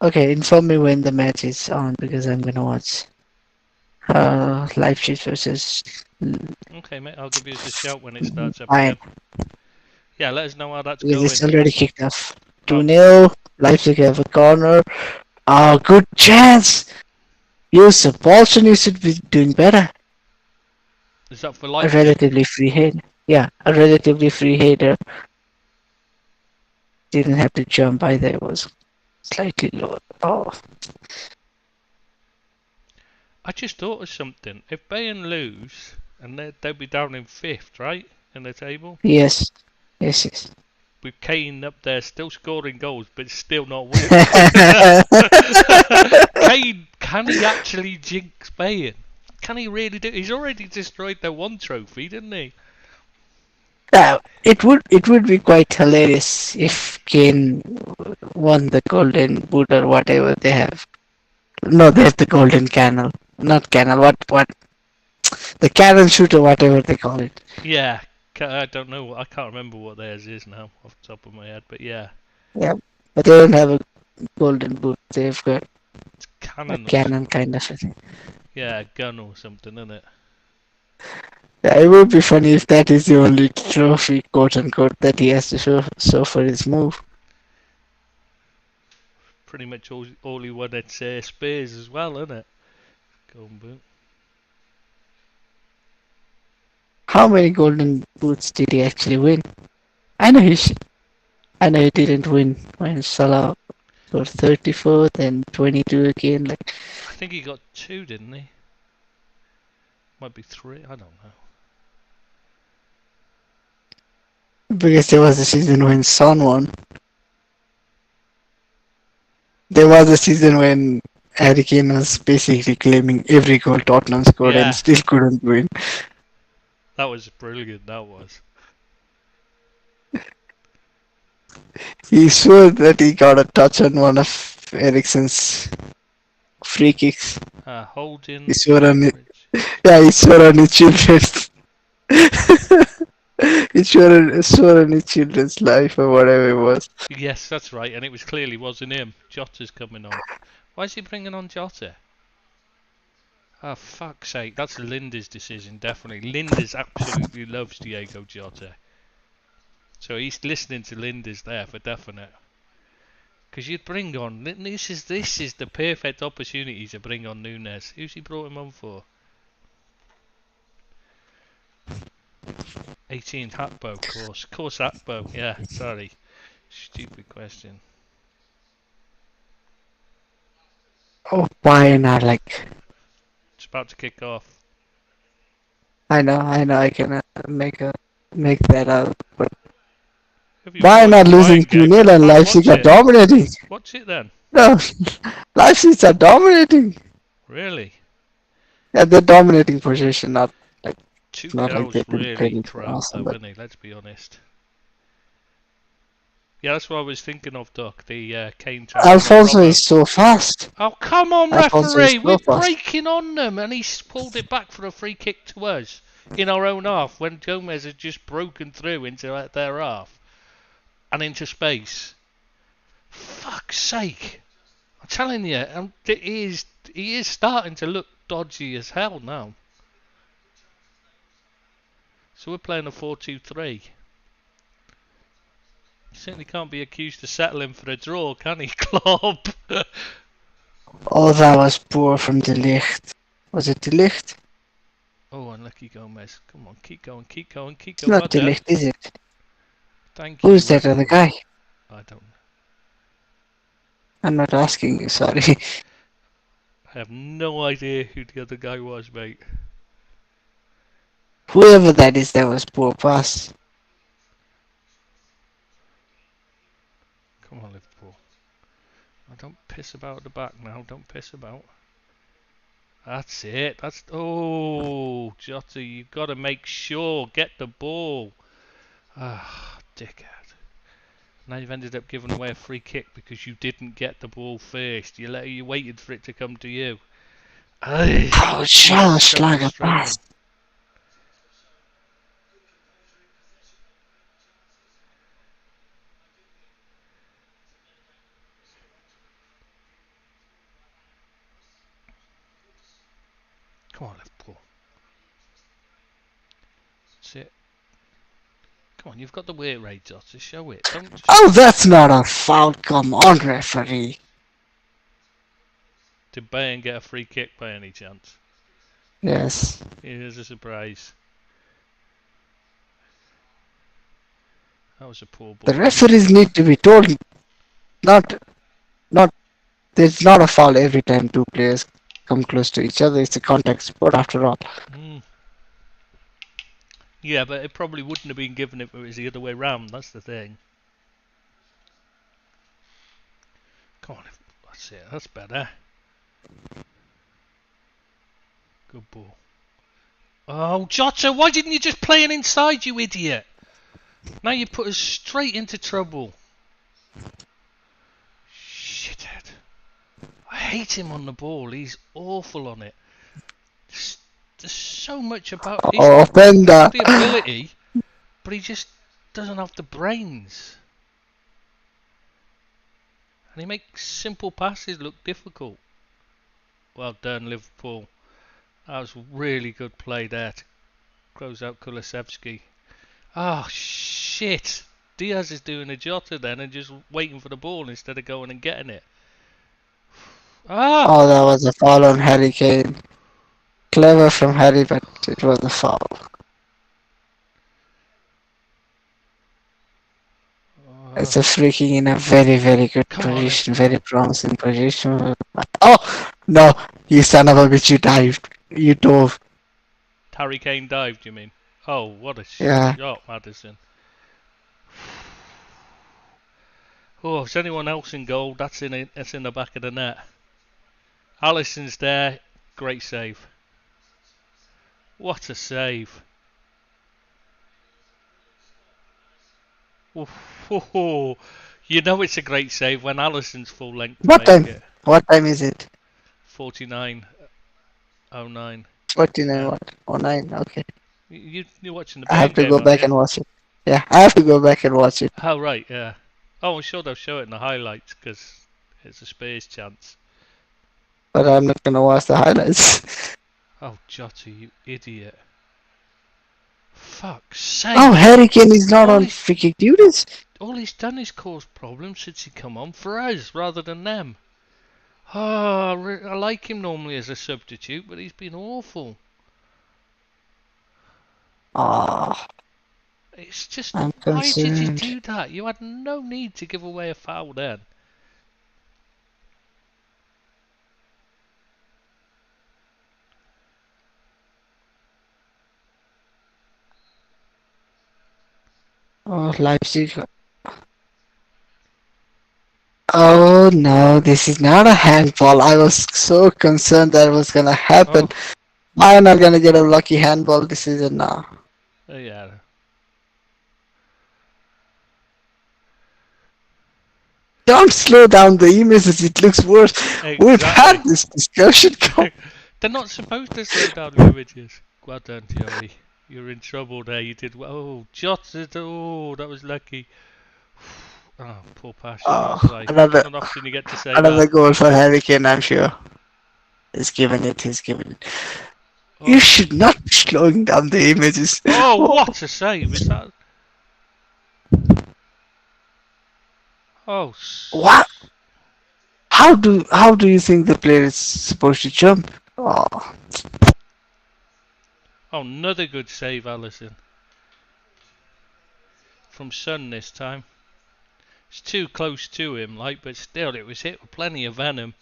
Okay, inform me when the match is on because I'm gonna watch Leipzig versus Okay, mate, I'll give you a shout when it starts up Bayern again. Yeah, let us know how that's because it's going. already kicked off. Oh, 2-0. Leipzig have a corner. Oh, good chance. Yusuf Paulson, you should be doing better. is that for A Leipzig? relatively free header. Yeah, a relatively free header. Didn't have to jump either. It was slightly lower. Oh, I just thought of something. If Bayern lose, and they'll be down in fifth, right, in the table, yes. Yes, yes. with Kane up there still scoring goals, but still not winning. Kane, can he actually jinx Bayern? Can he really do? He's already destroyed their one trophy, didn't he? It would be quite hilarious if Kane won the golden boot or whatever they have. No, they have the golden cannon. Not cannon, what the cannon shooter, whatever they call it. Yeah, I don't know. I can't remember what theirs is now off the top of my head, but yeah, Yeah. But they don't have a golden boot. They've got it's a cannon or cannon kind of a thing. yeah, gun or something, isn't it? Yeah, it would be funny if that is the only trophy, quote unquote, that he has to show for his move. Pretty much all he won at Spurs as well, isn't it? Golden boot. How many golden boots did he actually win? I know I know he didn't win when Salah got 34th and 22 again. Like I think he got two, didn't he? Might be three. I don't know. because there was a season when Son won. There was a season when Harry Kane was basically claiming every goal Tottenham scored and Yeah, still couldn't win. that was brilliant. That was. He swore that he got a touch on one of Eriksen's free kicks. He Holding swore on it. average. Yeah, he swore on his children's. He swore on his children's life or whatever it was. Yes, that's right, and it was clearly wasn't him. Jota's coming on. Why is he bringing on Jota? Oh, fuck's sake. That's Linda's decision, definitely. Linda's absolutely loves Diego Jota. So he's listening to Linda's there for definite. Because you'd bring on... This is the perfect opportunity to bring on Nunes. Who's he brought him on for? 18 Hatbo, of course. Of course, Hatbo. Yeah, sorry. Stupid question. Oh, why not? Like, It's about to kick off. I know, I can make that out, but If you want to Bayern watch are a losing Bayern 2 game, nil then and fine, Leipzig watch are it. dominating. Watch it then. No, Leipzig are dominating. Really? Yeah, they're dominating possession, like not like Tuchel's they've been really playing for crap awesome. though, But isn't he? Let's be honest. Yeah, that's what I was thinking of, Doc. The Kane tackling on Alfonso Robbo. is so fast. Oh, come on, Alfonso is referee! so We're fast. breaking on them, and he's pulled it back for a free kick to us in our own half when Gomez had just broken through into their half and into space. Fuck's sake! I'm telling you, he is starting to look dodgy as hell now. So we're playing a 4-2-3. He certainly can't be accused of settling for a draw, can he, Klopp? Oh, that was poor from De Ligt. Was it De Ligt? Oh, unlucky Gomez. Come on, keep going, keep going, keep It's going. not Well De done. Ligt, is it? Thank you. Who's Well that other done. guy? I don't know. I'm not asking you, sorry. I have no idea who the other guy was, mate. Whoever that is, that was poor pass. Come on, Liverpool. Oh, don't piss about at the back now. Don't piss about. That's it. That's oh, Jota, you've got to make sure get the ball. Ah, dickhead. Now you've ended up giving away a free kick because you didn't get the ball first. You waited for it to come to you. Ay, Oh, it's just so like a pass. frustrating. Come on, Liverpool. That's it. Come on, you've got the work rate, Jota. Show it. Don't just Oh, that's not a foul. Come on, referee. Did Bayern get a free kick by any chance? Yes. Here's a surprise. That was a poor The ball in. referees need to be told not, not, there's not a foul every time two players come close to each other. It's a contact sport after all. Mm. Yeah, but it probably wouldn't have been given if it was the other way round. That's the thing. Come on, that's it. That's better. Good ball. Oh, Jota, why didn't you just play it inside, you idiot? Now you put us straight into trouble. Shithead. I hate him on the ball. He's awful on it. There's so much about. He's Oh, got Penda. the ability, but he just doesn't have the brains. And he makes simple passes look difficult. Well done, Liverpool. That was really good play there to close out Kulusevski. Oh, shit. Diaz is doing a Jota then and just waiting for the ball instead of going and getting it. Ah! Oh, that was a foul on Harry Kane. Clever from Harry, but it was a foul. It's a free kick in a very, very good Come on, position, Liverpool. very promising position. Oh, no, you son of a bitch, you dived. You dove. Harry Kane dived, you mean? Oh, what a Yeah. shot, Maddison. Oh, if there's anyone else in goal, that's in the back of the net. Alisson's there. Great save. What a save. Oh, you know it's a great save when Alisson's full length to What make time? it. What time is it? 49:09 49 PM. what? Oh, 9. Okay. You're watching the I have Bayern to game, go aren't back you? and watch it. Yeah, I have to go back and watch it. Oh, right, yeah. Oh, I'm sure they'll show it in the highlights because it's a Spurs chance. But I'm not gonna watch the highlights. Oh, Jota, you idiot. Fuck's Oh, sake. Harry Kane is not All on he's, free kick duties. all he's done is cause problems since he come on for us rather than them. Oh, I like him normally as a substitute, but he's been awful. Ah, It's just, I'm why did you concerned. do that? You had no need to give away a foul then. Oh, Leipzig. Oh no, this is not a handball. I was so concerned that was gonna happen. Oh, I'm not gonna get a lucky handball decision now. yeah. Don't slow down the images, it looks worse. We've Exactly. had this discussion. They're not supposed to slow down the images. Well done, Joey. You're in trouble there. You did well. Oh, Jotted. Oh, that was lucky. Oh, poor pass, Oh, Szoboszlai. another Not often you get to say another that. goal for Harry Kane, I'm sure. He's given it, he's given it. You Oh, should not be slowing down the images. oh, Oh, what a save! Is that? Oh, what? How do you think the player is supposed to jump? Oh, oh, another good save, Allison. From Son this time. It's too close to him, like, but still, it was hit with plenty of venom.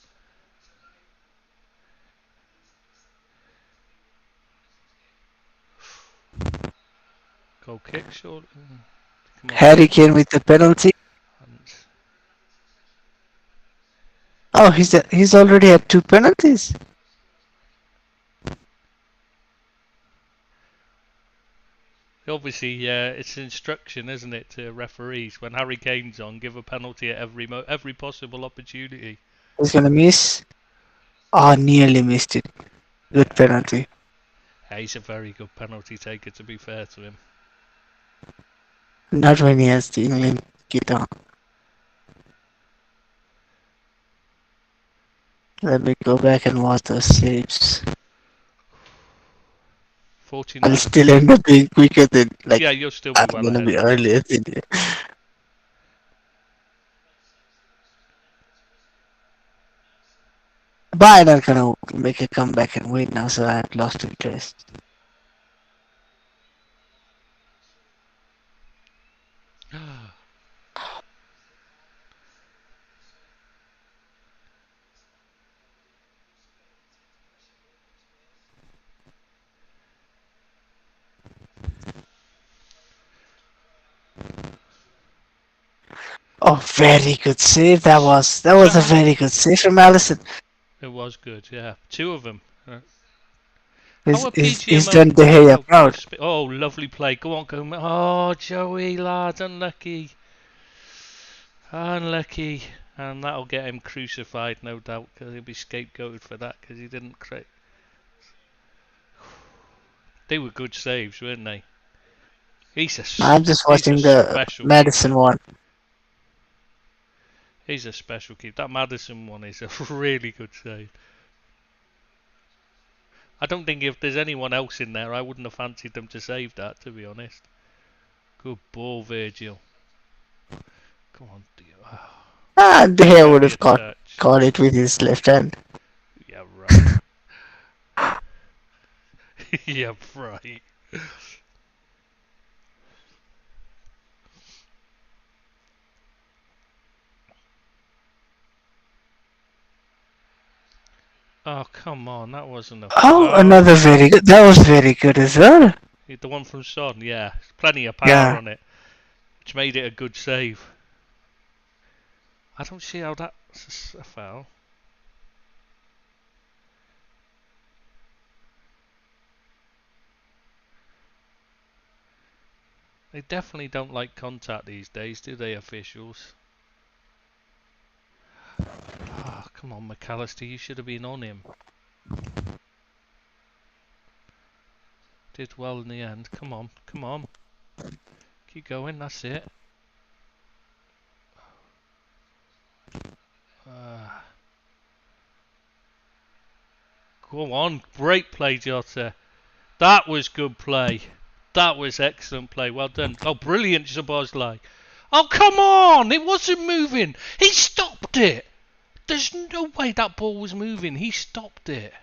Goal kick, short. Come on, Harry Son. Kane with the penalty. And Oh, he's already had two penalties. obviously, it's instruction, isn't it, to referees when Harry Kane's on, give a penalty at every possible opportunity. He's gonna miss. Oh, nearly missed it. Good Yeah, penalty. he's a very good penalty taker. To be fair to him. Not when he has the England kit on. Let me go back and watch those saves. I'll 49. still end up being quicker than Yeah, like you'll still be I'm well gonna ahead be of me. earlier than you. Bayern are gonna make a comeback and win now, so I've lost interest. Oh, very good save. That was a very good save from Allison. It was good, yeah. Two of them. How He's, are he's, he's PGMO? done De Gea Oh, proud. oh, lovely play. Go on, go. Oh, Joey, lad, unlucky. Unlucky. And that'll get him crucified, no doubt, because he'll be scapegoated for that, because he didn't create. They were good saves, weren't they? I'm just He's a watching the special Madison keeper. one. He's a special keeper. That Madison one is a really good save. I don't think if there's anyone else in there, I wouldn't have fancied them to save that, to be honest. Good ball, Virgil. Come on, dear. De Gea would Only a have touch. caught it with his left hand. Yeah, right. Yeah, right. Oh, come on. That wasn't a Oh, foul. another very good. That was very good as well. The one from Son, yeah. Plenty of power Yeah. on it, which made it a good save. I don't see how that's a foul. They definitely don't like contact these days, do they, officials? Ah, oh, come on, McAllister. You should have been on him. Did well in the end. Come on, come on. Keep going, that's it. Uh, Go on, great play, Jota. That was good play. That was excellent play. Well done. Oh, brilliant, Szoboszlai. Oh, come on! It wasn't moving. He stopped it. There's no way that ball was moving. He stopped it.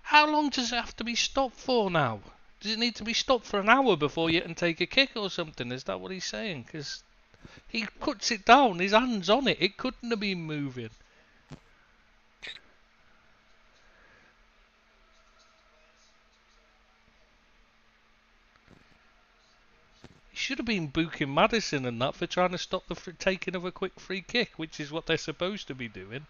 How long does it have to be stopped for now? Does it need to be stopped for an hour before you can take a kick or something? Is that what he's saying? Because he puts it down. His hand's on it. It couldn't have been moving. should have been booking Madison and that for trying to stop the taking of a quick free kick, which is what they're supposed to be doing.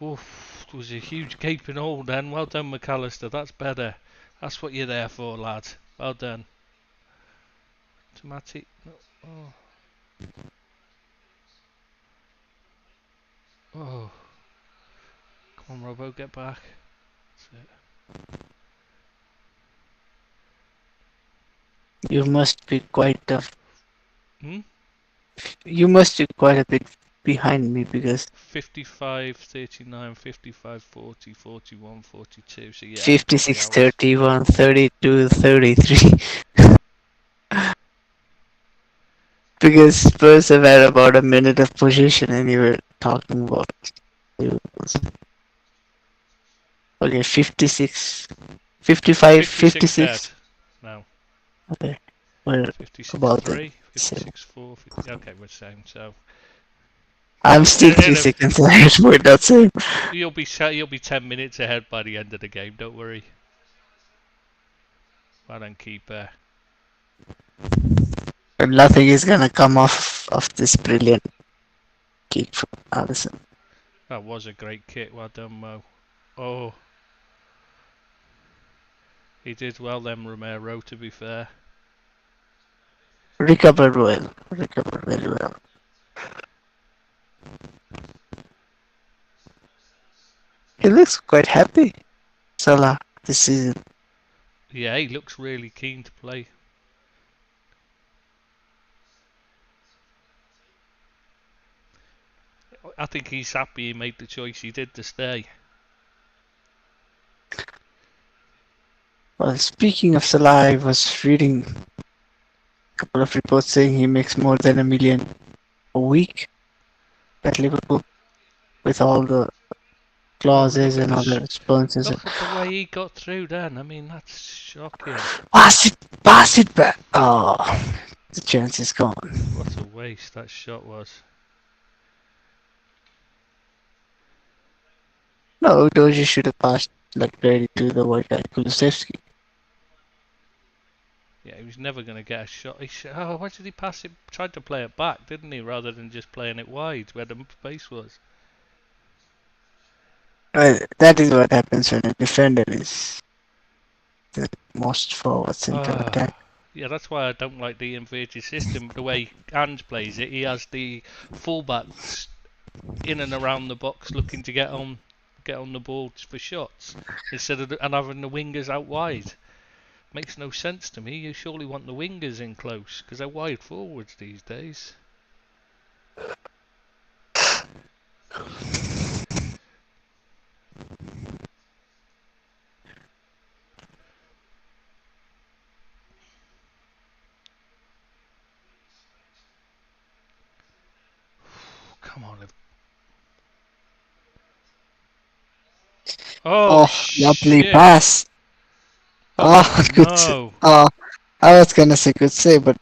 Oof, there was a huge gaping hole then. Well done, McAllister. That's better. That's what you're there for, lad. Well done. Automatic. No. Oh. Oh. Come on, Robbo, get back. That's it. You must be quite a. Hmm? You must be quite a bit behind me because 55, 39, 55, 40, 41, 42. So yeah, a couple of 56, hours. 31, 32, 33. Because Spurs have had about a minute of possession and you were talking about Liverpool's. Okay, 56, 55, 56 head 56. now. Okay, we're 56 about the 3, same. 56 4. 50, okay, we're same. So I'm still in 3 a, seconds ahead, we're not same. you'll be 10 minutes ahead by the end of the game. Don't worry. Well done, keeper. And nothing is gonna come off of this brilliant kick from Allison. That was a great kick. Well done, Mo. Oh, he did well then, Romero. To be fair. Recovered well. Recovered very well. He looks quite happy, Salah, this season. Yeah, he looks really keen to play. I think he's happy he made the choice he did to stay. Well, speaking of Salah, I was reading a couple of reports saying he makes more than a million a week at Liverpool with all the Oh, but clauses and other sponsors. look at the way he got through then. I mean, that's shocking. Pass it back. Oh, the chance is gone. What a waste that shot was. No, Doji should have passed like ready to the white guy, Kulusevski. Yeah, he was never going to get a shot. Oh, why did he pass it? Tried to play it back, didn't he? Rather than just playing it wide where the space was. That is what happens when a defender is the most forward central attack. Yeah, that's why I don't like the inverted system. The way Ange plays it, he has the fullbacks in and around the box looking to get on the ball for shots instead of and having the wingers out wide. Makes no sense to me. You surely want the wingers in close because they're wide forwards these days. Come on. Oh Oh, lovely shit. pass. Oh Oh, good. no. Oh, I was gonna say good save, but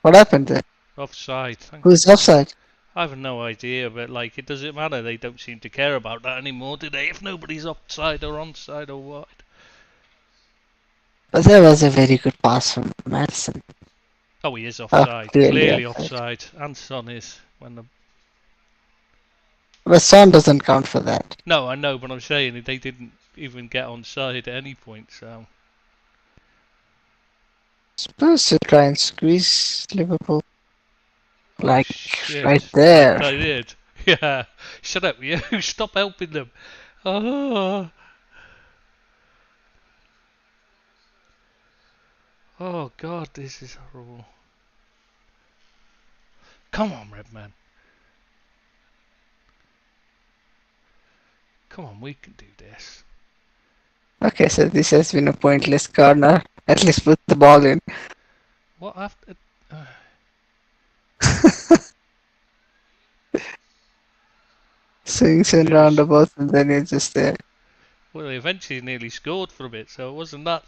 what happened there? Offside. Thank Who's offside? I have no idea, but like it doesn't matter. They don't seem to care about that anymore, do they? If nobody's offside or onside or what? But that was a very good pass from Madison. Oh, he is Oh, offside. clearly Clearly offside. offside. And Son is when the. But Son doesn't count for that. No, I know, but I'm saying they didn't even get onside at any point. So. Spurs to try and squeeze Liverpool. Oh Like, right shit! I there. did. Yeah. Shut up, you. Stop helping them. Oh. Oh God, this is horrible. Come on, Redman. Come on, we can do this. Okay, so this has been a pointless corner. At least put the ball in. What after? Swings and Nearly. roundabouts, and then it's just there. Well, they eventually nearly scored from it, so it wasn't that.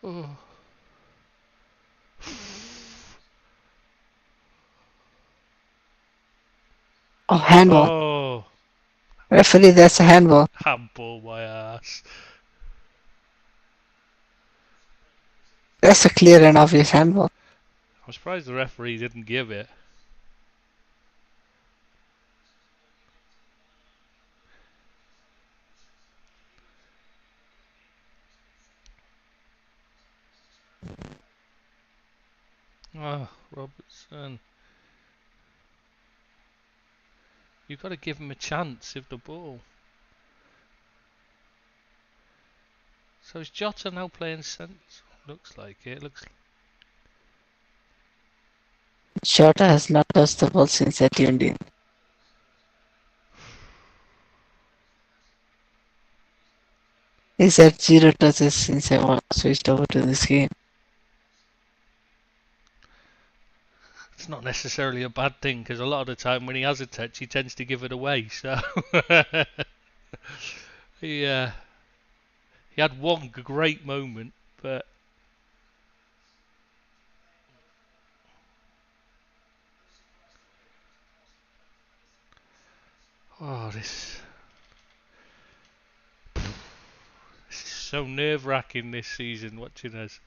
Oh. Oh, handball. Oh. Referee, that's a handball. Handball my ass. That's a clear and obvious handball. I'm surprised the referee didn't give it. Oh, Robertson. You've got to give him a chance with the ball. So is Jota now playing centre? Looks like it. Jota has not touched the ball since I tuned in. He's had 0 touches since I switched over to this game. It's not necessarily a bad thing because a lot of the time when he has a touch, he tends to give it away. So yeah, he had one great moment, but oh, this is so nerve-wracking this season watching us.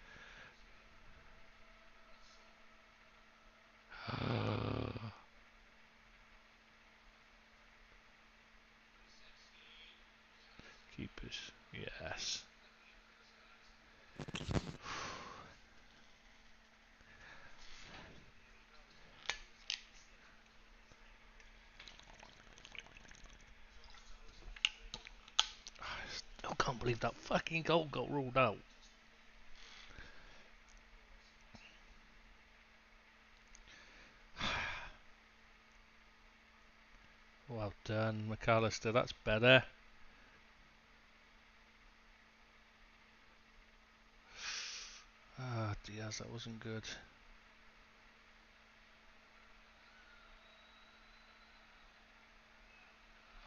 Keepers, yes. I still can't believe that fucking goal got ruled out. Well done, McAllister. That's better. Ah, Diaz, that wasn't good.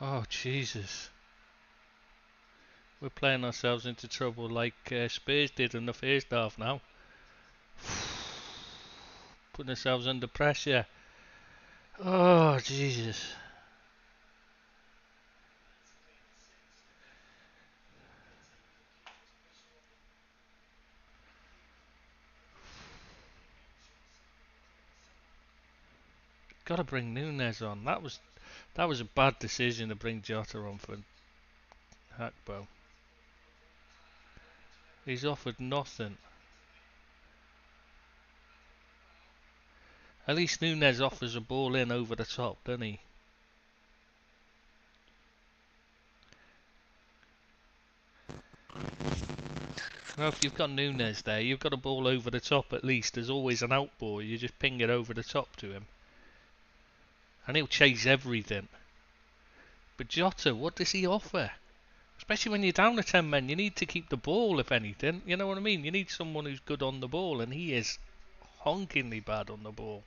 Oh, Jesus. We're playing ourselves into trouble like Spurs did in the first half now. Putting ourselves under pressure. Oh, Jesus. Got to bring Nunes on. That was a bad decision to bring Jota on for Hackbo. He's offered nothing. At least Nunes offers a ball in over the top, doesn't he? Well, if you've got Nunes there, you've got a ball over the top at least. There's always an out ball. You just ping it over the top to him. And he'll chase everything. But Jota, what does he offer? Especially when you're down to 10 men, you need to keep the ball, if anything. You know what I mean? You need someone who's good on the ball, and he is honkingly bad on the ball.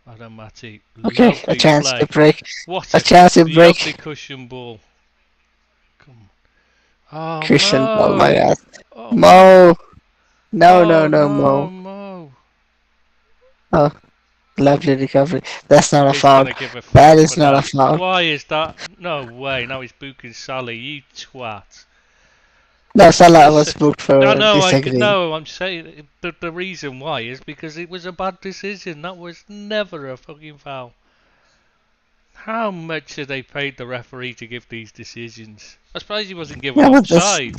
Well done, Matty. Okay, a Lovely chance to play. break. What A a chance to lovely break. cushion ball. Come on. Oh, Christian ball, my Mo! ass. Oh, Mo! No, no, oh no, no, Mo. Mo! Oh, lovely recovery. That's not a He's foul. gonna give a That foul is for not a that. foul. Why is that? No way. Now he's booking Sally. You twat. No, Salah This, was booked I for know. disagreeing. No. I'm saying the reason why is because it was a bad decision. That was never a fucking foul. How much have they paid the referee to give these decisions? I'm surprised he wasn't given Yeah, offside.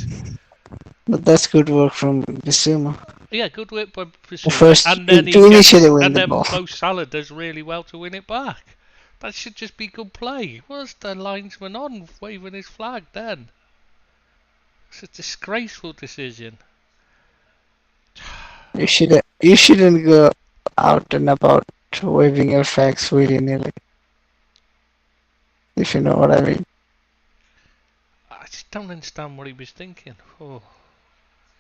but that's good work from Bissouma. Yeah, good work by The Basuma, first and then he to initially gets, win and the then ball. Mo Salah does really well to win it back. That should just be good play. What's the linesman on waving his flag then? It's a disgraceful decision. You shouldn't go out and about waving your flags willy nilly. If you know what I mean. I just don't understand what he was thinking. Oh,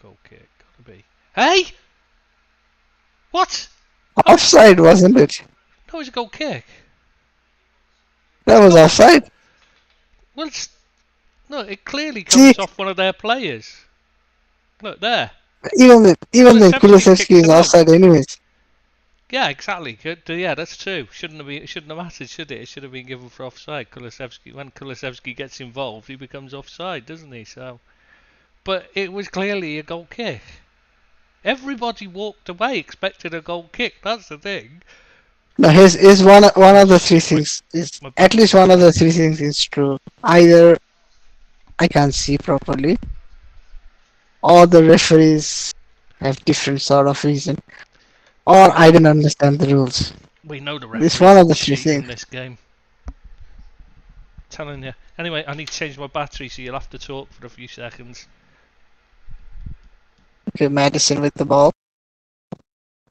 goal kick, gotta be. Hey, what? How is Offside, wasn't it? no? It's a goal kick. That It's was not. offside. Well, No, it clearly See, comes off one of their players. Look there. even then, Kulusevski Kulusevski kicks is him out. offside anyways. Yeah, exactly. Yeah, that's true. It shouldn't have mattered, should it? It should have been given for offside. When Kulusevski gets involved, he becomes offside, doesn't he? So, but it was clearly a goal kick. Everybody walked away expecting a goal kick. That's the thing. No, here's one Oh of the three shit! things is My at least battery's one of gone. the three things is true. Either I can't see properly, or the referees have different sort of reason, or I don't understand the rules. We know the It's one referees of are the three cheating things. this game. Telling you. Anyway, I need to change my battery, so you'll have to talk for a few seconds. Okay, Madison with the ball.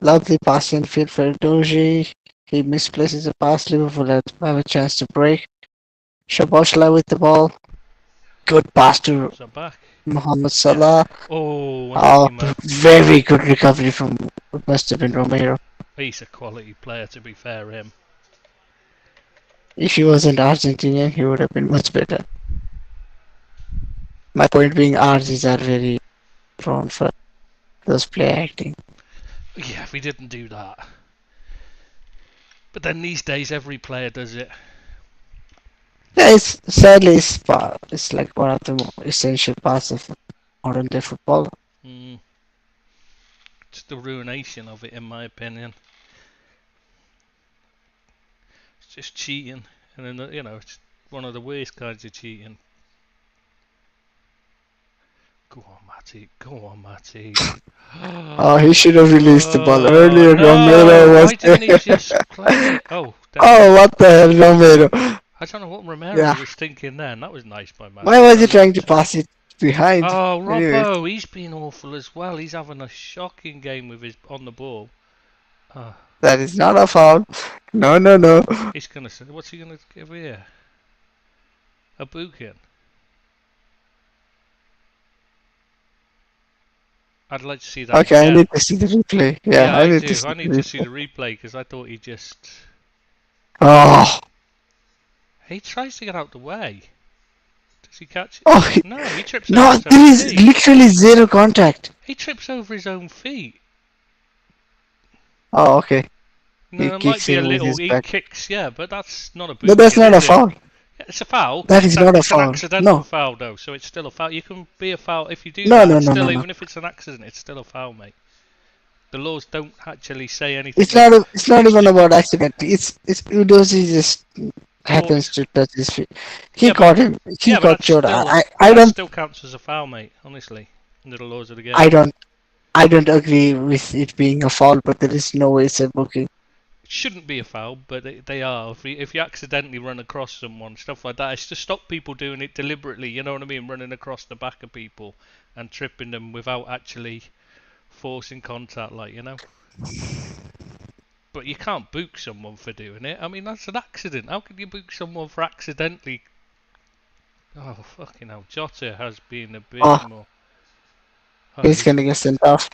Lovely pass infield for Doji. He misplaces a pass. Liverpool have a chance to break. Shabashla with the ball. Good pass to Is that back? Mohamed Yeah. Salah. Oh, Oh, unlucky man. very good recovery from what must have been Romero. He's a quality player, to be fair, him. If he wasn't Argentinian, he would have been much better. My point being, Argies are very prone for those play acting. Yeah, if he didn't do that. But then these days, every player does it. Yeah, it's sadly it's like one of the more essential parts of modern day football. Mm, it's the ruination of it, in my opinion. It's just cheating, and then it's one of the worst kinds of cheating. Go on, Matty. Go on, Matty. Oh, he should have released the ball Oh earlier. no! Romero was Why there. didn't he just play it? Oh, there we Oh, go. what the hell, Romero? I don't know what Romero Yeah. was thinking then. That was nice by Why Matty. was he Well trying done to to him. pass it behind? Oh, Anyways, Robbo, he's been awful as well. He's having a shocking game with his on the ball. Oh, that is not a foul. No, no, no. he's gonna say, what's he gonna give here? A booking. I'd like to see that Okay, I again. need to see the replay. Yeah, Yeah, I I need to do. see I the need to see replay. the replay because I thought he just Oh, he tries to get out the way. Does he catch it? oh, No, he trips over no, his own there is feet. literally zero contact. He trips over his own feet. Oh, okay. No, He there might kicks be a him with little. his He back. kicks, yeah, but that's not a No, that's booking, not a is it? foul. Yeah, it's a foul, but That is not a it's an foul. accidental No, foul though, so it's still a foul. You can be a foul if you do no, that. no, It's no, no, still no. even if it's an accident, it's still a foul, mate. The laws don't actually say anything. It's not. It's not It's even just about accident. It's Udozi just caught. happens to touch his feet. He Yeah, but caught him. He yeah, but got shot. but that still counts as a foul, mate. Honestly, under the laws of the I game. don't. I don't agree with it being a foul, but there is no way it's a booking. It shouldn't be a foul, but they are. If you accidentally run across someone, stuff like that, it's to stop people doing it deliberately. You know what I mean? Running across the back of people and tripping them without actually forcing contact, like But you can't book someone for doing it. I mean, that's an accident. How can you book someone for accidentally? Oh fucking hell! Jota has been Oh, abysmal. Oh, he's gonna get sent off.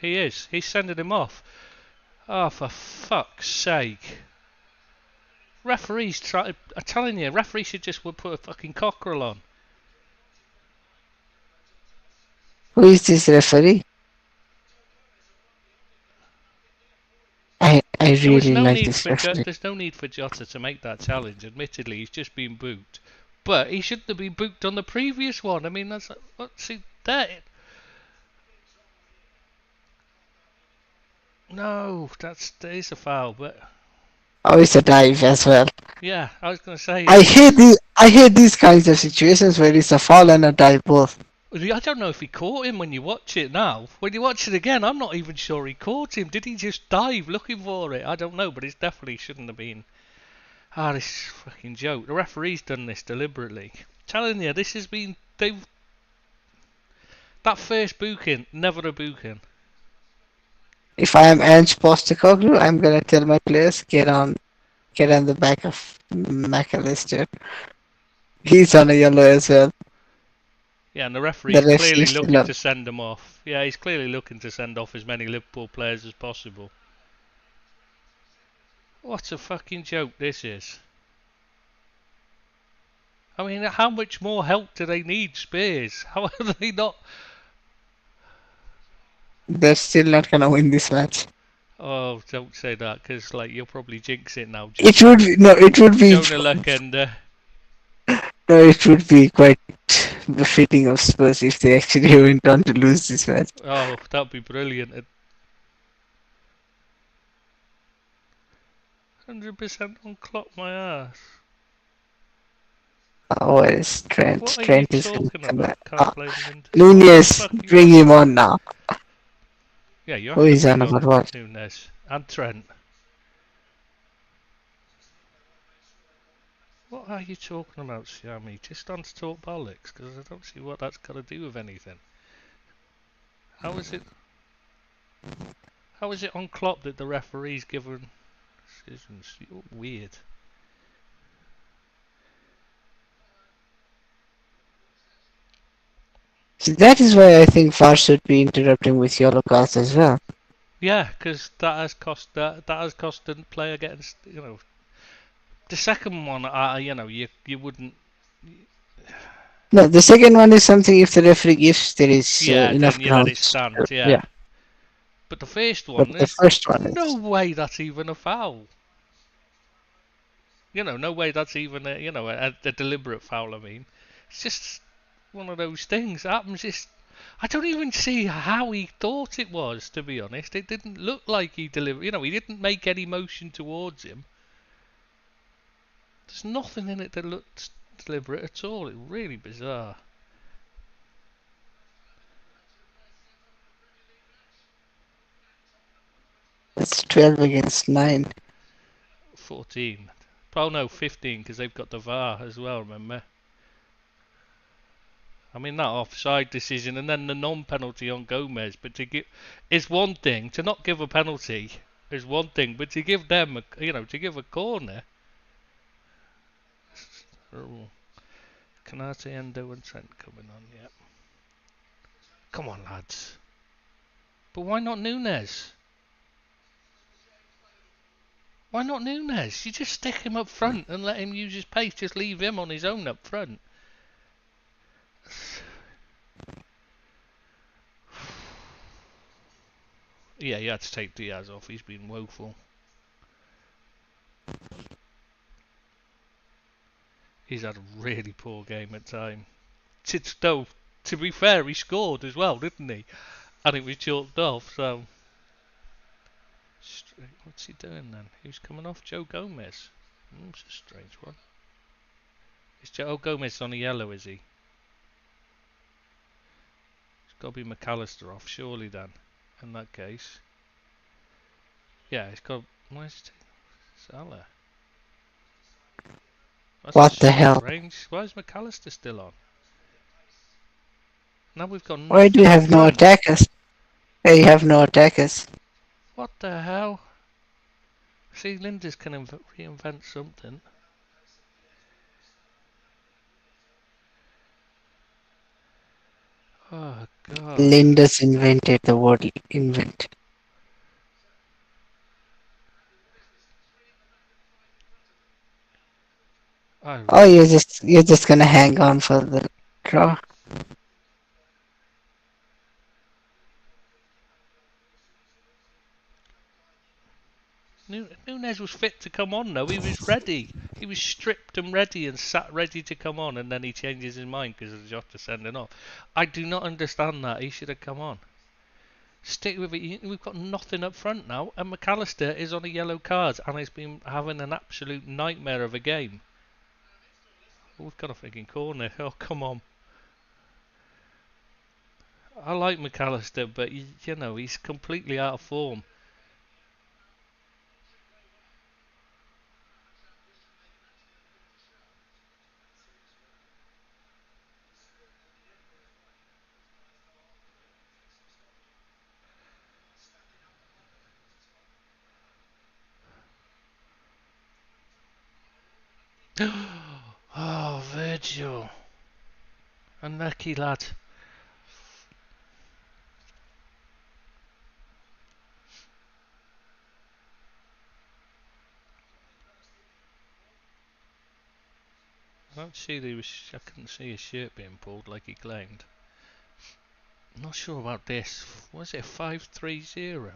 he is. He's sending him off. Oh, for fuck's sake! Referees try. I'm telling you, referees should just would put a fucking cockerel on. Who is this referee? I There was really no like need this for referee. there's no need for Jota to make that challenge. Admittedly, he's just been booked, but he shouldn't have been booked on the previous one. I mean, that's see that. No, that is a foul, but Oh, it's a dive as well. yeah, I was going to say I hate these. I hate these kinds of situations where it's a foul and a dive both. I don't know if he caught him when you watch it now. When you watch it again, I'm not even sure he caught him. Did he just dive looking for it? I don't know, but it definitely shouldn't have been. Ah, this fucking joke. The referee's done this deliberately. Telling you, this has been that first booking, never a booking. If I am Ange Postecoglou, I'm gonna tell my players get on the back of McAllister. He's on a yellow as well. Yeah, and the The referee's ref clearly seems to looking love. to send him off. Yeah, he's clearly looking to send off as many Liverpool players as possible. What a fucking joke this is. I mean, how much more help do they need, Spurs? How are they not? They're still not gonna win this match. Oh, don't say that, because like you'll probably jinx it now. It would be, no, it would be Jonah Luck and no, it would be quite befitting of Spurs if they actually went on to lose this match. oh, that'd be brilliant. 100% on clock my ass. Oh, it's Trent. What are you Trent is gonna talking come back. about? Can't blame Linda. What the Nunez, fuck are you bring on him about? on now. Yeah, you Who have to is on bring about on what? Nunes and Trent. What are you talking about, Xiami? Just on to talk bollocks, because I don't see what that's got to do with anything. How is it? How is it on Klopp that the referee's given decisions? You're weird. So that is why I think VAR should be interrupting with yellow cards as well. Yeah, because that has cost the player getting the second one. You wouldn't. No, the second one is something if the referee gives there is Yeah, enough then you let it grounds. stand. Yeah, Yeah, but the first but one, the there's first one no is. way that's even a foul. No way that's even a deliberate foul. I mean, it's just one of those things that happens. I don't even see how he thought it was. To be honest, it didn't look like he delivered. He didn't make any motion towards him. There's nothing in it that looks deliberate at all. It's really bizarre. It's 12 against 9. 14. Oh no, 15 because they've got the VAR as well. Remember? I mean that offside decision and then the non-penalty on Gomez. But to give is one thing. To not give a penalty is one thing. But to give them, to give a corner. Oh, Canate, Endo, and Trent coming on. Yeah. Come on, lads. But why not Nunes? Why not Nunes? You just stick him up front and let him use his pace. Just leave him on his own up front. Yeah, you had to take Diaz off. He's been woeful. He's had a really poor game at time. Though, to be fair, he scored as well, didn't he? And it was chalked off, so... What's he doing then? Who's coming off? Joe Gomez. It's a strange one. Is Joe Gomez on a yellow, is he? It's got to be McAllister off, surely then. In that case. Yeah, it's got... Where's it? Salah. That's What the hell? strange. Why is McAllister still on? Now we've got Why do nothing you up have no front. attackers? Hey, you have no attackers. What the hell? See, Linders can reinvent something. Oh, God. Linders invented the word invent. I Oh, really... you're just gonna hang on for the draw. Nunes was fit to come on, though. He was ready. He was stripped and ready and sat ready to come on, and then he changes his mind because of Jota sending off. I do not understand that. He should have come on. Stick with it. We've got nothing up front now, and McAllister is on a yellow card, and he's been having an absolute nightmare of a game. Oh, we've got a freaking corner. Oh, come on. I like McAllister, but he's completely out of form. Oh, Virgil. Unlucky lad. I couldn't see his shirt being pulled like he claimed. I'm not sure about this. Was it 5-3-0?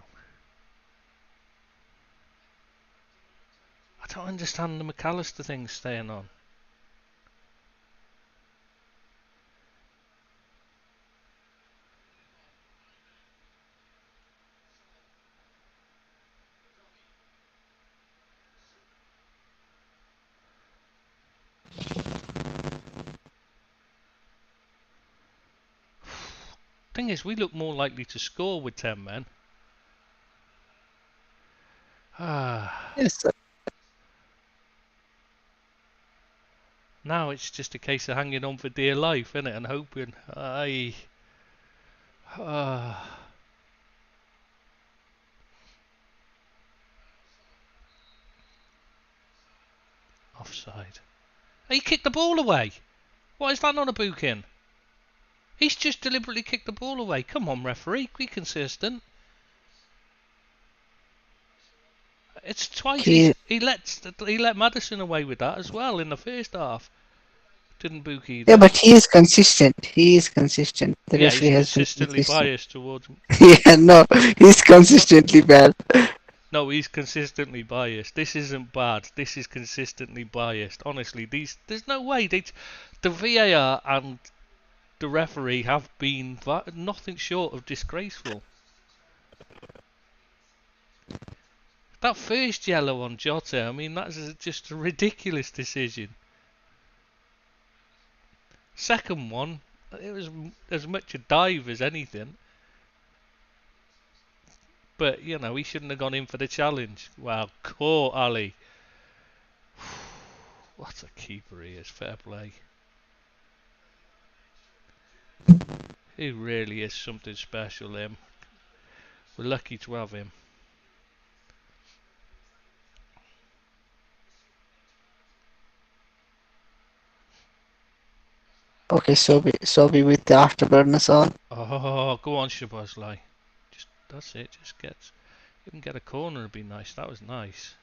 I don't understand the McAllister thing staying on. Thing is, we look more likely to score with 10 men. Yes, Now it's just a case of hanging on for dear life, innit, and hoping. Offside. He kicked the ball away. Why is that not a booking? He's just deliberately kicked the ball away. Come on, referee, be consistent. It's twice. he He let Madison away with that as well in the first half. Didn't book yeah, either. but he is consistent. He is consistent. The Yeah, he's referee has been consistently consistent. biased towards. Yeah, no, he's consistently bad. No, he's consistently biased. This isn't bad. This is consistently biased. Honestly, there's no way the VAR and the referee have been nothing short of disgraceful. That first yellow on Jota, I mean, that's just a ridiculous decision. Second one, it was as much a dive as anything. But, you know, he shouldn't have gone in for the challenge. Wow, caught Ali. What a keeper he is, fair play. He really is something special, him. We're lucky to have him. Okay, Sobi with the afterburners on. Oh, go on, Shabazlai. That's it. Even get a corner would be nice. That was nice.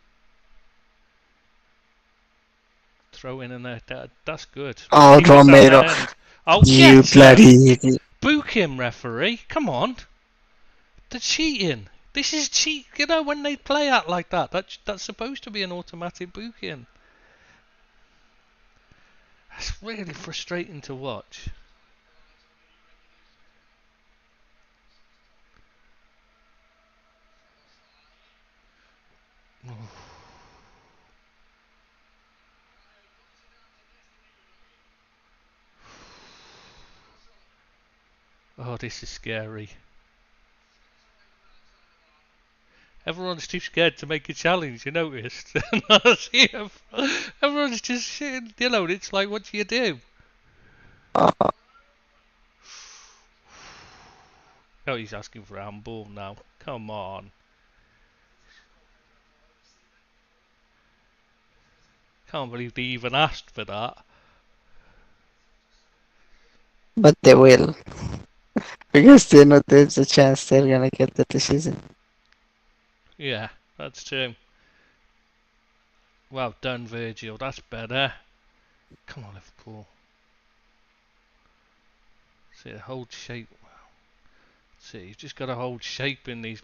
Throw in and that's good. Oh, Keep us at the Romero, end. Oh, you get him! bloody idiot. Book him, referee. Come on. The cheating. This is cheat. You know, when they play out like that's supposed to be an automatic booking. That's really frustrating to watch. Oh, this is scary. Everyone's too scared to make a challenge, you noticed? Everyone's just shitting, you know, it's like, what do you do? Oh, Oh, he's asking for a handball now. Come on. Can't believe they even asked for that. but they will. Because they know there's a chance they're gonna get the decision. Yeah, that's true. Well done, Virgil. That's better. Come on, Liverpool. See, hold shape. See, you've just got to hold shape in these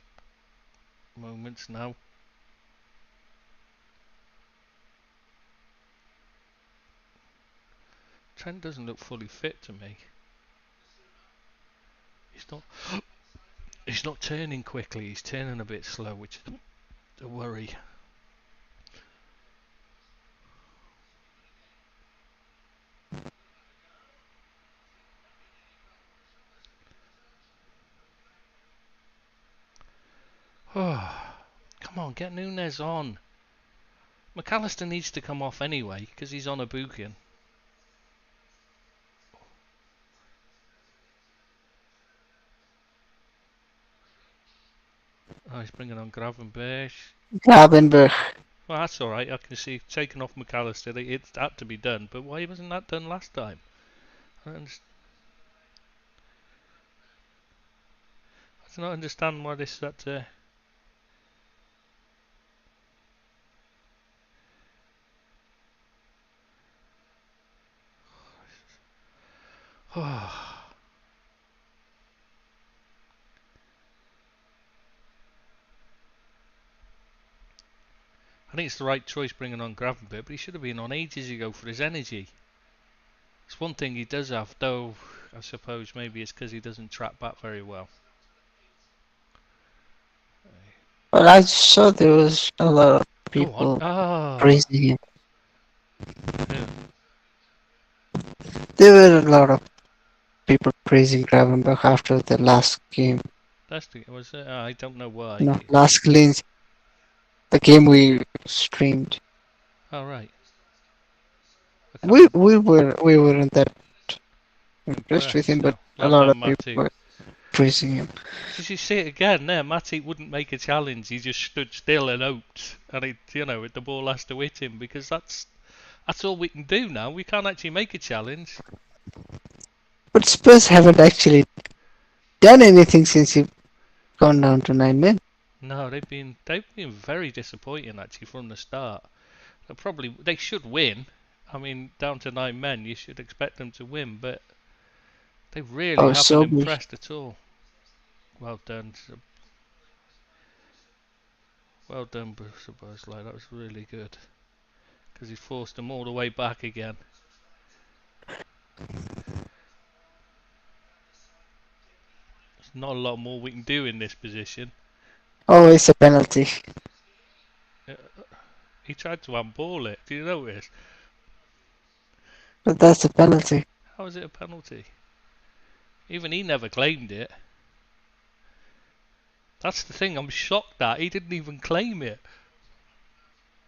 moments now. Trent doesn't look fully fit to me. He's not. He's not turning quickly. He's turning a bit slow, which is a worry. Oh, come on, get Nunes on. McAllister needs to come off anyway because he's on a booking. Oh, he's bringing on Gravenberch. Gravenberch. Well, that's all right. I can see taking off McAllister. It had to be done, but why wasn't that done last time? I do not understand why this that. I think it's the right choice bringing on Gravenberch, but he should have been on ages ago for his energy. It's one thing he does have, though. I suppose maybe it's because he doesn't track back very well. Well, I saw there was a lot of Go on. people Ah. praising him. Who? There were a lot of people praising Gravenberch after the last game. That's the. Was it? I don't know why. No, last cleanse. The game we streamed. Oh, right. I can't We remember. we were we weren't that impressed with him, Impressed. but No. a Well lot of done, people Matty. were praising him. Did you see it again there? Matty wouldn't make a challenge. He just stood still and hoped. And the ball has to hit him because that's all we can do now. We can't actually make a challenge. But Spurs haven't actually done anything since you've gone down to 9 men. No, they've been very disappointing actually from the start. They should win. I mean, down to 9 men, you should expect them to win, but they really Oh, haven't so good. impressed at all. Well done, well done, Bruce. Like that was really good because he forced them all the way back again. There's not a lot more we can do in this position. Oh, it's a penalty. Uh, He tried to handball it. Do you notice? But that's a penalty. How is it a penalty? Even he never claimed it. That's the thing I'm shocked at. He didn't even claim it.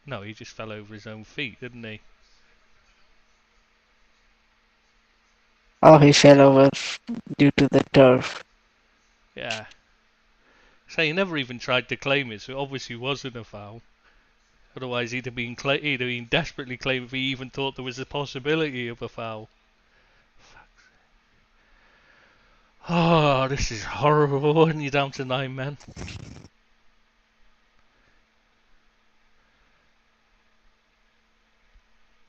No, he just fell over his own feet, didn't he? Oh, he fell over due to the turf. Yeah. So he never even tried to claim it, so it obviously wasn't a foul. Otherwise, he'd have been desperately claimed if he even thought there was a possibility of a foul. Oh, this is horrible when you're down to 9 men.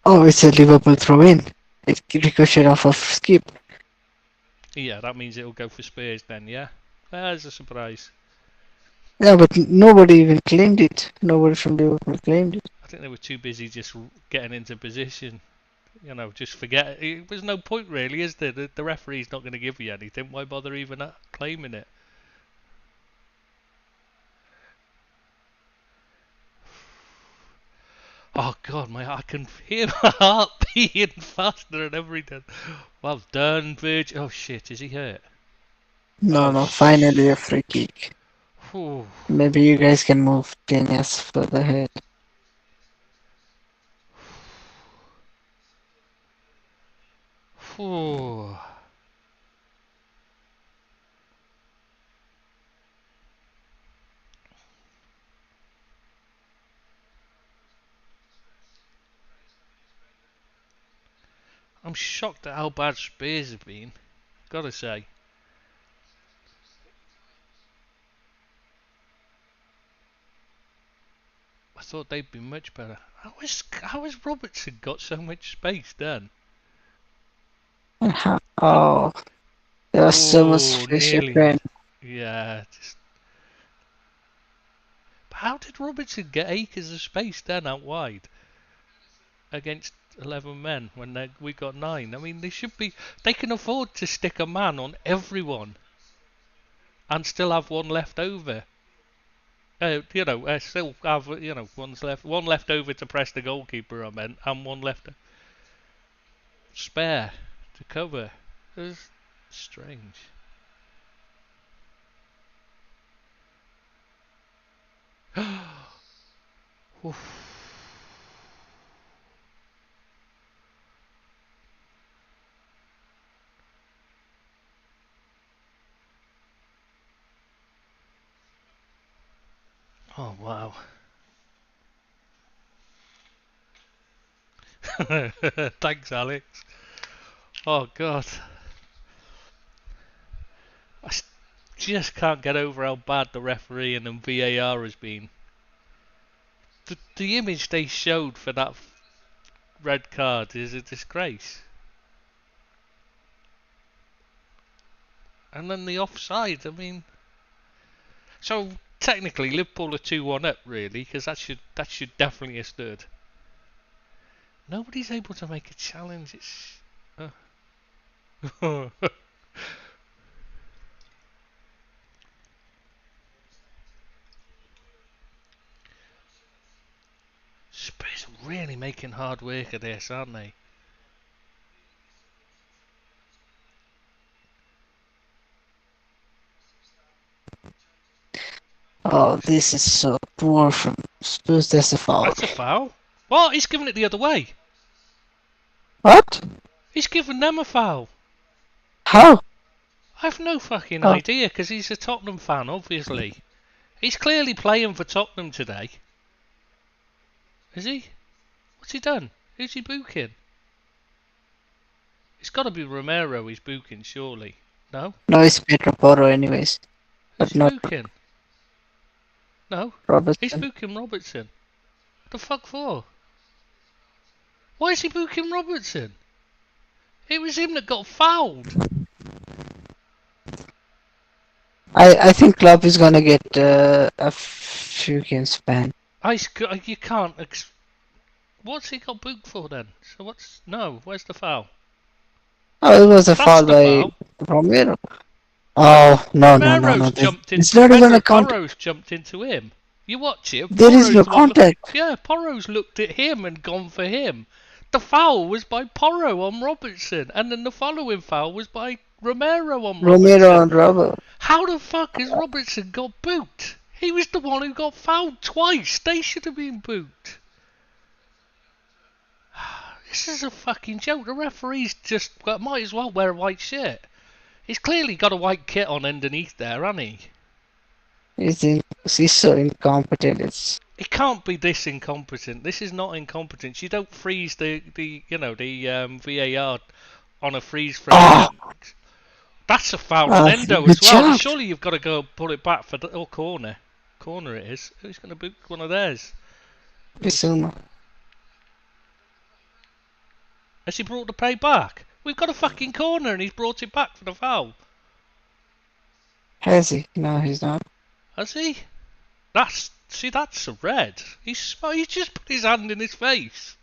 Oh, it's a Liverpool throw in. It ricocheted off of Skip. Yeah, that means it'll go for Spurs then, yeah? There's a surprise. Yeah, but nobody even claimed it. Nobody from Liverpool claimed it. I think they were too busy just getting into position. Just forget. There's no point really, is there? The referee's not going to give you anything. Why bother even claiming it? Oh God, I can hear my heart beating faster and everything. Well done, Virg. Oh shit, is he hurt? No, Oh no, finally a shh. free kick. Whew. Maybe you guys can move 10 yards further ahead. Whew. I'm shocked at how bad Spurs have been. Gotta say. I thought they'd be much better. How has Robertson got so much space then? How? Oh, there was so much Oh, fresh nearly. friend. Yeah. But how did Robertson get acres of space then out wide against 11 men when we got 9? I mean, they should be. They can afford to stick a man on everyone and still have one left over. Still have one left over to press the goalkeeper. I meant, and one left spare to cover. It was strange. Oh wow. Thanks, Alex. Oh god. I just can't get over how bad the refereeing and VAR has been. The image they showed for that red card is a disgrace. And then the offside. I mean, so technically Liverpool are 2-1 up, really, because that should definitely have stood. Nobody's able to make a challenge. It's. Spurs are really making hard work of this, aren't they? Oh, this is so poor from Spurs. That's a foul. That's a foul. What? He's giving it the other way. What? He's giving them a foul. How? I've no fucking Oh, idea, because he's a Tottenham fan, obviously. He's clearly playing for Tottenham today. Is he? What's he done? Who's he booking? It's got to be Romero he's booking, surely. No? no, it's Pedro Porro anyways, Who's but he not booking? No? He's Robertson. booking Robertson. What the fuck for? Why is he booking Robertson? It was him that got fouled. I think Klopp is gonna get a few games ban. You can't. What's he got booked for then? So what's. No, where's the foul? Oh, it was a That's foul the by foul. Romero. Oh, no. Romero's jumped in. It's not even a contact. Porro's jumped into him. You watch it. There is no Porro's the one. contact. Yeah, Porro's looked at him and gone for him. The foul was by Porro on Robertson, and then the following foul was by Romero on Romero Robertson. and Robert. How the fuck has Robertson got booked? He was the one who got fouled twice. They should have been booked. This is a fucking joke. The referee's just might as well wear a white shirt. He's clearly got a white kit on underneath there, hasn't he? He's so incompetent. It's It can't be this incompetent. This is not incompetence. You don't freeze the VAR on a freeze frame. ah, That's a foul on Endo good as well. job. Surely you've got to go pull it back for the corner. Corner it is. Who's going to book one of theirs? Bissouma. Has he brought the play back? We've got a fucking corner and he's brought it back for the foul. Has he? No, he's not. Has he? That's a red. He just put his hand in his face.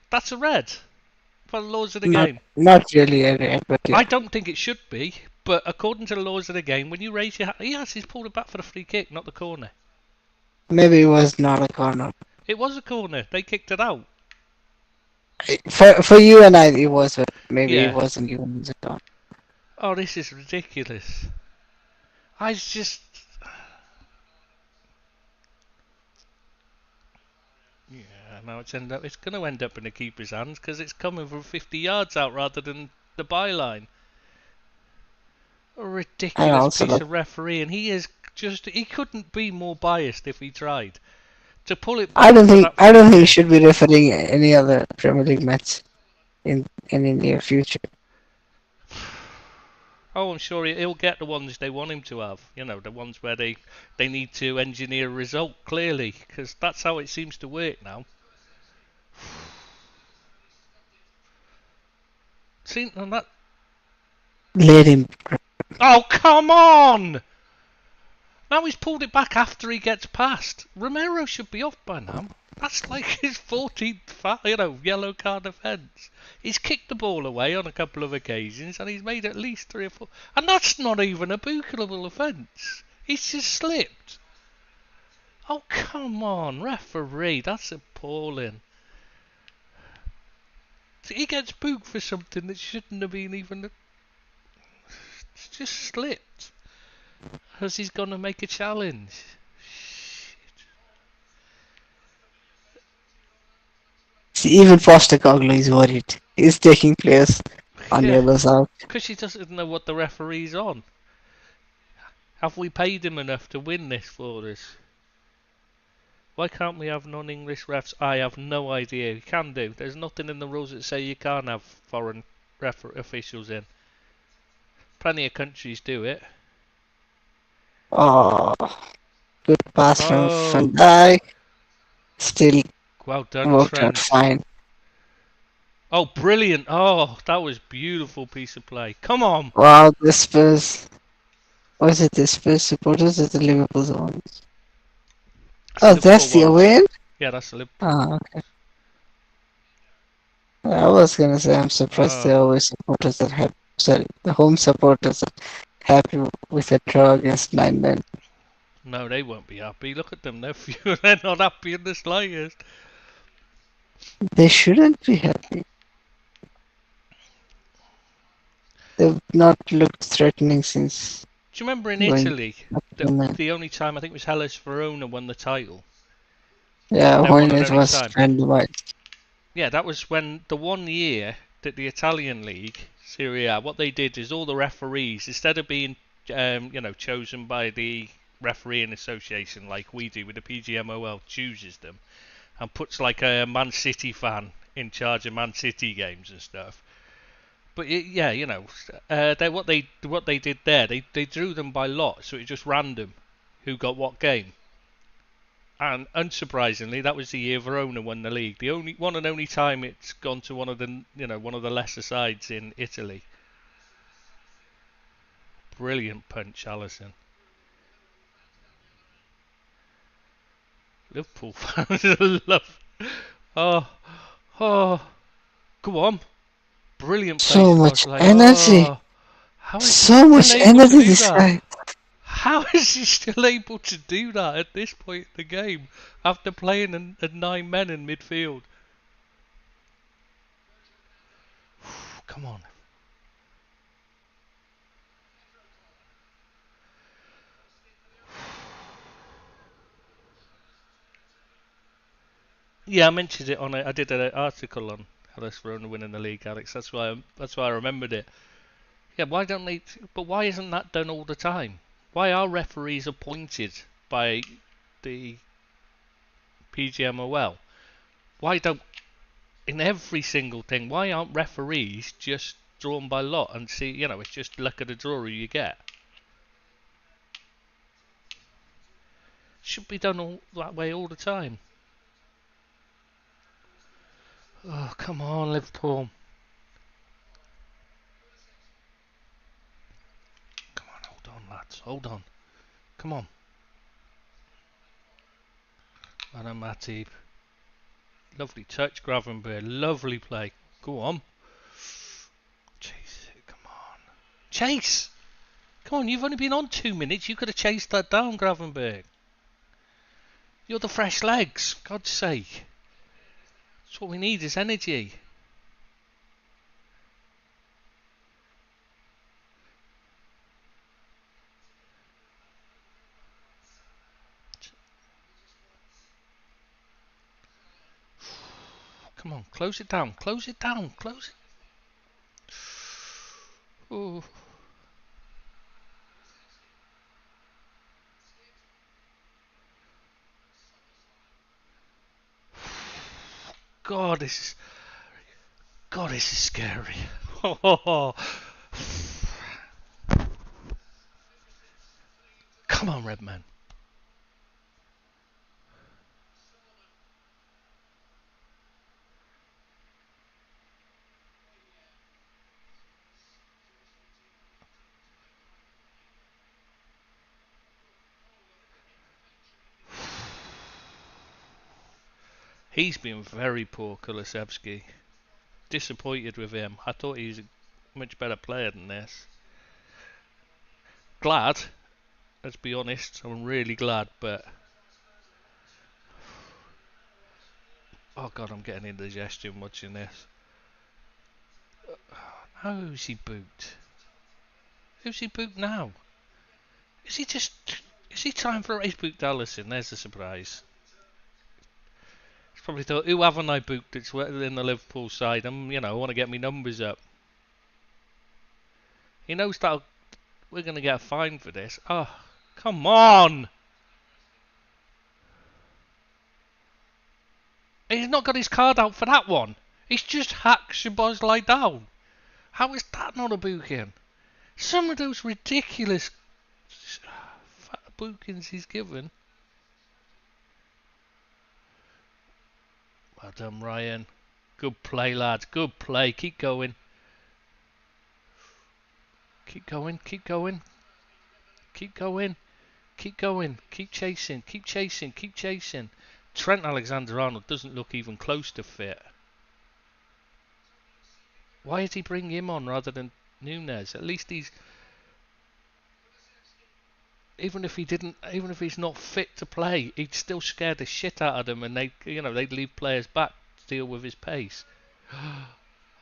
That's a red. For the laws of the game. Not really a red, but yeah. I don't think it should be, but according to the laws of the game, when you raise your hand, he's pulled it back for the free kick, not the corner. Maybe it was not a corner. It was a corner. They kicked it out. For you and I, it was, but maybe Yeah. it wasn't given as a corner. Oh, this is ridiculous. I just. Yeah, now it's going to end up in the keeper's hands because it's coming from 50 yards out rather than the byline. A ridiculous piece of referee, and he couldn't be more biased if he tried to pull it back. I don't think he should be refereeing any other Premier League match in any near future. Oh, I'm sure he'll get the ones they want him to have. You know, the ones where they need to engineer a result, clearly, because that's how it seems to work now. See, and that. Let him. Oh, come on! Now he's pulled it back after he gets past. Romero should be off by now. That's like his 14th, yellow card offence. He's kicked the ball away on a couple of occasions, and he's made at least 3 or 4. And that's not even a bookable offence. He's just slipped. Oh, come on, referee. That's appalling. He gets booked for something that shouldn't have been even. It's just slipped. Because he's going to make a challenge. See, even Postecoglou is worried. He's taking players on yellows out. Because he doesn't know what the referee's on. Have we paid him enough to win this for us? Why can't we have non-English refs? I have no idea. You can do. There's nothing in the rules that say you can't have foreign officials in. Plenty of countries do it. Oh, good pass from Van Dijk. Still well done, worked Trent. out fine. Oh, brilliant! Oh, that was beautiful piece of play. Come on. Wow, the Spurs. Was it the Spurs supporters or the Liverpool ones? That's the Oh, Liverpool that's the ones. away end? Yeah, that's the Liverpool Ah, one. okay. I was gonna say I'm surprised Oh, the away supporters are happy. Sorry, the home supporters are happy with a draw against 9-9. no, they won't be happy. Look at them. They're not happy in the slightest. They shouldn't be happy. They've not looked threatening since Do you remember in going Italy, up to 9. the only time I think it was Hellas Verona won the title? Yeah, Their one when and it only was time. randomized. Yeah, that was when the one year that the Italian league, Serie A, what they did is all the referees, instead of being, chosen by the refereeing association like we do with the PGMOL, chooses them and puts like a Man City fan in charge of Man City games and stuff. But yeah, what they did there, they drew them by lot, so it was just random who got what game. And unsurprisingly, that was the year Verona won the league. The only one and only time it's gone to one of the lesser sides in Italy. Brilliant punch, Allison. Liverpool fans love. Oh, oh, go on. Brilliant So place across much the line. energy. Oh, how is he So still much able to energy do this that? guy. How is he still able to do that at this point in the game after playing at 9 men in midfield? Come on. Yeah, I mentioned it on. I did an article on Hellas Verona winning the league, Alex. That's why I remembered it. Yeah, why don't they? But why isn't that done all the time? Why are referees appointed by the PGMOL? Why don't in every single thing? Why aren't referees just drawn by lot and see? It's just luck of the draw who you get. Should be done all that way all the time. Oh, come on, Liverpool. Come on, hold on, lads. Hold on. Come on. Madam Matip. Lovely touch, Gravenberg. Lovely play. Go on. Chase it. Come on. Chase! Come on, you've only been on 2 minutes. You could have chased that down, Gravenberg. You're the fresh legs. God's sake. That's what we need is energy. Come on, close it down. Close it down. Close it. Oh, God, this is scary. Come on, Redman. He's been very poor, Kulusevski. Disappointed with him. I thought he was a much better player than this. Glad, let's be honest. I'm really glad, but oh God, I'm getting indigestion watching this. Who's he booked? Who's he booked now? Is he just? Is he time for a race booked Allison? There's a surprise. He's probably thought, who haven't I booked that's in the Liverpool side? I want to get my numbers up. He knows that we're going to get a fine for this. Oh, come on! He's not got his card out for that one. He's just hacked Shabazz down. How is that not a booking? Some of those ridiculous bookings he's given. Well done, Ryan. Good play, lads. Good play. Keep going. Keep going. Keep going. Keep going. Keep going. Keep chasing. Keep chasing. Keep chasing. Trent Alexander-Arnold doesn't look even close to fit. Why did he bring him on rather than Nunes? At least he's... Even if he's not fit to play, he'd still scare the shit out of them, and they'd leave players back to deal with his pace.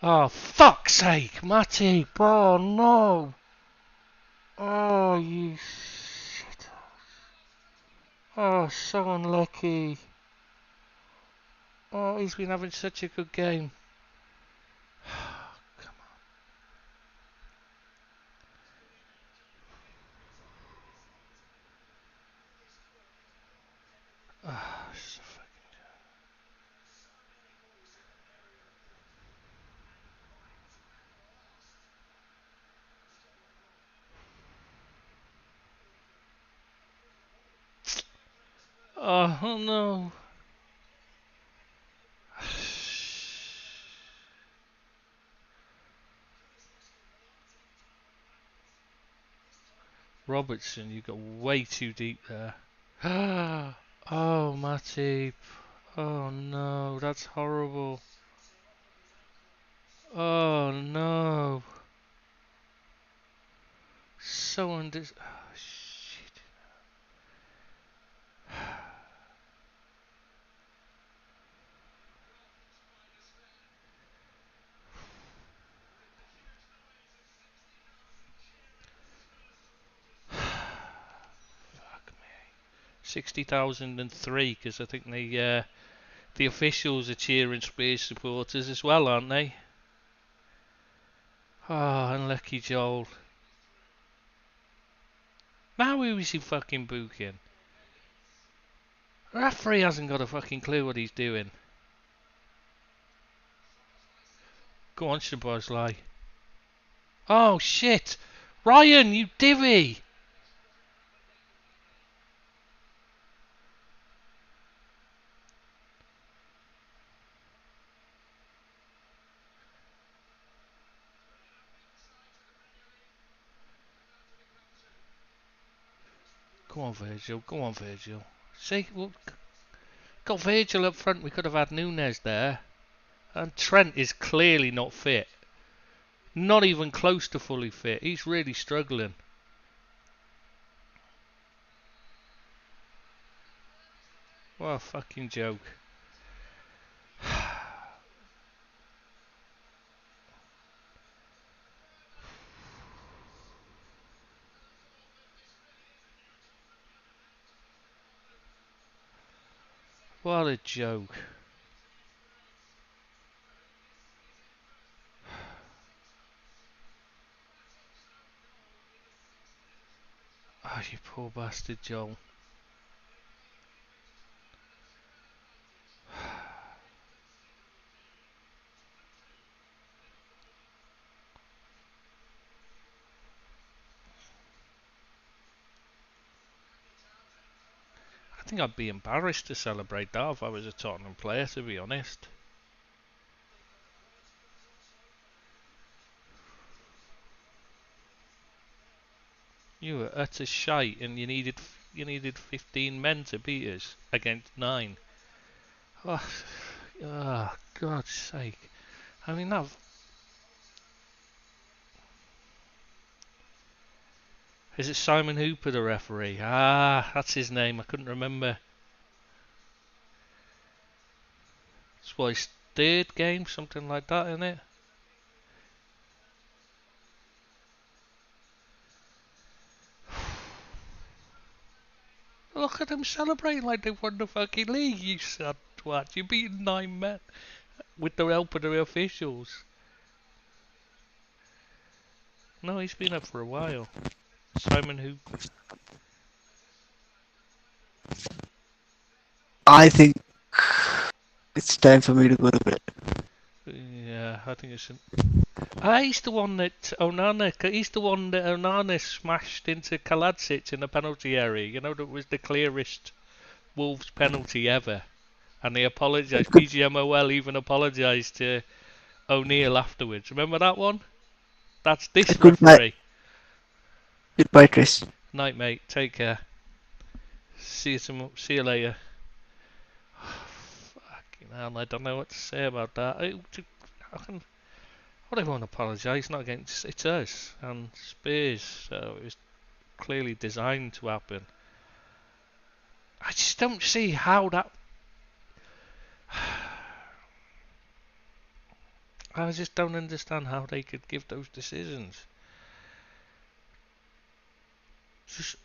Oh, fuck's sake, Matty! Oh, no! Oh, you shit. Oh, so unlucky. Oh, he's been having such a good game. Come on. Oh, so oh, no. Robertson, you got way too deep there. Oh, Matty. Oh, no. That's horrible. Oh, no. So undis... Oh, shit. Fuck me. 60,003, because I think the officials are cheering Spurs supporters as well, aren't they? Oh, unlucky Joel. Now who is he fucking booking? The referee hasn't got a fucking clue what he's doing. Go on, Szoboszlai. Oh, shit! Ryan, you divvy! Go on, Virgil. Go on, Virgil. See, well, got Virgil up front. We could have had Nunes there. And Trent is clearly not fit. Not even close to fully fit. He's really struggling. What a fucking joke. What a joke. Oh, you poor bastard, Joel. I think I'd be embarrassed to celebrate that if I was a Tottenham player, to be honest. You were utter shite, and you needed 15 men to beat us against 9. Oh, oh God's sake! I mean that. Is it Simon Hooper, the referee? Ah, that's his name. I couldn't remember. It's what, his third game, something like that, isn't it? Look at them celebrating like they've won the fucking league, you sad twat. You beaten 9 men with the help of the officials. No, he's been up for a while. Simon Hooper. I think it's time for me to go to bed. Yeah, I think it's. He's the one that Onana. He's the one that Onana smashed into Kaladzic in the penalty area. You know, that was the clearest Wolves penalty ever. And they apologised. PGMOL even apologised to O'Neill afterwards. Remember that one? That's this Goodbye, referee. goodbye, Chris. Night, mate. Take care. See you later. Fucking hell, I don't know what to say about that. How can everyone apologise? Not against it's us and Spurs, so it was clearly designed to happen. I just don't see how that. I just don't understand how they could give those decisions. Just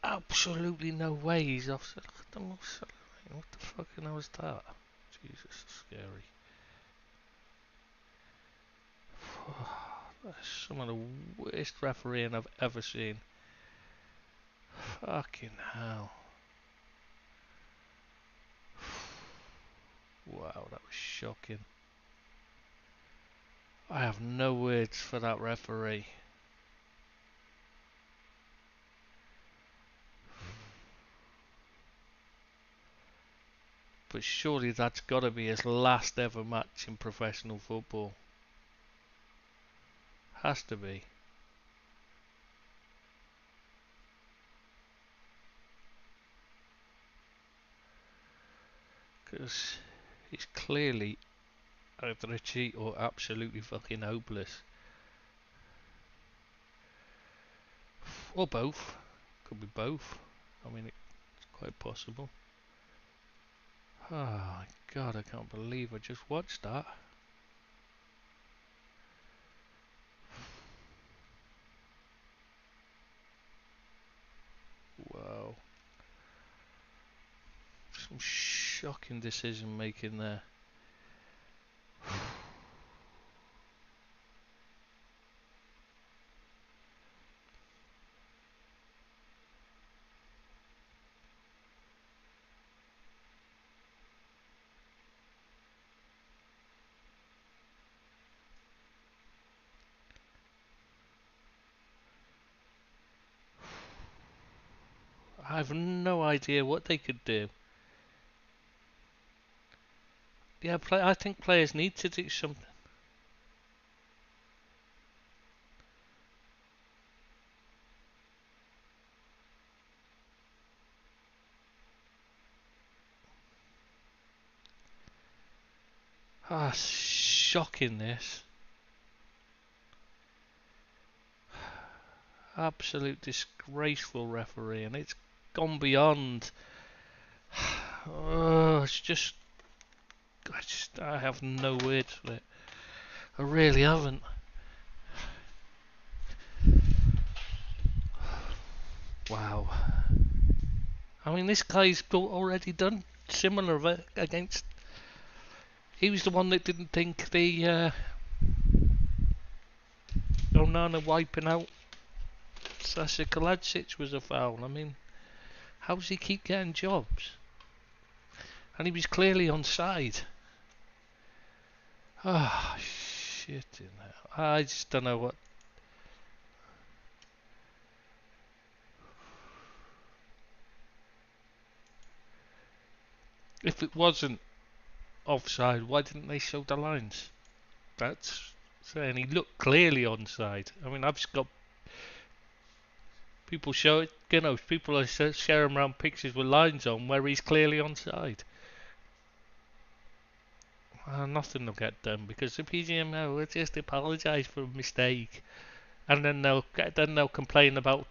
absolutely no way he's offside. What the fucking hell was that? Jesus, scary. That's some of the worst refereeing I've ever seen. Fucking hell. Wow, that was shocking. I have no words for that referee. But surely that's got to be his last ever match in professional football. Has to be. Because he's clearly either a cheat or absolutely fucking hopeless. Or both. Could be both. I mean, it's quite possible. Oh my god, I can't believe I just watched that. Wow. Some shocking decision making there. I have no idea what they could do. Yeah, I think players need to do something. Ah, shocking this. Absolute disgraceful referee, and it's gone beyond. Oh, I have no words for it. I really haven't. Wow. I mean, this guy's already done similar against. He was the one that didn't think the Onana wiping out Sasha Kalajic was a foul. I mean, how does he keep getting jobs? And he was clearly onside. Ah, shit in hell. I just don't know what. If it wasn't offside, why didn't they show the lines? That's saying he looked clearly onside. I mean, I've just got people show it. You know, people are sharing around pictures with lines on where he's clearly onside. Nothing will get done because the PGMO will just apologise for a mistake, and then they'll complain about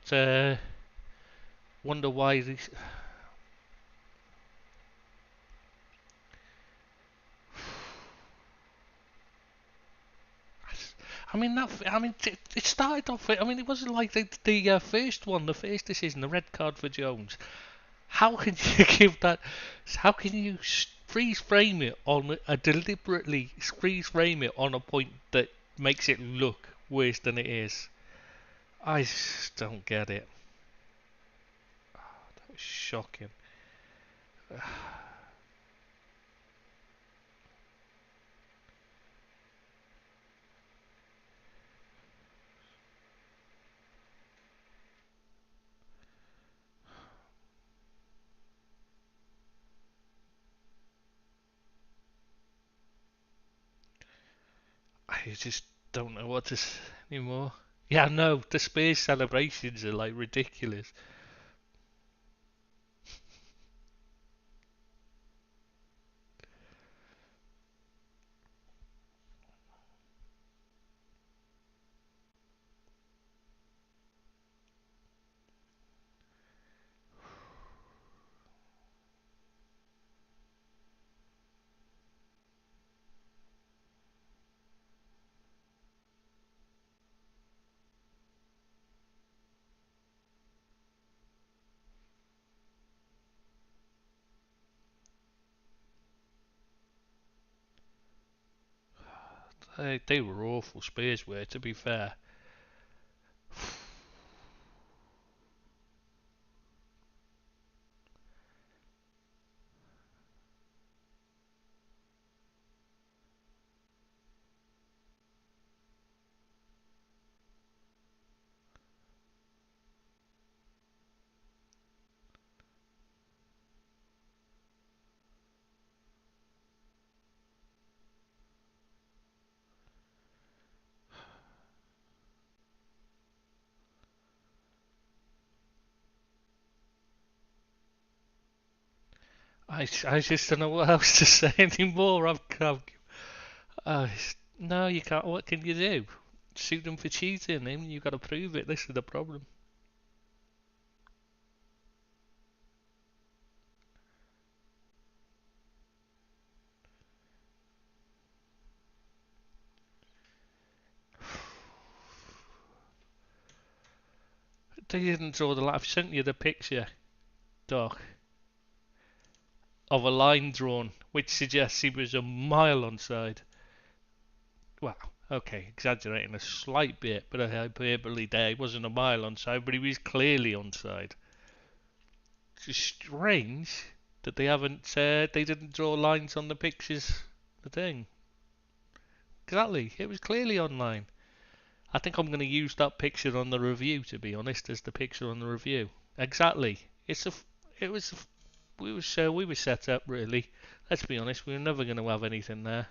wonder why these. I mean it started off. I mean, it wasn't like the first one, the first decision, the red card for Jones. How can you give that? How can you freeze frame it on deliberately freeze frame it on a point that makes it look worse than it is? I just don't get it. Oh, that was shocking. you just don't know what to say anymore. Yeah, no, the Spurs celebrations are like ridiculous. They were awful, Spurs were, to be fair. I just don't know what else to say anymore. Uh, no, you can't. What can you do? Sue them for cheating, and you got to prove it. This is the problem. They didn't draw the line. I've sent you the picture, Doc, of a line drawn, which suggests he was a mile onside. Well, okay, exaggerating a slight bit, but a hyperbole there. He wasn't a mile onside, but he was clearly onside. It's just strange that they didn't draw lines on the pictures. The thing. Exactly, it was clearly online. I think I'm going to use that picture on the review, to be honest, as the picture on the review. Exactly. It was. We were set up really. Let's be honest, we were never going to have anything there.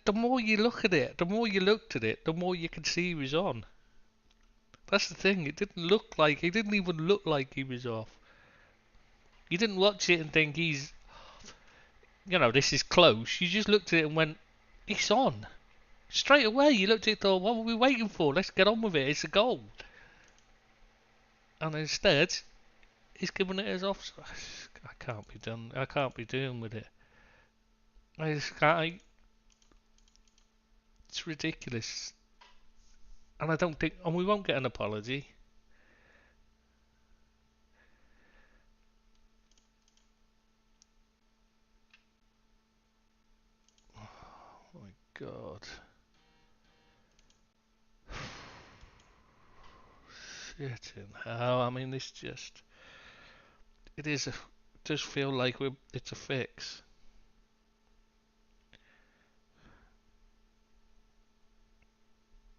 The more you look at it, the more you looked at it, the more you could see he was on. That's the thing. He didn't even look like he was off. You didn't watch it and think this is close. You just looked at it and went, it's on. Straight away, you looked at it and thought, what were we waiting for? Let's get on with it. It's a goal. And instead, he's giving it as offside. I can't be done. I can't be doing with it. I just can't. It's ridiculous. And I don't think. And we won't get an apology. Oh my god. Shit in hell. I mean, this just. It is. It does feel like it's a fix.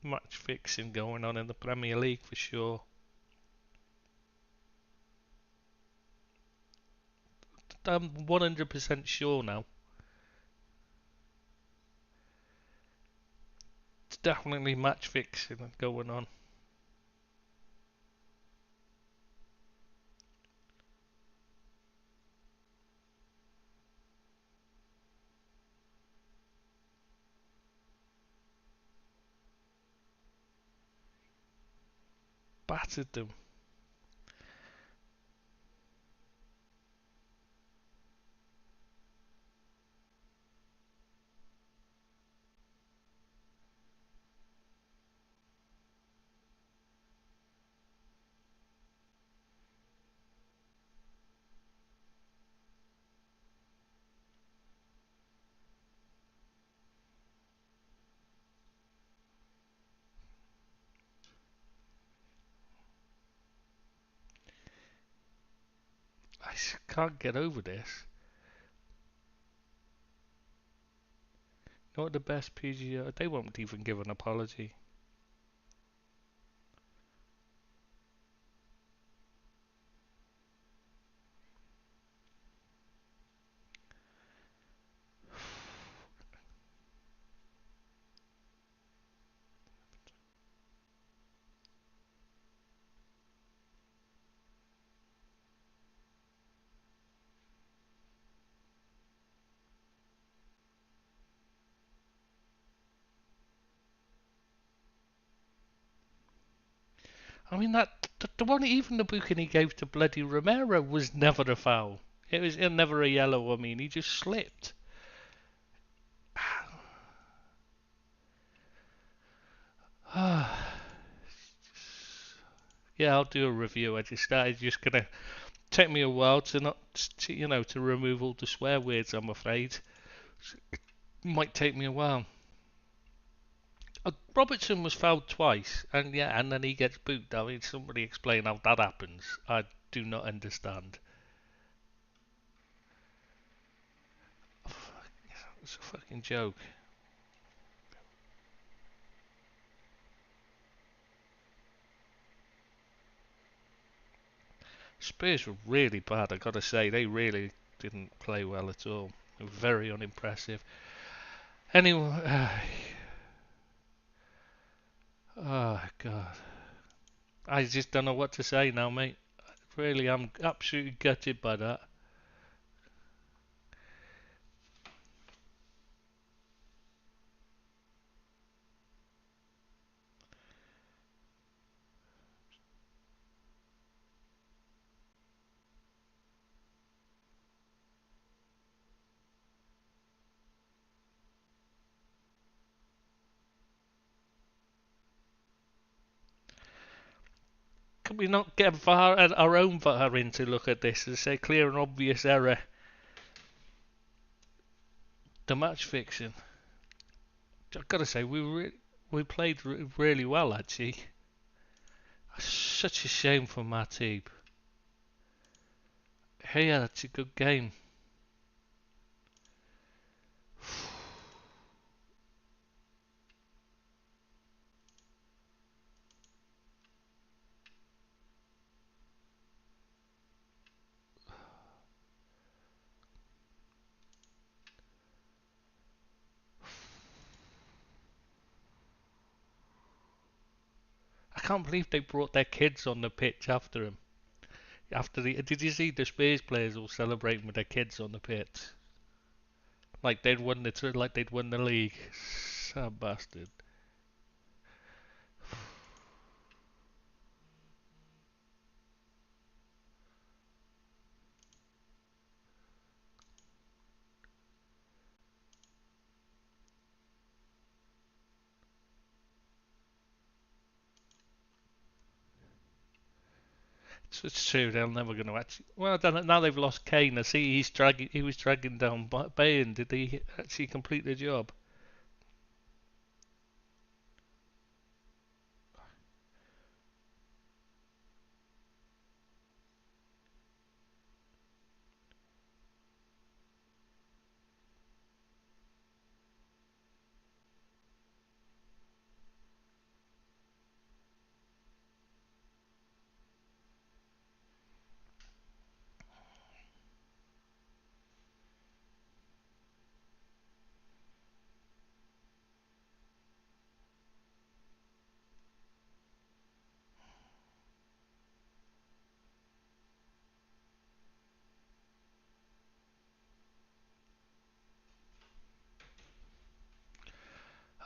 Match fixing going on in the Premier League for sure. I'm 100% sure now. It's definitely match fixing going on. Battered them. I can't get over this. Not the best PGA. They won't even give an apology. I mean, the one, even the booking he gave to bloody Romero was never a foul. It was never a yellow. I mean, he just slipped. Yeah, I'll do a review. I just started just gonna take me a while to not, to remove all the swear words. I'm afraid might take me a while. Robertson was fouled twice, and then he gets booked. I mean, somebody explain how that happens. I do not understand. It's a fucking joke. Spurs were really bad. I gotta say, they really didn't play well at all. They were very unimpressive. Anyway, oh god, I just don't know what to say now, mate. Really, I'm absolutely gutted by that. Can we not get our own VAR in to look at this and say clear and obvious error? The match fixing. I've got to say, we played really well actually. Such a shame for Matip. Hey, yeah, that's a good game. I can't believe they brought their kids on the pitch after him. Did you see the Spurs players all celebrating with their kids on the pitch? Like they'd won the league. Sad bastard. It's true. They're never going to actually. Well, I don't know, now they've lost Kane. I see He was dragging down Bayern. Did he actually complete the job?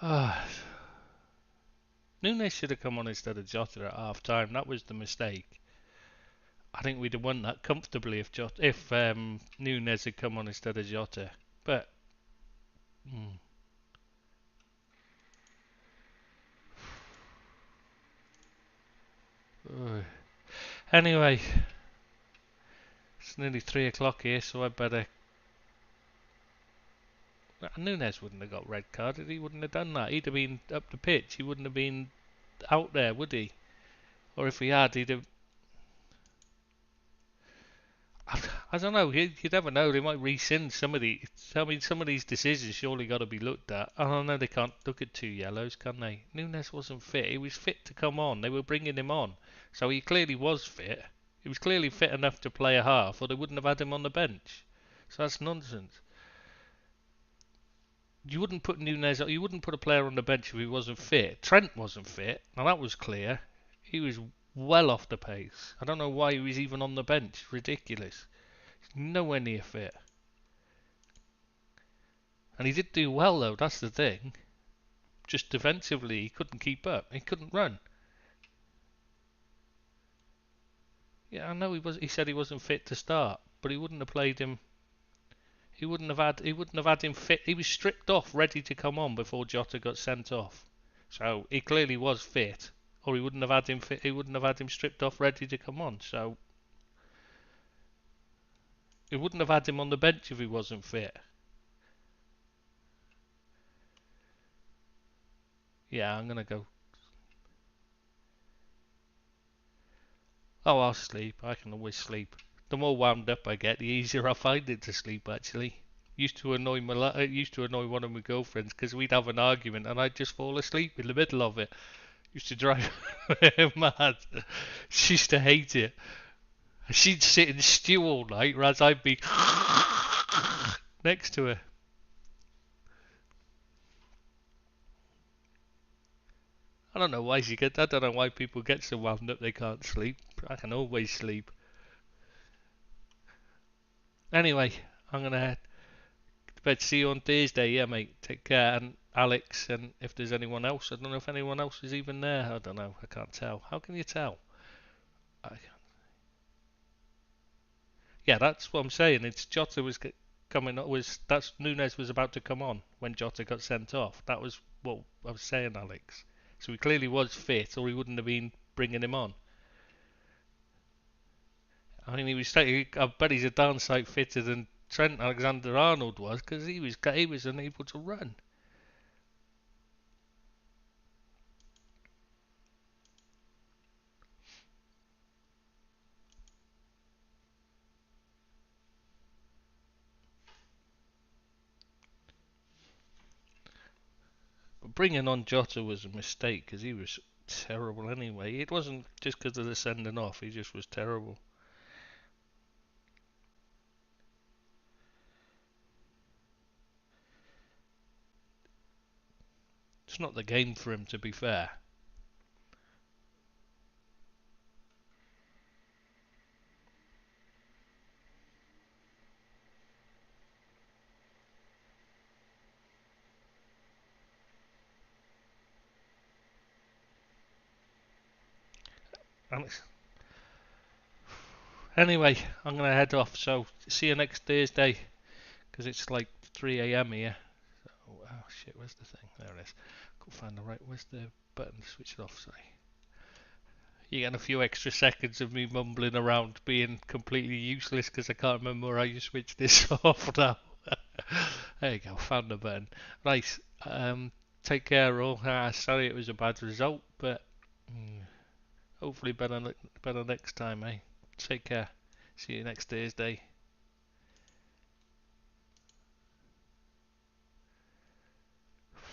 Ah, Nunes should have come on instead of Jota at half time. That was the mistake. I think we'd have won that comfortably if Nunes had come on instead of Jota. But mm, anyway, it's nearly 3 o'clock here, so I better. Nunes wouldn't have got red carded. He wouldn't have done that. He'd have been up the pitch. He wouldn't have been out there, would he? Or if he had, he'd have. I don't know. You never know. They might rescind some of the. I mean, some of these decisions surely got to be looked at. I don't know. They can't look at 2 yellows, can they? Nunes wasn't fit. He was fit to come on. They were bringing him on, so he clearly was fit. He was clearly fit enough to play a half, or they wouldn't have had him on the bench. So that's nonsense. You wouldn't put Nunes. You wouldn't put a player on the bench if he wasn't fit. Trent wasn't fit. Now that was clear. He was well off the pace. I don't know why he was even on the bench. Ridiculous. Nowhere near fit. And he did do well though, that's the thing. Just defensively, he couldn't keep up. He couldn't run. Yeah, I know he was. He said he wasn't fit to start, but he wouldn't have played him. He wouldn't have had. He wouldn't have had him fit. He was stripped off, ready to come on before Jota got sent off. So he clearly was fit, or he wouldn't have had him fit. He wouldn't have had him stripped off, ready to come on. So he wouldn't have had him on the bench if he wasn't fit. Yeah, I'm gonna go. Oh, I'll sleep. I can always sleep. The more wound up I get, the easier I find it to sleep. Actually, it used to annoy one of my girlfriends because we'd have an argument and I'd just fall asleep in the middle of it. Used to drive her mad. She used to hate it. She'd sit and stew all night, whereas I'd be next to her. I don't know why she gets. I don't know why people get so wound up they can't sleep. I can always sleep. Anyway, I'm gonna head to bed. See you on Thursday. Yeah, mate. Take care. And Alex, and if there's anyone else, I don't know if anyone else is even there. I don't know. I can't tell. How can you tell? I, yeah, that's what I'm saying. It's Jota was coming. That's Nunes was about to come on when Jota got sent off. That was what I was saying, Alex. So he clearly was fit, or he wouldn't have been bringing him on. I mean, I bet he's a darn sight fitter than Trent Alexander-Arnold was, because he was unable to run. But bringing on Jota was a mistake because he was terrible anyway. It wasn't just because of the sending off; he just was terrible. It's not the game for him, to be fair. Anyway, I'm gonna head off. So see you next Thursday because it's like 3 a.m. here. Oh shit, where's the thing? There it is. Can't find the right. Where's the button to switch it off? Sorry. You get a few extra seconds of me mumbling around, being completely useless because I can't remember how you switch this off now. There you go. Found the button. Right. Take care, all. Sorry it was a bad result, but hopefully better next time, eh? Take care. See you next Thursday.